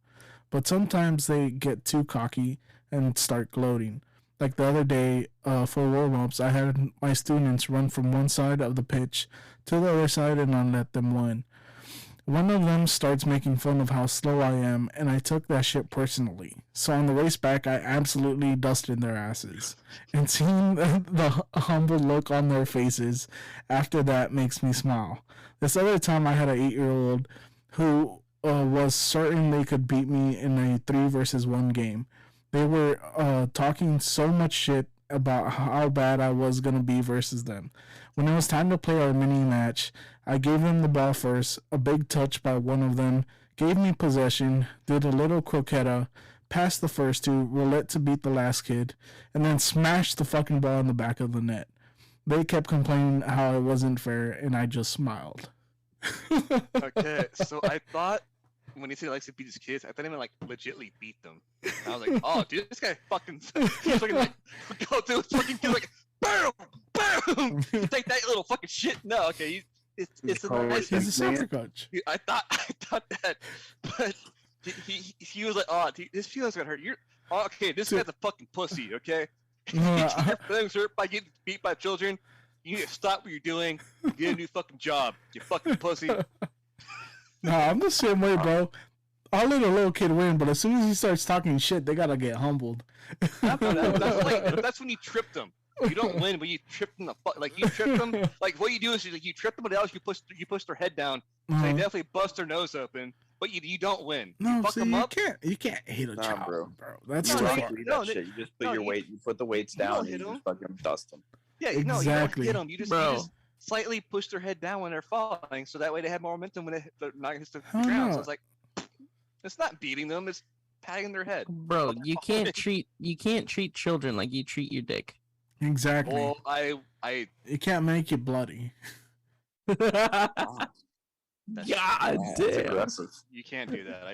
But sometimes they get too cocky and start gloating. Like the other day, for warm-ups, I had my students run from one side of the pitch to the other side and I let them win. One of them starts making fun of how slow I am, and I took that shit personally. So on the race back, I absolutely dusted their asses. And seeing the humble look on their faces after that makes me smile. This other time I had an 8-year-old who was certain they could beat me in a 3 versus 1 game. They were talking so much shit about how bad I was going to be versus them. When it was time to play our mini match, I gave them the ball first, a big touch by one of them, gave me possession, did a little croqueta, passed the first 2, roulette to beat the last kid, and then smashed the fucking ball in the back of the net. They kept complaining how it wasn't fair, and I just smiled.
Okay, so I thought when he said he likes to beat his kids, I thought he meant like legitly beat them. And I was like, oh, dude, this guy fucking, he's fucking like, go through his fucking kids like, boom, boom, take that little fucking shit. No, okay, it's a nice.
He's a soccer coach.
Dude, I thought that, but he was like, oh, dude, this feeling's gonna hurt. Okay, this guy's a fucking pussy. Okay, your feelings hurt by getting beat by children. You need to stop what you're doing. Get a new fucking job. You fucking pussy.
No, I'm the same way, bro. I'll let a little kid win, but as soon as he starts talking shit, they gotta get humbled.
That's when you trip them. You don't win, but you trip them like you trip them. Like what you do is you trip them, but else you push their head down. So they definitely bust their nose open, but you don't win.
No,
you fuck them up.
You can't hit a child, bro. That's
you
too far.
You just put your weight. You put the weights down and you just fucking dust them.
Yeah,
exactly.
You don't hit them. You just slightly push their head down when they're falling, so that way they have more momentum when they're not hit the ground. So it's like, it's not beating them; it's patting their head.
Bro, you can't treat children like you treat your dick.
Exactly.
Well,
it can't make you bloody.
God damn!
Aggressive.
You can't do that.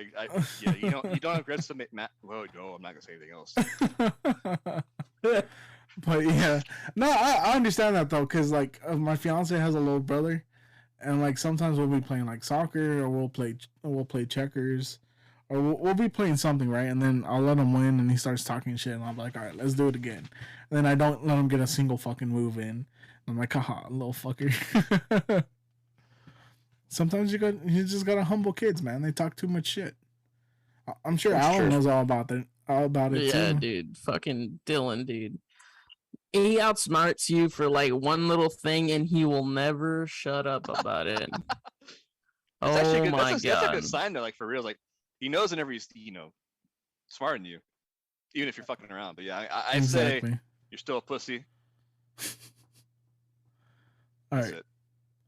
You don't aggressive. Well, no, I'm not gonna say anything else.
But yeah, no, I understand that though, cause like my fiance has a little brother, and like sometimes we'll be playing like soccer or we'll play checkers, or we'll be playing something, right? And then I'll let him win, and he starts talking shit, and I'm like, all right, let's do it again. And then I don't let him get a single fucking move in. And I'm like, haha, little fucker. Sometimes you just gotta humble kids, man. They talk too much shit. I'm sure Alan knows all about it
Yeah,
too.
dude, fucking Dylan, dude. He outsmarts you for like one little thing, and he will never shut up about it. Oh my god,
that's a good sign though. Like for real, like he knows whenever he's smarter than you, even if you're fucking around. But yeah, I'd say you're still a pussy.
All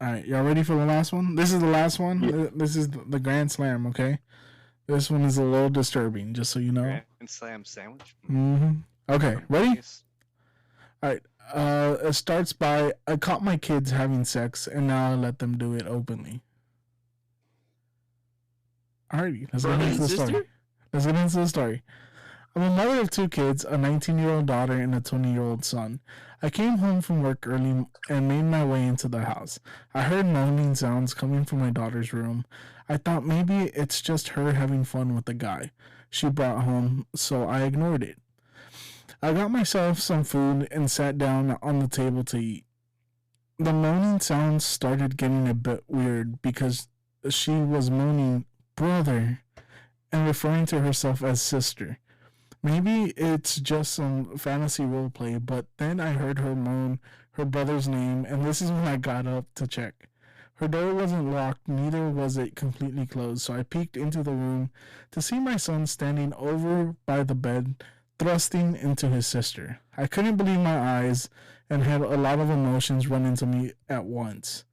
right, y'all ready for the last one? This is the last one. Yeah. This is the Grand Slam. Okay, this one is a little disturbing, just so you know.
Grand Slam sandwich.
Mm-hmm. Okay, ready? All right. It starts by, I caught my kids having sex, and now I let them do it openly. Alrighty, let's get into the story. I'm a mother of 2 kids, a 19-year-old daughter and a 20-year-old son. I came home from work early and made my way into the house. I heard moaning sounds coming from my daughter's room. I thought maybe it's just her having fun with the guy she brought home, so I ignored it. I got myself some food and sat down on the table to eat. The moaning sounds started getting a bit weird because she was moaning, brother, and referring to herself as sister. Maybe it's just some fantasy roleplay, but then I heard her moan her brother's name, and this is when I got up to check. Her door wasn't locked, neither was it completely closed, so I peeked into the room to see my son standing over by the bed, thrusting into his sister. I couldn't believe my eyes and had a lot of emotions run into me at once.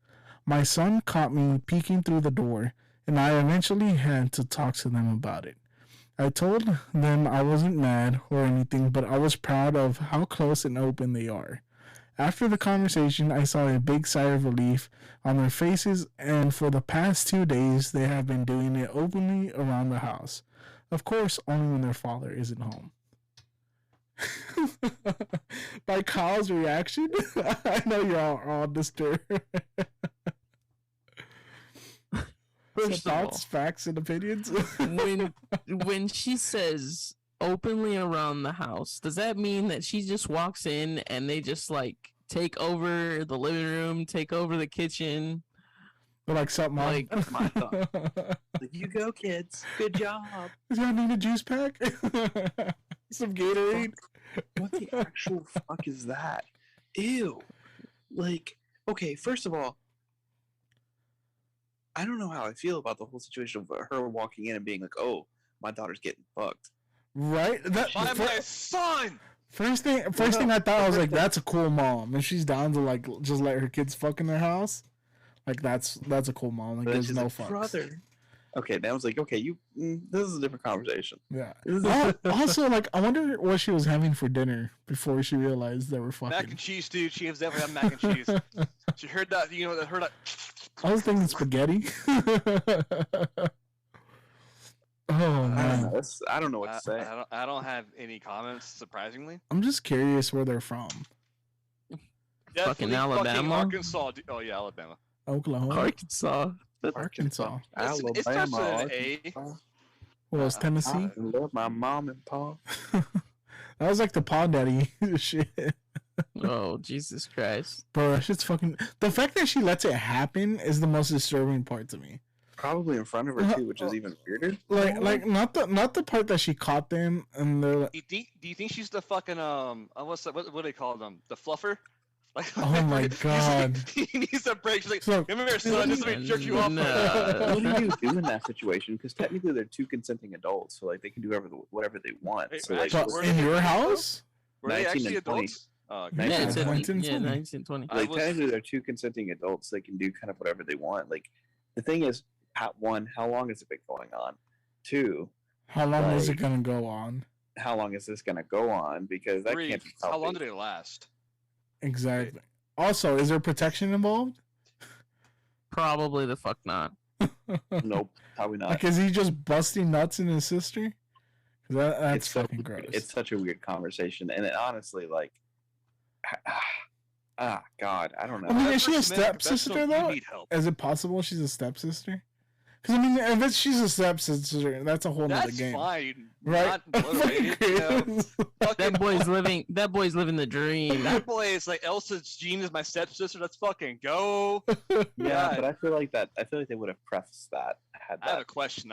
My son caught me peeking through the door, and I eventually had to talk to them about it. I told them I wasn't mad or anything, but I was proud of how close and open they are. After the conversation, I saw a big sigh of relief on their faces, and for the past 2 days, they have been doing it openly around the house. Of course, only when their father isn't home. By Kyle's reaction, I know you're all disturbed.
First of all,
thoughts, facts, and opinions.
when she says openly around the house, does that mean that she just walks in and they just like take over the living room, take over the kitchen?
Or like something
like
my thought. You go, kids. Good job.
Does y'all need a juice pack? Some Gatorade?
What the actual fuck is that? Ew. Like, okay, first of all, I don't know how I feel about the whole situation of her walking in and being like, "Oh, my daughter's getting fucked."
Right?
My son!
First thing I thought, I was like, that's a cool mom. And she's down to like just let her kids fuck in their house. Like that's a cool mom. Like there's no fucks.
Brother. Okay, then I was like, okay, this is a different conversation.
Yeah. Also, like, I wonder what she was having for dinner before she realized they were fucking.
Mac and cheese, dude. She was definitely having mac and cheese. She heard that, heard that.
I was thinking spaghetti. Oh man,
I don't know what to say.
I don't have any comments. Surprisingly,
I'm just curious where they're from.
Fucking Alabama,
fucking Arkansas. Oh yeah, Alabama.
Oklahoma,
Arkansas.
Arkansas.
Alabama.
It starts with an A.
Well, it's Tennessee.
I love my mom and pa.
That was like the Paw Daddy shit.
Oh, Jesus Christ.
Bro, that shit's fucking... The fact that she lets it happen is the most disturbing part to me.
Probably in front of her, too, which is even weirder.
Like not the part that she caught them and they're like...
Do you think she's the fucking, what do they call them? The fluffer? Like,
oh my god.
He needs a break. She's like,
So,
come here, son, just let me jerk you off.
What do you do in that situation? Because technically they're two consenting adults, so like they can do whatever they want.
Hey,
So, like,
actually,
in your house?
Were they
19
actually
and 20.
adults?
Yeah,
it's
1920.
1920.
like technically they're two consenting adults. They can do kind of whatever they want. Like the thing is, one, how long has it been going on? Two,
how long is it gonna go on?
How long is this gonna go on? Because that can't be healthy.
How long do they last?
Exactly. Also, is there protection involved?
Probably the fuck not.
Nope, probably not.
Like, is he just busting nuts in his sister? That's
It's
fucking gross.
It's such a weird conversation, and it honestly, like, God, I don't know.
I mean,
That's
is she a
what cement
stepsister
professional, you
though?
need help.
Is it possible she's a stepsister? Because I mean, if she's a stepsister, that's a whole nother
That's
game,
fine.
right?
Not motivated,
That boy's living the dream.
That boy is like Elsa Jean is my stepsister. Let's fucking go.
Yeah, but I feel like they would have prefaced that.
I have a question.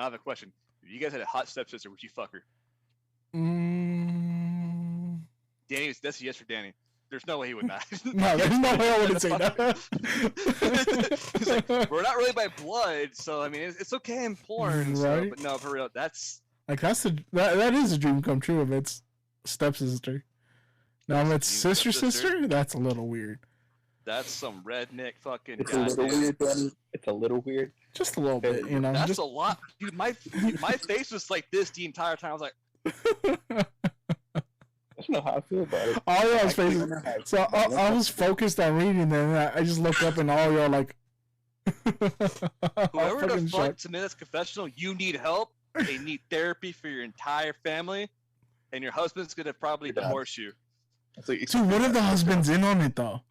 If you guys had a hot stepsister, would you fuck her?
Mm...
Danny, that's a yes for Danny. There's no way he would not.
No, there's no way I wouldn't say that.
He's like, we're not really by blood, so I mean, it's okay in porn, so,
Right.
but no, for real, that's
Like that is a dream come true if it's stepsister. Now if it's sister, that's a little weird.
That's some redneck fucking.
It's a little weird, Danny. It's a little weird.
Just a little bit, you know.
That's
just...
a lot, dude. My face was like this the entire time. I was like,
I don't know how I feel about it.
All y'all's faces. So I was focused on reading them, and I just looked up, and all y'all like.
whoever the
fucking
fuck
shocked.
submitted this confessional, you need help. They need therapy for your entire family, and your husband's gonna probably divorce you.
It's like,
So what if the husband's in on it though?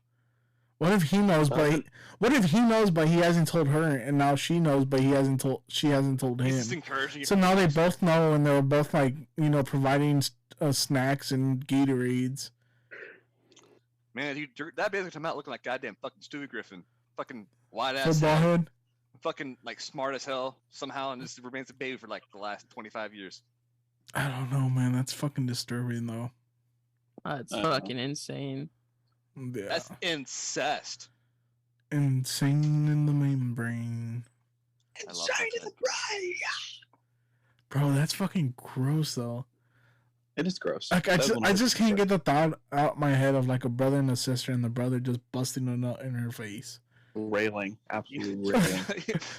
What if he knows, but he hasn't told her, and now she knows, but she hasn't told him.
He's encouraging.
So now they both know, and they're both like, providing snacks and Gatorades.
Man, dude, that baby's come out looking like goddamn fucking Stewie Griffin, fucking wide ass
Football head.
Fucking like smart as hell somehow, and this remains a baby for like the last 25 years.
I don't know, man. That's fucking disturbing, though.
That's fucking insane.
Yeah.
That's incest.
Insane in the membrane.
Insane in the brain.
Bro, that's fucking gross, though.
It is gross.
Like, I just can't get the thought out my head of like a brother and a sister, and the brother just busting a nut in her face.
Railing, absolutely railing.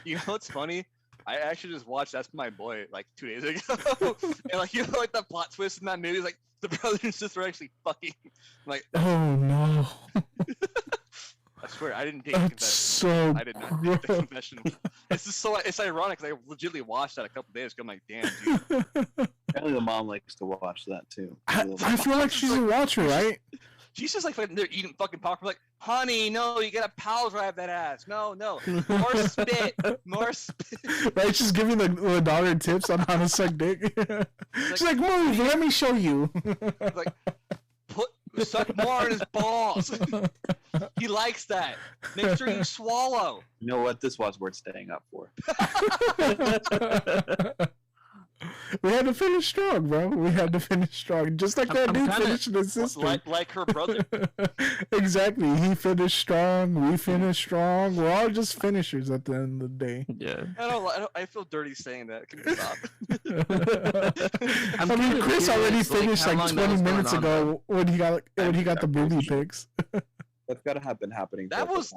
You know what's funny? I actually just watched That's My Boy like 2 days ago, and like like the plot twist in that movie is like the brother and sister are actually fucking. I'm like,
oh no!
I swear I didn't take
That's
confession.
so
I did not take the confession. It's just it's ironic because I legitimately watched that a couple days ago. I'm like, damn, dude.
Apparently the mom likes to watch that too.
I feel like she's a watcher, right?
She's just like they're eating fucking popcorn. Like, honey, no, you gotta power drive that ass. No, more spit, more spit.
Right, she's giving the daughter tips on how to suck dick. She's like, move, let me show you.
Like, suck more in his balls. He likes that. Make sure you swallow.
You know what? This was worth staying up for.
We had to finish strong, bro. We had to finish strong. Just like that dude finished his sister.
Like her brother.
Exactly. He finished strong. We finished strong. We're all just finishers at the end of the day.
Yeah.
I feel dirty saying that. Can you stop?
I mean, Chris already finished like 20 minutes ago when he got the booby pics.
That's gotta have been happening.
That was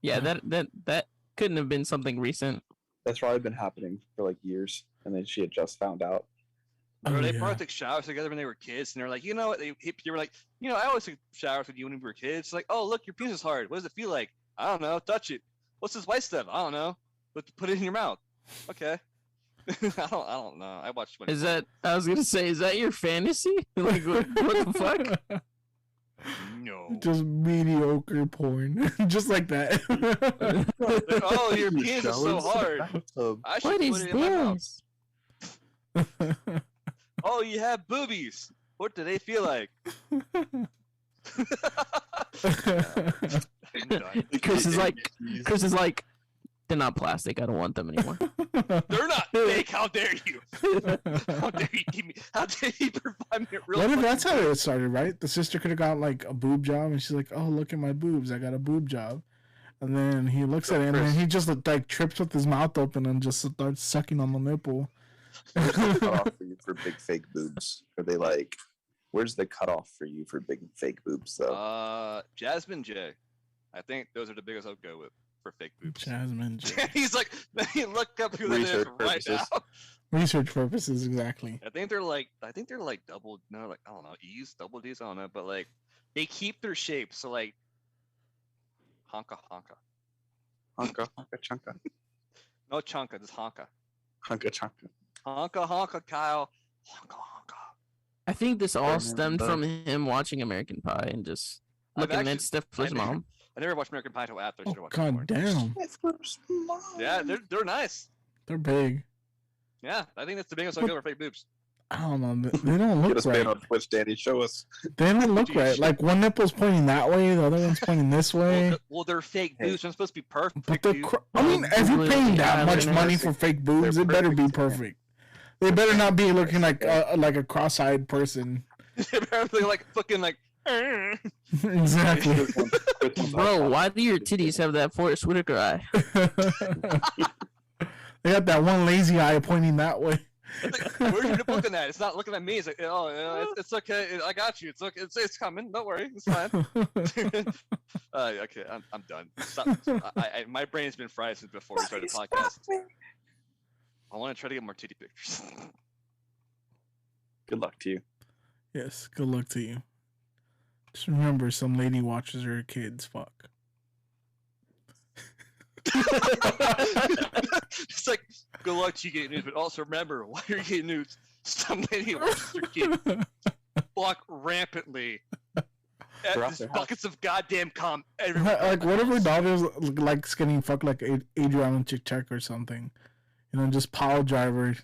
Yeah, that couldn't have been something recent.
That's probably been happening for like years, and then she had just found out.
Bro, they probably took showers together when they were kids, and they're like, you know what? They were like, I always took showers with you when we were kids. It's like, oh, look, your penis is hard. What does it feel like? I don't know. Touch it. What's this white stuff? I don't know. But put it in your mouth. Okay. I don't know. I watched.
Is that? I was gonna say, is that your fantasy? Like, what the fuck?
No.
Just mediocre porn. Just like that.
Oh, your penis is so hard. I should put it in my mouth. Oh, you have boobies. What do they feel like?
Chris is like, they're not plastic. I don't want them anymore.
They're not fake. How dare you? How dare you provide me a real?
What if that's how it started, right? The sister could have got like a boob job, and she's like, "Oh, look at my boobs! I got a boob job." And then he looks at it, and then he just like trips with his mouth open and just starts sucking on the nipple.
Where's the cutoff for you for big fake boobs? Are they like? Where's the cutoff for you for big fake boobs, though?
Jasmine J. I think those are the biggest I'll go with for fake boobs.
Jasmine J.
He's like, he looked up who that is right now.
Research purposes, exactly.
I think they're like double, no, like I don't know, E's, double D's, I don't know, but like they keep their shape. So like, honka.
Honka chunka.
No chunka, just honka.
Honka chunka.
Honka, Kyle. Honka.
I think this all stemmed from him watching American Pie and just looking at stuff for his mom.
I never watched American Pie until after.
Oh, god damn.
Yeah, they're nice.
They're big.
Yeah, I think that's the biggest I'll go for fake boobs.
I don't know. They don't look
Get us
right.
on Twitch, Danny. Show us.
They don't look right. Like one nipple's pointing that way, the other one's pointing this way.
Well, they're fake boobs. They're supposed to be perfect.
But I mean, if you're paying that much money for fake boobs, it better be perfect. They better not be looking like a cross-eyed person.
Apparently, like fucking like.
Exactly.
Bro, why do your titties have that Forrest Whitaker eye?
They got that one lazy eye pointing that way.
Like, where's your nipple looking at? It's not looking at me. It's like, oh, it's okay. I got you. It's okay. It's coming. Don't worry. It's fine. Okay, I'm done. Stop. My brain's been fried since before we started the podcast. I want to try to get more titty pictures.
Good luck to you.
Yes, good luck to you. Just remember, some lady watches her kids fuck.
It's like, good luck to you getting news, but also remember, while you're getting news, some lady watches her kid fuck rampantly. There's buckets of goddamn cum everywhere.
Like, what if her daughter's like getting fucked like Adriana Chichek or something? You know, just pile driver.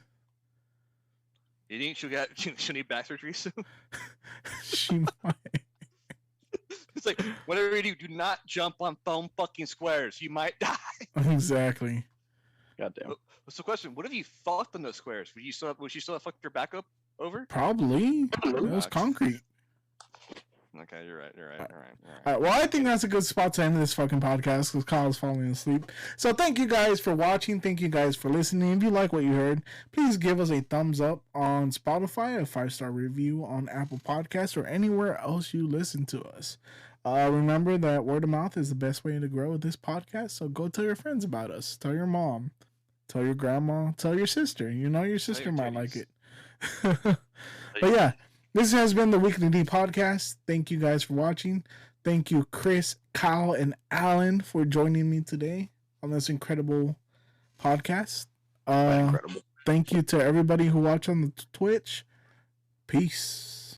You think she'll need back surgery soon?
She might.
It's like, whatever you do not jump on foam fucking squares. You might die.
Exactly.
Goddamn.
What's the question? What if you fucked on those squares? Would she still have fucked your back up over?
Probably. It was concrete.
Okay, you're right.
All right, well, I think that's a good spot to end this fucking podcast because Kyle's falling asleep. So thank you guys for watching. Thank you guys for listening. If you like what you heard, please give us a thumbs up on Spotify, a 5-star review on Apple Podcasts, or anywhere else you listen to us. Remember that word of mouth is the best way to grow this podcast. So go tell your friends about us. Tell your mom. Tell your grandma. Tell your sister. You know your sister might like it. But yeah. This has been the Weekly D podcast. Thank you guys for watching. Thank you, Chris, Kyle, and Alan for joining me today on this incredible podcast. Incredible. Thank you to everybody who watched on the Twitch. Peace.